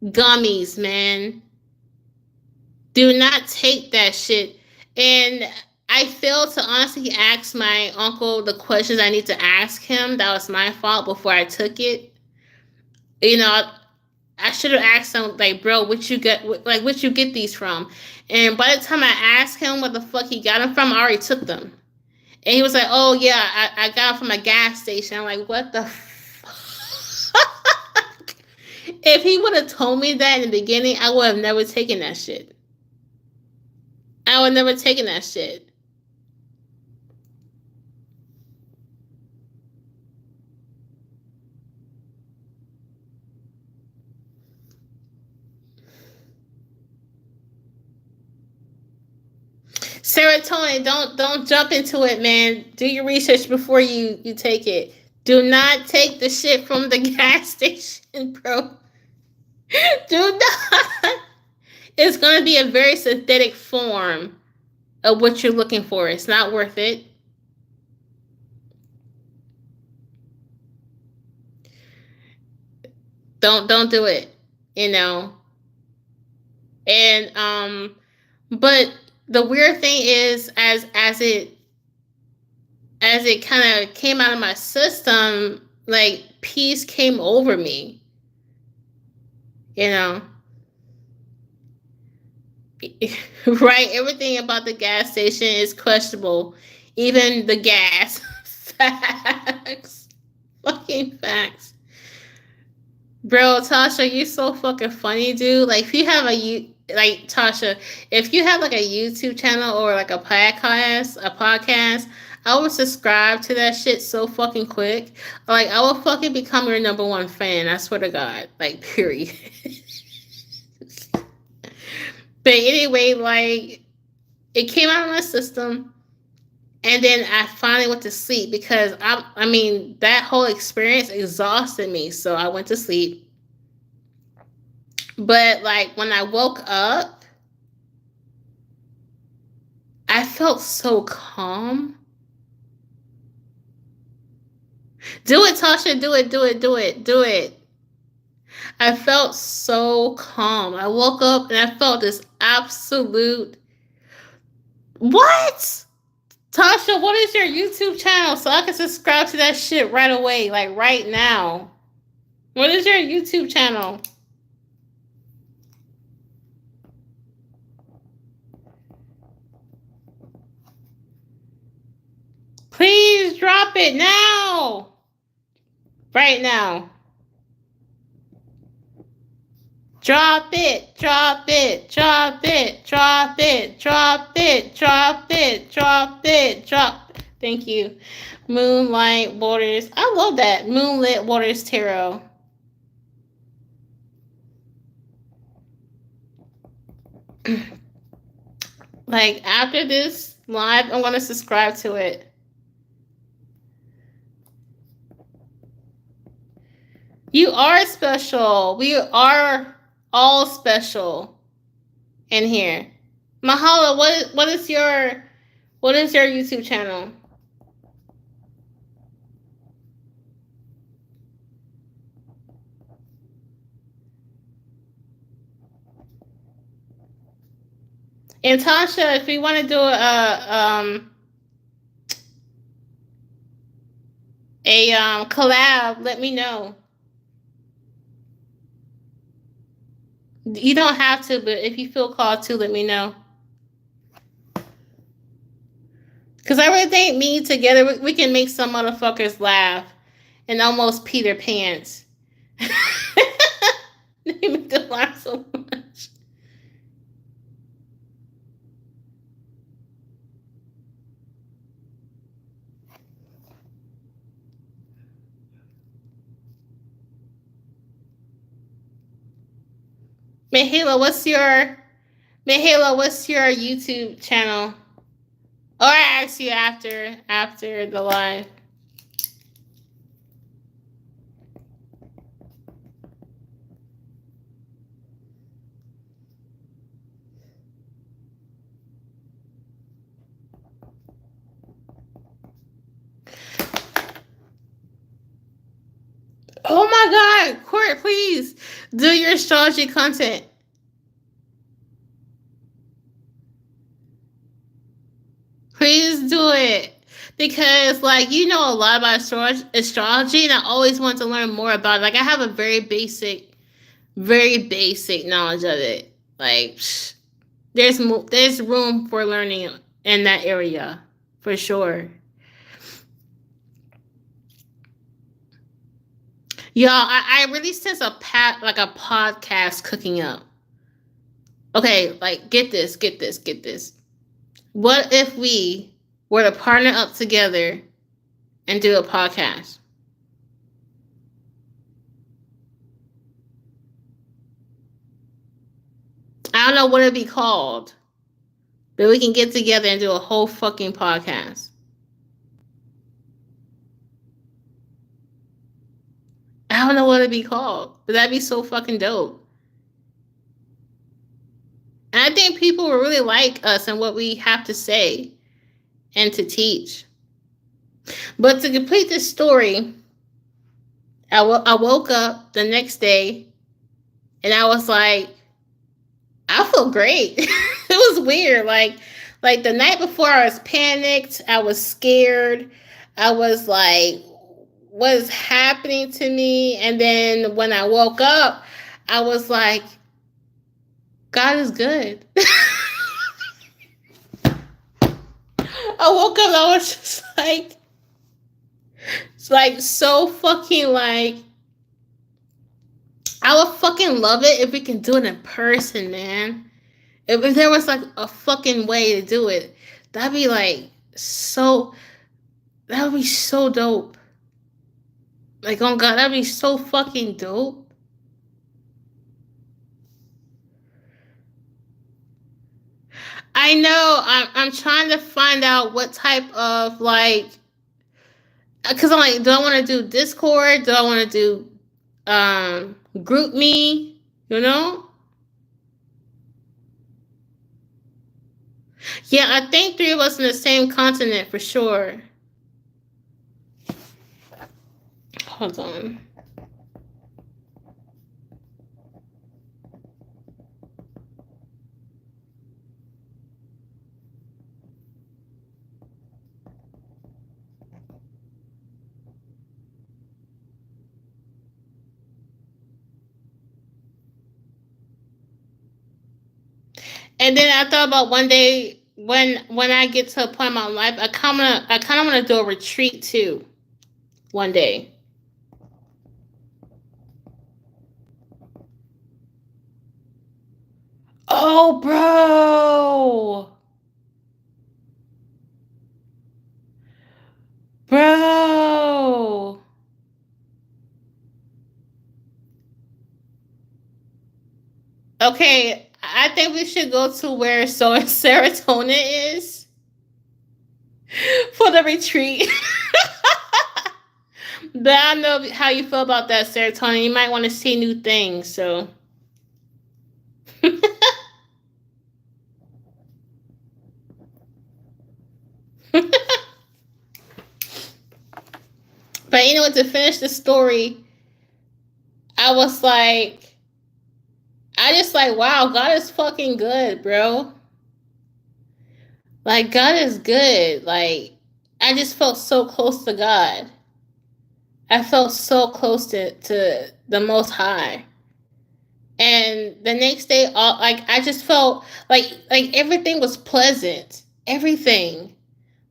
gummies, man. Do not take that shit. And I failed to honestly ask my uncle the questions I need to ask him. That was my fault before I took it. I should have asked him, like, bro, what you get these from? And by the time I asked him what the fuck he got them from, I already took them. And he was like, oh yeah, I got them from a gas station. I'm like, what the fuck? If he would have told me that in the beginning, I would have never taken that shit. I would never taken that shit. Serotonin, don't jump into it, man. Do your research before you take it. Do not take the shit from the gas station, bro. Do not. It's gonna be a very synthetic form of what you're looking for. It's not worth it. Don't do it. You know. And but the weird thing is as it kind of came out of my system, like peace came over me. You know. Right? Everything about the gas station is questionable. Even the gas. Facts. Fucking facts. Bro, Tasha, you so fucking funny, dude. Like, if you have like Tasha, if you have like a YouTube channel or like a podcast, I would subscribe to that shit so fucking quick. Like, I will fucking become your number one fan. I swear to God. Like, period. But anyway, like, it came out of my system. And then I finally went to sleep because I mean, that whole experience exhausted me. So I went to sleep. But like when I woke up, I felt so calm. Do it, Tasha. Do it, do it, do it, do it. I felt so calm. I woke up and I felt this absolute. What? Tasha, what is your YouTube channel so I can subscribe to that shit right away, like right now? What is your YouTube channel? Please drop it now. Right now. Drop it, drop it, drop it, drop it, drop it, drop it, drop it, drop it. Thank you. Moonlight Waters. I love that. Moonlit Waters Tarot. Like, after this live, I'm going to subscribe to it. You are special. We are all special in here. Mahala, what is your YouTube channel? And Tasha, if we want to do a collab, let me know. You don't have to, but if you feel called to, let me know. Because I really think me together, we can make some motherfuckers laugh and almost pee their pants. They make them laugh so much. Mahela, what's your YouTube channel? Or I ask you after the live. Oh my God, Court, please do your astrology content. Please do it. Because, like, you know a lot about astrology, and I always want to learn more about it. Like, I have a very basic knowledge of it. Like, there's room for learning in that area, for sure. Y'all, I really sense a podcast cooking up. Okay, like, get this. What if we were to partner up together and do a podcast? I don't know what it'd be called, But we can get together and do a whole fucking podcast. I don't know what it'd be called, but that'd be so fucking dope. And I think people will really like us and what we have to say and to teach. But to complete this story, I woke up the next day and I was like, I feel great. It was weird. Like the night before, I was panicked. I was scared. I was like, what is happening to me? And then when I woke up, I was like, God is good. I woke up and I was just like, it's like so fucking like, I would fucking love it if we can do it in person, man. If there was like a fucking way to do it, that'd be like so, that would be so dope. Like, oh God, that'd be so fucking dope. I know. I'm trying to find out what type of like, because I'm like, do I want to do Discord? Do I want to do Group Me? You know? Yeah, I think 3 of us in the same continent for sure. Hold on. And then I thought about one day when I get to a point in my life, I kind of want to do a retreat too. One day. Oh, bro. Bro. Okay, I think we should go to where serotonin is for the retreat. But I don't know how you feel about that serotonin. You might want to see new things, so. But anyway, to finish the story, I was like, wow, God is fucking good, bro. Like, God is good. Like, I just felt so close to God. I felt so close to the Most High. And the next day, I just felt like everything was pleasant. Everything.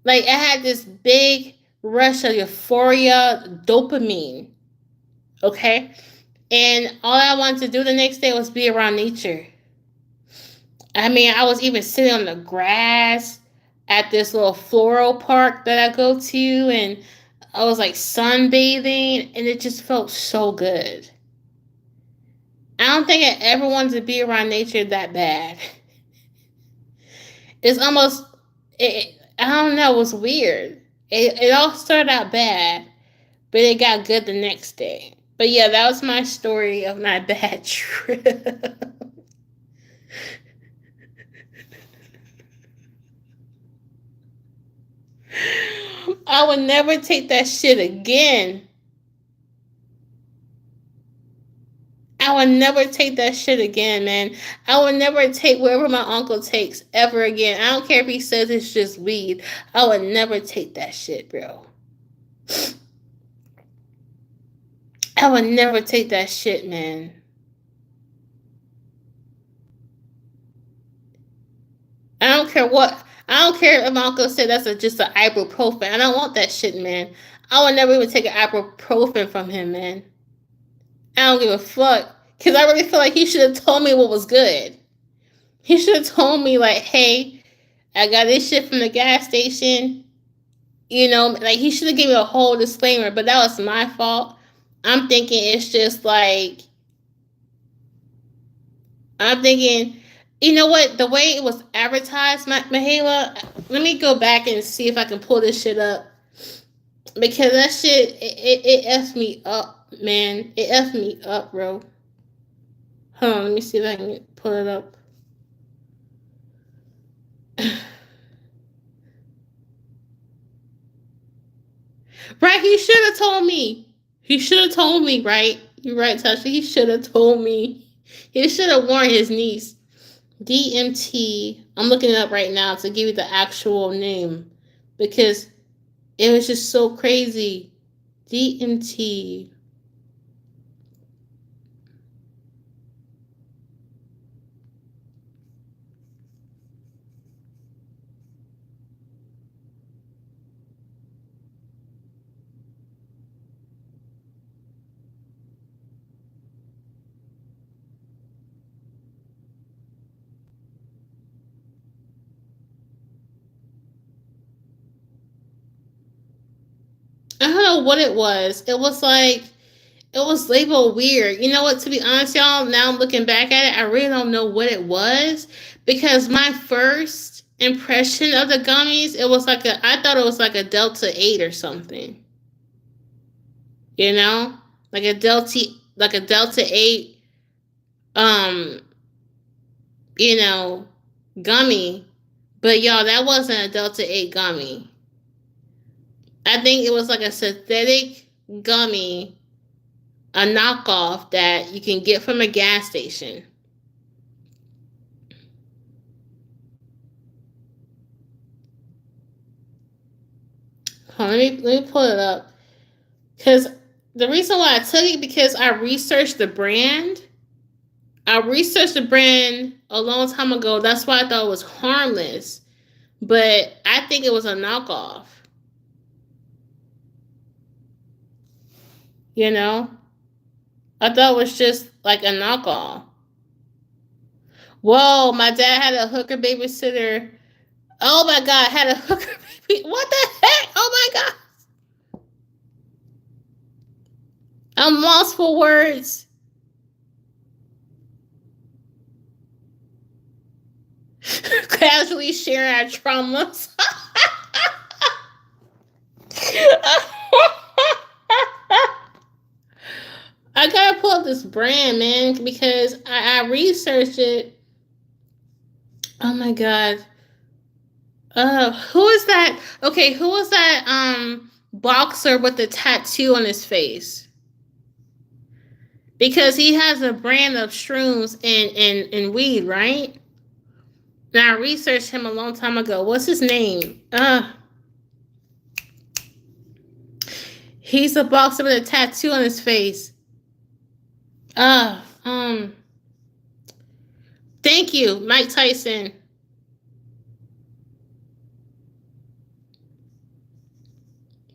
Like, I had this big rush of euphoria, dopamine. Okay? And all I wanted to do the next day was be around nature. I mean, I was even sitting on the grass at this little floral park that I go to, and I was like sunbathing, and it just felt so good. I don't think I ever wanted to be around nature that bad. It's almost, I don't know, it was weird. It all started out bad, but it got good the next day. But yeah, that was my story of my bad trip. I would never take that shit again. I would never take that shit again, man. I would never take wherever my uncle takes ever again. I don't care if he says it's just weed. I would never take that shit, bro. I would never take that shit, man. I don't care what. I don't care if my uncle said that's just an ibuprofen. I don't want that shit, man. I would never even take an ibuprofen from him, man. I don't give a fuck. Because I really feel like he should have told me what was good. He should have told me, like, hey, I got this shit from the gas station. You know, like, he should have given me a whole disclaimer, but that was my fault. I'm thinking it's just like, I'm thinking You know what? The way it was advertised, Mahela. Let me go back and see if I can pull this shit up because that shit it effed me up, man. It effed me up, bro. Hold on, let me see if I can pull it up. Right, he should have told me. He should have told me, right? You're right, Tasha. He should have told me. He should have warned his niece. DMT. I'm looking it up right now to give you the actual name because it was just so crazy. DMT. I don't know what it was. It was like it was labeled weird. You know what? To be honest, y'all, now I'm looking back at it, I really don't know what it was because my first impression of the gummies, it was like I thought it was like a Delta 8 or something. You know? Like a Delta 8 um, you know, gummy. But y'all, that wasn't a Delta 8 gummy. I think it was like a synthetic gummy, a knockoff that you can get from a gas station. Let me pull it up. Because the reason why I took it because I researched the brand. I researched the brand a long time ago. That's why I thought it was harmless. But I think it was a knockoff. You know? I thought it was just like a knockoff. Whoa, my dad had a hooker babysitter. Oh my God, had a hooker baby. What the heck? Oh my God. I'm lost for words. Casually sharing our traumas. I gotta pull up this brand, man, because I researched it. Oh my God. Who is that? Okay, who was that boxer with the tattoo on his face? Because he has a brand of shrooms and weed, right? And I researched him a long time ago. What's his name? He's a boxer with a tattoo on his face. Thank you, Mike Tyson.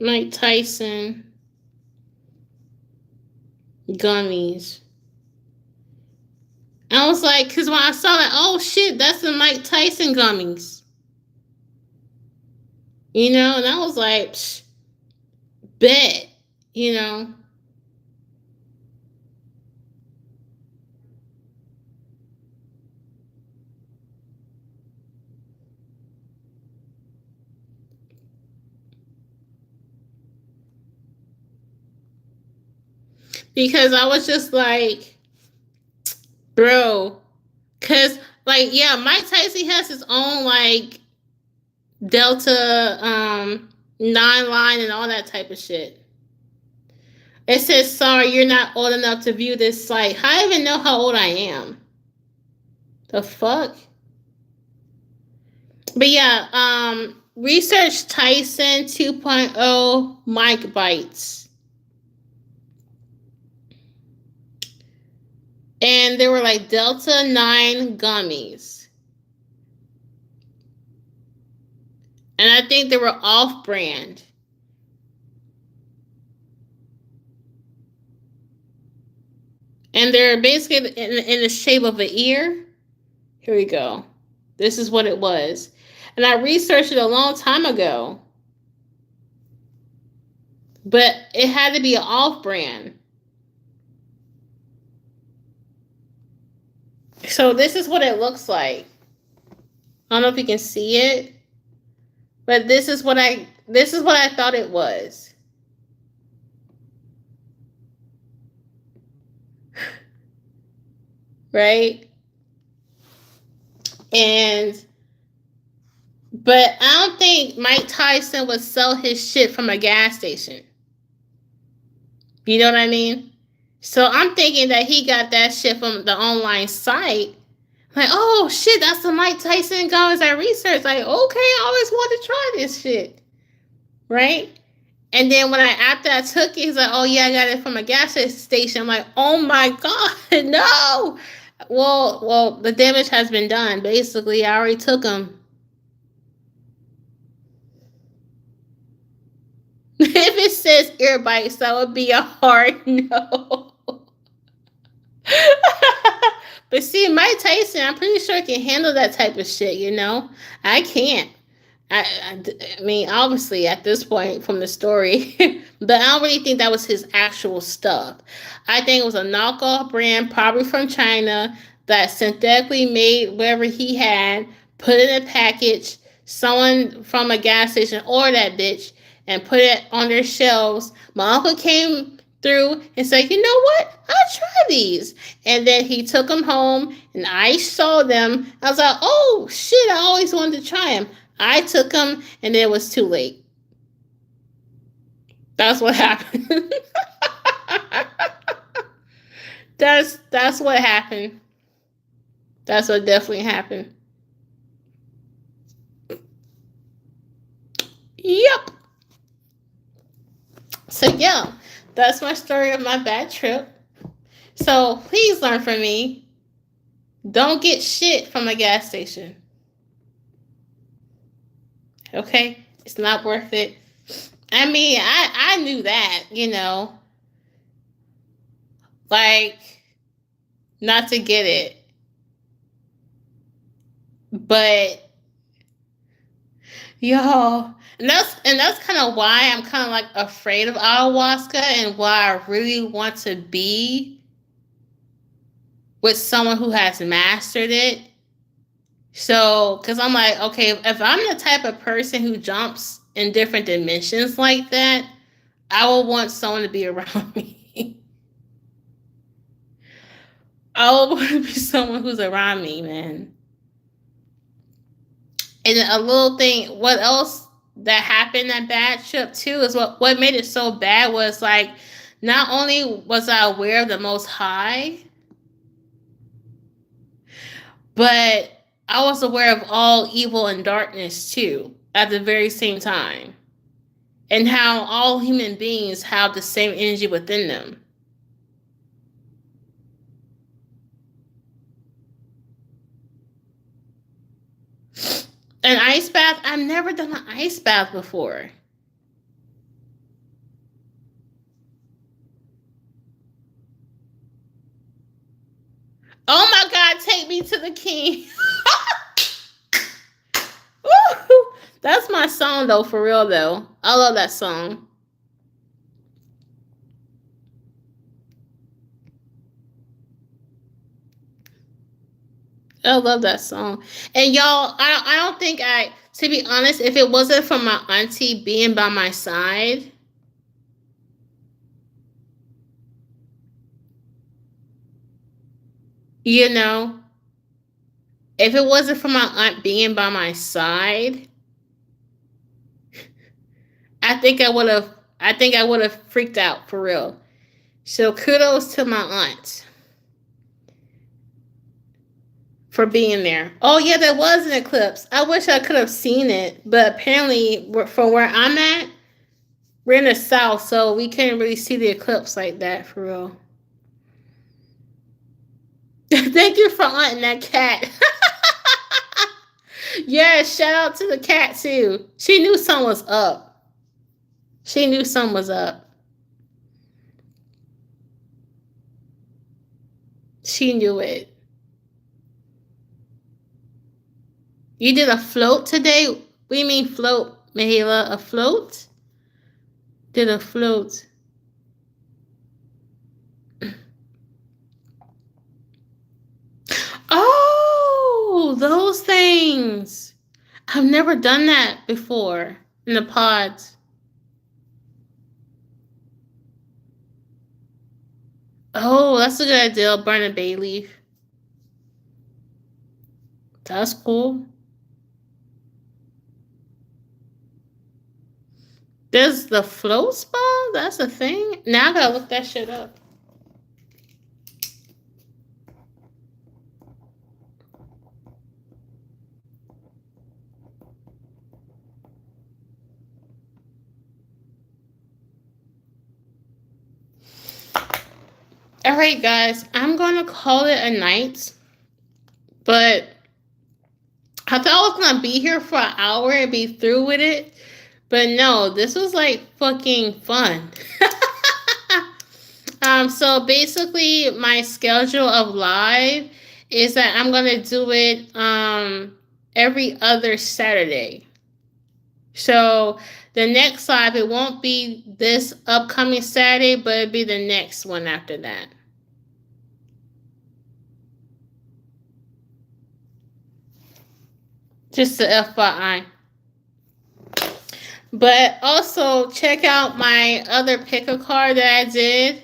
Mike Tyson gummies. I was like, because when I saw that, oh shit, that's the Mike Tyson gummies. You know, and I was like, bet, you know. Because I was just like, bro, because like, yeah, Mike Tyson has his own like Delta 9 line and all that type of shit. It says, sorry, you're not old enough to view this site. How do I even know how old I am? The fuck? But yeah, research Tyson 2.0 mic bites. And they were like Delta 9 gummies. And I think they were off brand. And they're basically in the shape of an ear. Here we go. This is what it was. And I researched it a long time ago. But it had to be an off brand. So this is what it looks like. I don't know if you can see it, but this is what I thought it was. Right? But I don't think Mike Tyson would sell his shit from a gas station. You know what I mean? So I'm thinking that he got that shit from the online site. Like, oh shit, that's the Mike Tyson guys I researched. Like, okay, I always wanted to try this shit. Right? And then after I took it, he's like, oh yeah, I got it from a gas station. I'm like, oh my God, no. Well, the damage has been done. Basically, I already took them. If it says ear bites, that would be a hard no. But see, Mike Tyson, I'm pretty sure can handle that type of shit, you know? I can't. I mean, obviously, at this point from the story, but I don't really think that was his actual stuff. I think it was a knockoff brand, probably from China, that synthetically made whatever he had, put it in a package. Someone from a gas station ordered that bitch and put it on their shelves. My uncle came through and said, you know what? I'll try these. And then he took them home and I saw them. I was like, oh shit, I always wanted to try them. I took them and it was too late. That's what happened. That's what happened. That's what definitely happened. Yep. So yeah, that's my story of my bad trip. So please learn from me. Don't get shit from a gas station. Okay? It's not worth it. I mean, I knew that, you know. Like, not to get it. But y'all, and that's kind of why I'm kind of like afraid of ayahuasca and why I really want to be with someone who has mastered it. So, because I'm like, okay, if I'm the type of person who jumps in different dimensions like that, I will want someone to be around me. I will want to be someone who's around me, man. And a little thing, what else that happened that bad trip too is what made it so bad was like, not only was I aware of the Most High, but I was aware of all evil and darkness too at the very same time. And how all human beings have the same energy within them. An ice bath? I've never done an ice bath before. Oh my God, take me to the king. Woo! That's my song though, for real though. I love that song. I love that song. And y'all, I don't think to be honest, if it wasn't for my auntie being by my side, you know, if it wasn't for my aunt being by my side, I think I would have freaked out for real. So kudos to my aunt for being there. Oh yeah, there was an eclipse. I wish I could have seen it, but apparently from where I'm at, we're in the south, so we can't really see the eclipse like that for real. Thank you for hunting that cat. Yeah, shout out to the cat too. She knew something was up. She knew something was up. She knew it. You did a float today? What do you mean float, Mahela? A float? Did a float. Oh, those things. I've never done that before in the pods. Oh, that's a good idea. Burn a bay leaf. That's cool. There's the float spa? That's a thing? Now I gotta look that shit up. All right, guys, I'm gonna call it a night. But I thought I was gonna be here for an hour and be through with it. But no, this was like fucking fun. So basically my schedule of live is that I'm gonna do it every other Saturday. So the next live, it won't be this upcoming Saturday, but it'll be the next one after that. Just the FYI. But also check out my other pick a card that I did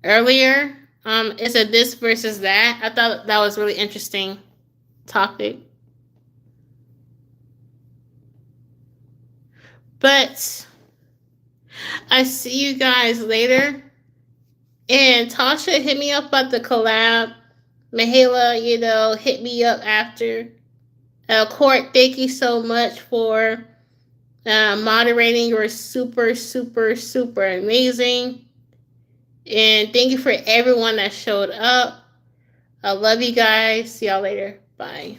earlier. It's a this versus that. I thought that was really interesting topic. But I see you guys later. And Tasha hit me up about the collab. Mahela, hit me up after. Court, thank you so much for moderating. You're super, super, super amazing. And thank you for everyone that showed up. I love you guys. See y'all later. Bye.